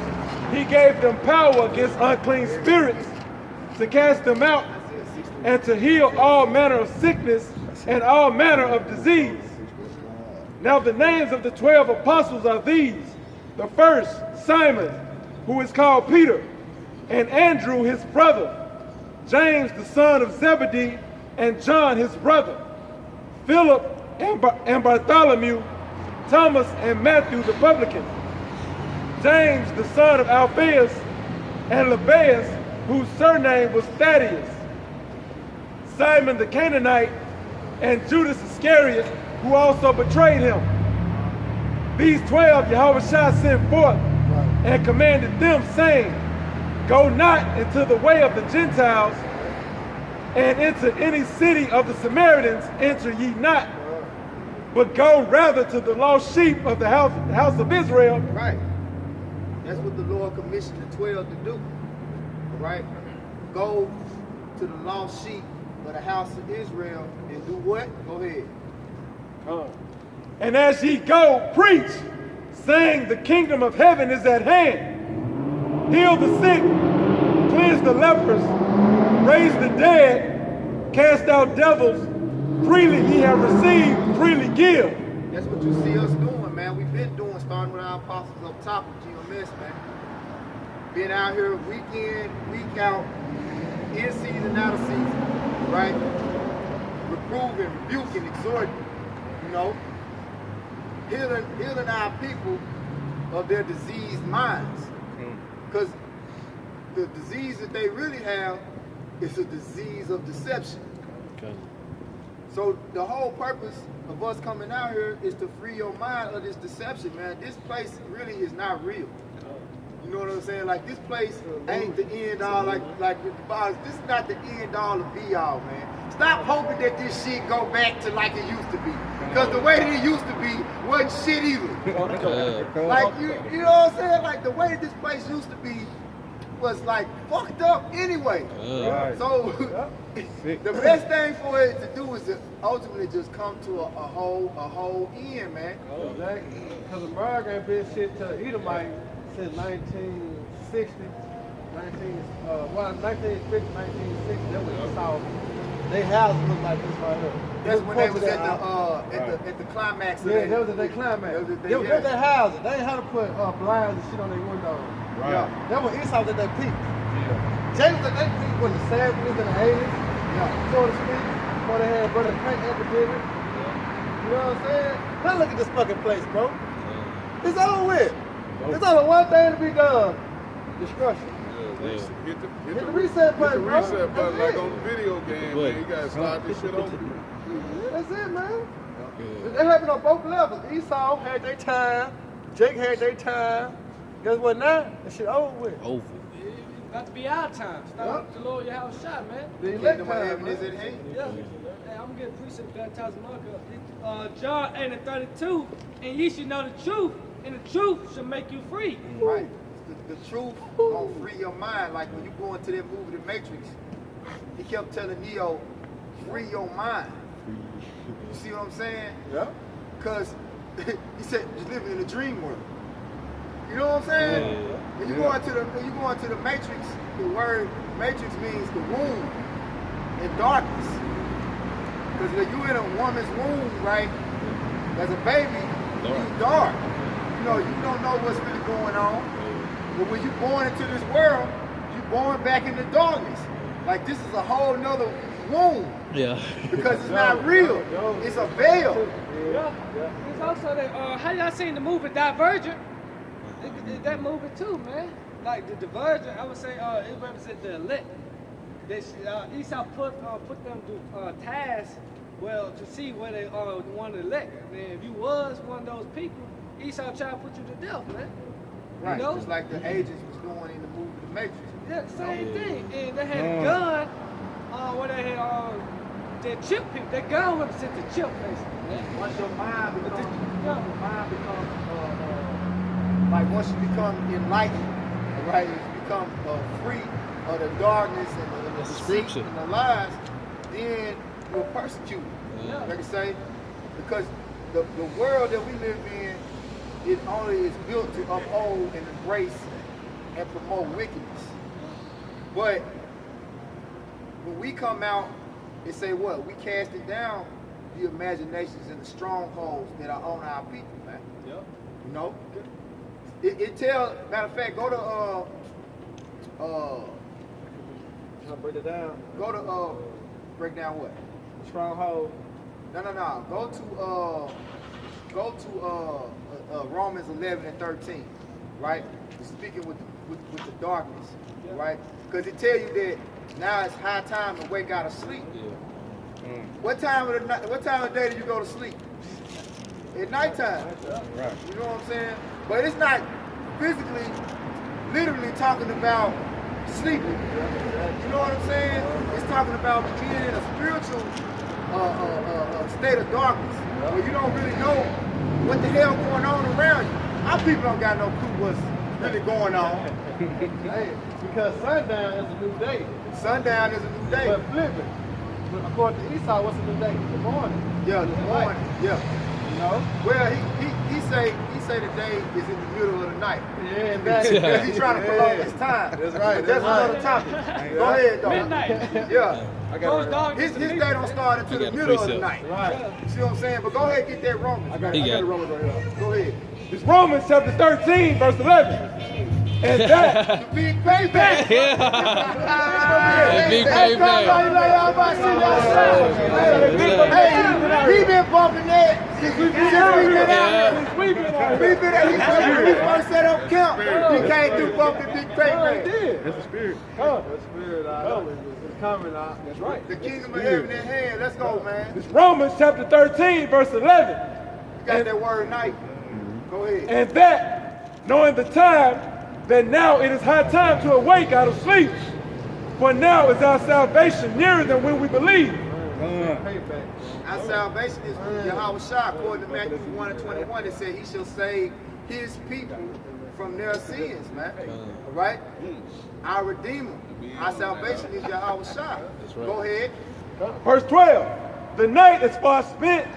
he gave them power against unclean spirits to cast them out and to heal all manner of sickness and all manner of disease. Now the names of the 12 apostles are these: the first, Simon, who is called Peter, and Andrew his brother, James the son of Zebedee, and John his brother, Philip and Bartholomew, Thomas and Matthew the publican, James the son of Alphaeus, and Lebbaeus, whose surname was Thaddeus, Simon the Canaanite, and Judas Iscariot, who also betrayed him. These 12 Yahweh sent forth and commanded them, saying, Go not into the way of the Gentiles, and into any city of the Samaritans enter ye not, but go rather to the lost sheep of the house of Israel. Right. That's what the Lord commissioned the 12 to do. All right? Go to the lost sheep of the house of Israel and do what? Go ahead. And as ye go, preach, saying the kingdom of heaven is at hand. Heal the sick, cleanse the lepers, raise the dead, cast out devils. Freely ye have received, freely give. That's what you see us doing, man. We've been doing, starting with our apostles up top of GMS, man. Been out here week in, week out, in season, out of season, right? Reproving, rebuking, exhorting, you know, healing our people of their diseased minds. Because the disease that they really have is a disease of deception. Okay. So the whole purpose of us coming out here is to free your mind of this deception, man. This place really is not real. You know what I'm saying? Like, this place ain't the end all, like with the bars. This is not the end all of be all, man. Stop hoping that this shit go back to like it used to be. Because the way that it used to be wasn't shit either. Like, you know what I'm saying? Like, the way this place used to be was like fucked up anyway. So the best thing for it to do is to ultimately just come to a whole end, man. Exactly. Because America ain't been shit to Edomite since 1960. 1950, 1960. That was the South. They houses look like this right here. That's when they was at the climax. Yeah, that was at their climax. They was at their houses. They ain't had to put blinds and shit on their windows. Right. Yeah. That was Esau at their peak. James at their peak was the 70s and the 80s, so to speak, before they had Brother Crank epidemic. You know what I'm saying? Now look at this fucking place, bro. It's over with. There's only one thing to be done. Destruction. Hit the reset button, hit the bro. reset button That's like it. on the video game, man. You gotta start this shit over. That's it, man. It happened on both levels. Esau had their time. Jake had their time. Guess what now? That shit over with. Over. About to be our time. Start to lower your house shot, man. The elect Kingdom of time, heaven man. is at hand. Yeah. Hey, I'm getting precept baptized in my cup. John 8:32, and ye should know the truth, and the truth shall make you free. Right. The truth gonna free your mind. Like when you go into that movie, The Matrix, he kept telling Neo, free your mind. You see what I'm saying? Yeah. Because he said you're living in a dream world. You know what I'm saying? When you go into the Matrix, the word Matrix means the womb and darkness. Because when you in a woman's womb, right, as a baby, you dark. You know, you don't know what's really going on. But when you're born into this world, you're born back into darkness. Like, this is a whole nother womb. Yeah. Because it's not real. It's a veil. Yeah. It's also that, how y'all seen the movie Divergent? That movie too, man. Like the Divergent, I would say it represents the elect. Esau put them to tasks, well, to see where they want to elect. And then if you was one of those people, Esau tried to put you to death, man. Right. You know? Just like the agents was doing in the movie The Matrix. Yeah, same thing. And they had a gun, where they had they chip people. That gun represents the chip, basically. Once your mind becomes, like once you become enlightened, right? You become free of the darkness and the deceit scripture. and the lies, then you're persecuted. Yeah. Like I say, because the world that we live in, it only is built to uphold and embrace and promote wickedness. But when we come out and say what? We cast it down the imaginations and the strongholds that are on our people, man. Yep. You know? It tells, matter of fact, go to Break it down. go to break down what? Stronghold. No. Go to Romans 11 and 13, right? It's speaking with the darkness, right? Because it tell you that now it's high time to wake out of sleep. What time of the day do you go to sleep? At nighttime. Right. You know what I'm saying? But it's not physically, literally talking about sleeping. You know what I'm saying? It's talking about being in a spiritual state of darkness where you don't really know what the hell going on around you. Our people don't got no clue what's really going on. Hey, because sundown is a new day. Sundown is a new day. But flipping. But according to Esau, what's a new day? The morning. Yeah, the morning. Yeah. You know? Well, he say the day is in the middle of the night. Yeah, that's Because he's trying to prolong his time. That's right. But that's another topic. Go ahead, though. Midnight. Yeah. I got it. His day don't start until the got the middle of the precept. night. Right. You see what I'm saying? But go ahead and get that Romans. I got He it. I got got it. it. Romans right here. Go ahead. It's Romans chapter 13, verse 11. And that The big payback. The big payback. Hey, we been bumping that since we been out. we've been on We been when we first set up camp. We came through bumping big payback. That's the spirit. The spirit, I know. It's coming out. That's right. The kingdom of heaven in hand. Let's go, man. It's Romans chapter 13, verse 11. You got that word night. Go ahead. And that, knowing the time, that now it is high time to awake out of sleep. For now is our salvation nearer than when we believe. Payback. Our salvation is through Yahweh Shah, according to Matthew 1 and 21. It said he shall save his people from their sins, man. All right? Our Redeemer. Our salvation is Yahweh Shah. Go ahead. Verse 12. The night is far spent,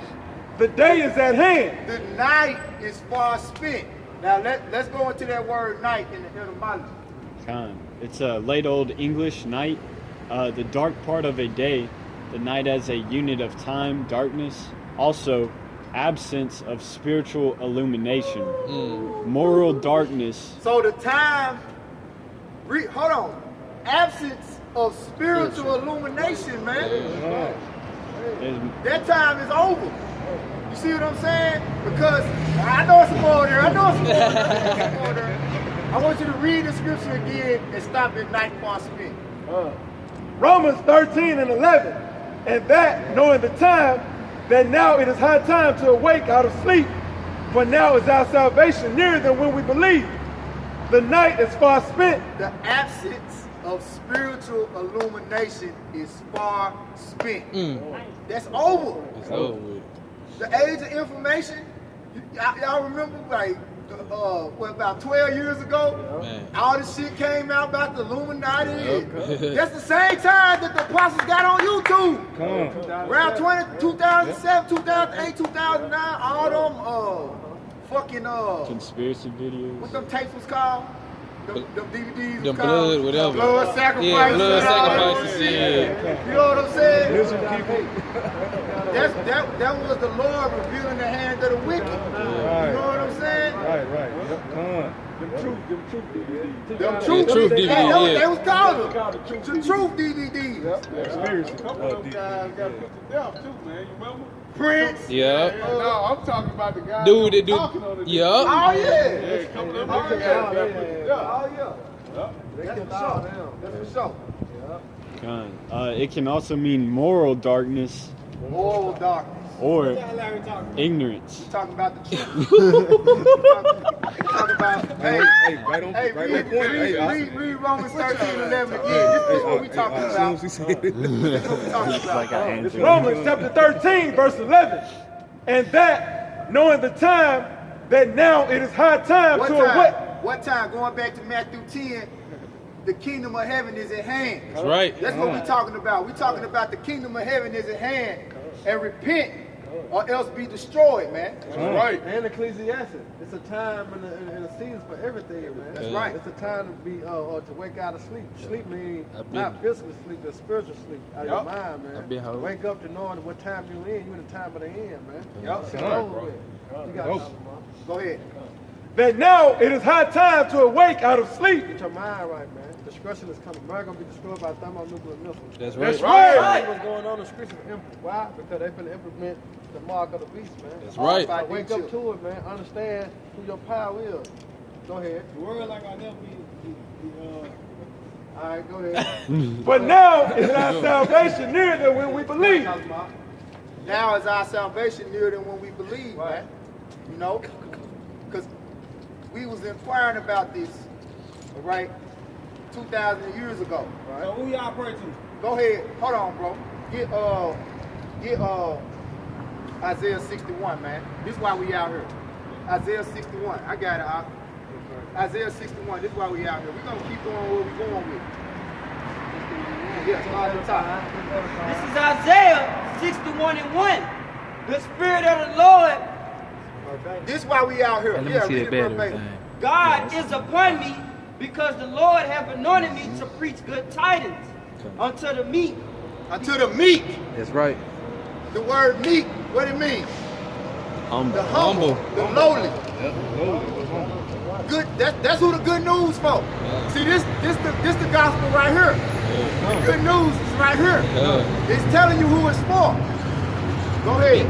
the day is at hand. The night is far spent. Now let's go into that word night in the etymology. It's a late old English night, the dark part of a day, the night as a unit of time, darkness, also absence of spiritual illumination, moral darkness. So the time, hold on, absence of spiritual illumination, man. That time is over. You see what I'm saying? Because I know it's more there. I want you to read the scripture again and stop at night far spent. Romans 13 and 11. And that, knowing the time, that now it is high time to awake out of sleep. For now is our salvation nearer than when we believe. The night is far spent. The absence of spiritual illumination is far spent. That's over. It's over with. The age of information, y'all remember like, about 12 years ago? Man. All this shit came out about the Illuminati. That's the same time that the apostles got on YouTube. Around 2007, 2008, 2009, all them Conspiracy videos. what them tapes was called? Them DVDs The was blood, called? whatever. Blood sacrifices. Yeah, blood and all that sacrifices, shit. yeah. You know what I'm saying? That was the Lord revealing the hand of the wicked. You know what I'm saying? Right. Them truth DVDs. Them truth DVD, They yeah. was called them. Called The truth DVDs. Conspiracy. A couple of them guys got put to death too, man. You remember? Prince. Yeah. No, I'm talking about the guy Dude, that talking on the dude. Yeah. Oh yeah. Yeah, a couple of them guys got put to death. Oh yeah. That's for sure. That's for sure. God. It can also mean moral darkness Moral darkness. or ignorance. We talking about the truth. we talking about. Hey, right on, hey, right read, on point. read Romans 13:11 again. This is what we talking about. This is what we talking about. It's Romans chapter 13, verse 11. And that, knowing the time, that now it is high time What to time? awake. What time? Going back to Matthew 10, the kingdom of heaven is at hand. That's right. That's what we're talking about. We're talking about the kingdom of heaven is at hand. And repent or else be destroyed, man. That's right. And Ecclesiastes, it's a time and a season for everything, man. That's right. It's a time to be to wake out of sleep. Sleep means not physical sleep, but spiritual sleep out of your mind, man. Wake up to knowing what time you're in. You're in the time of the end, man. Yup. It's over with. You got another one. Go ahead. That now it is high time to awake out of sleep. Get your mind right, man. Destruction is coming. America gonna be destroyed by thermonuclear missiles. That's right. That's right. What's going on in scripture? Why? Because they finna implement the mark of the beast, man. That's right. All Wake up to it, man. Understand who your power is. Go ahead. The word like I never All right, go ahead. But now is our salvation nearer than when we believe. Now is our salvation nearer than when we believe, man. You know? Because we was inquiring about this, all right, 2,000 years ago. Right? So who y'all pray to? Go ahead. Hold on, bro. Get Isaiah 61, man. This is why we out here. Isaiah 61. I got it. Isaiah 61. This is why we out here. We're gonna keep going where we're going with. Yeah, start at the top. This is Isaiah 61 and 1. The Spirit of the Lord, This is why we out here. Let me Yeah, see read the it better verbatim. thing. God is upon me, because the Lord hath anointed me to preach good tidings unto the meek. Unto the meek. That's right. The word meek, what it mean? The Humble. the lowly. Good. That's who the good news for. See, this the gospel right here. The good news is right here. It's telling you who it's for. Go ahead.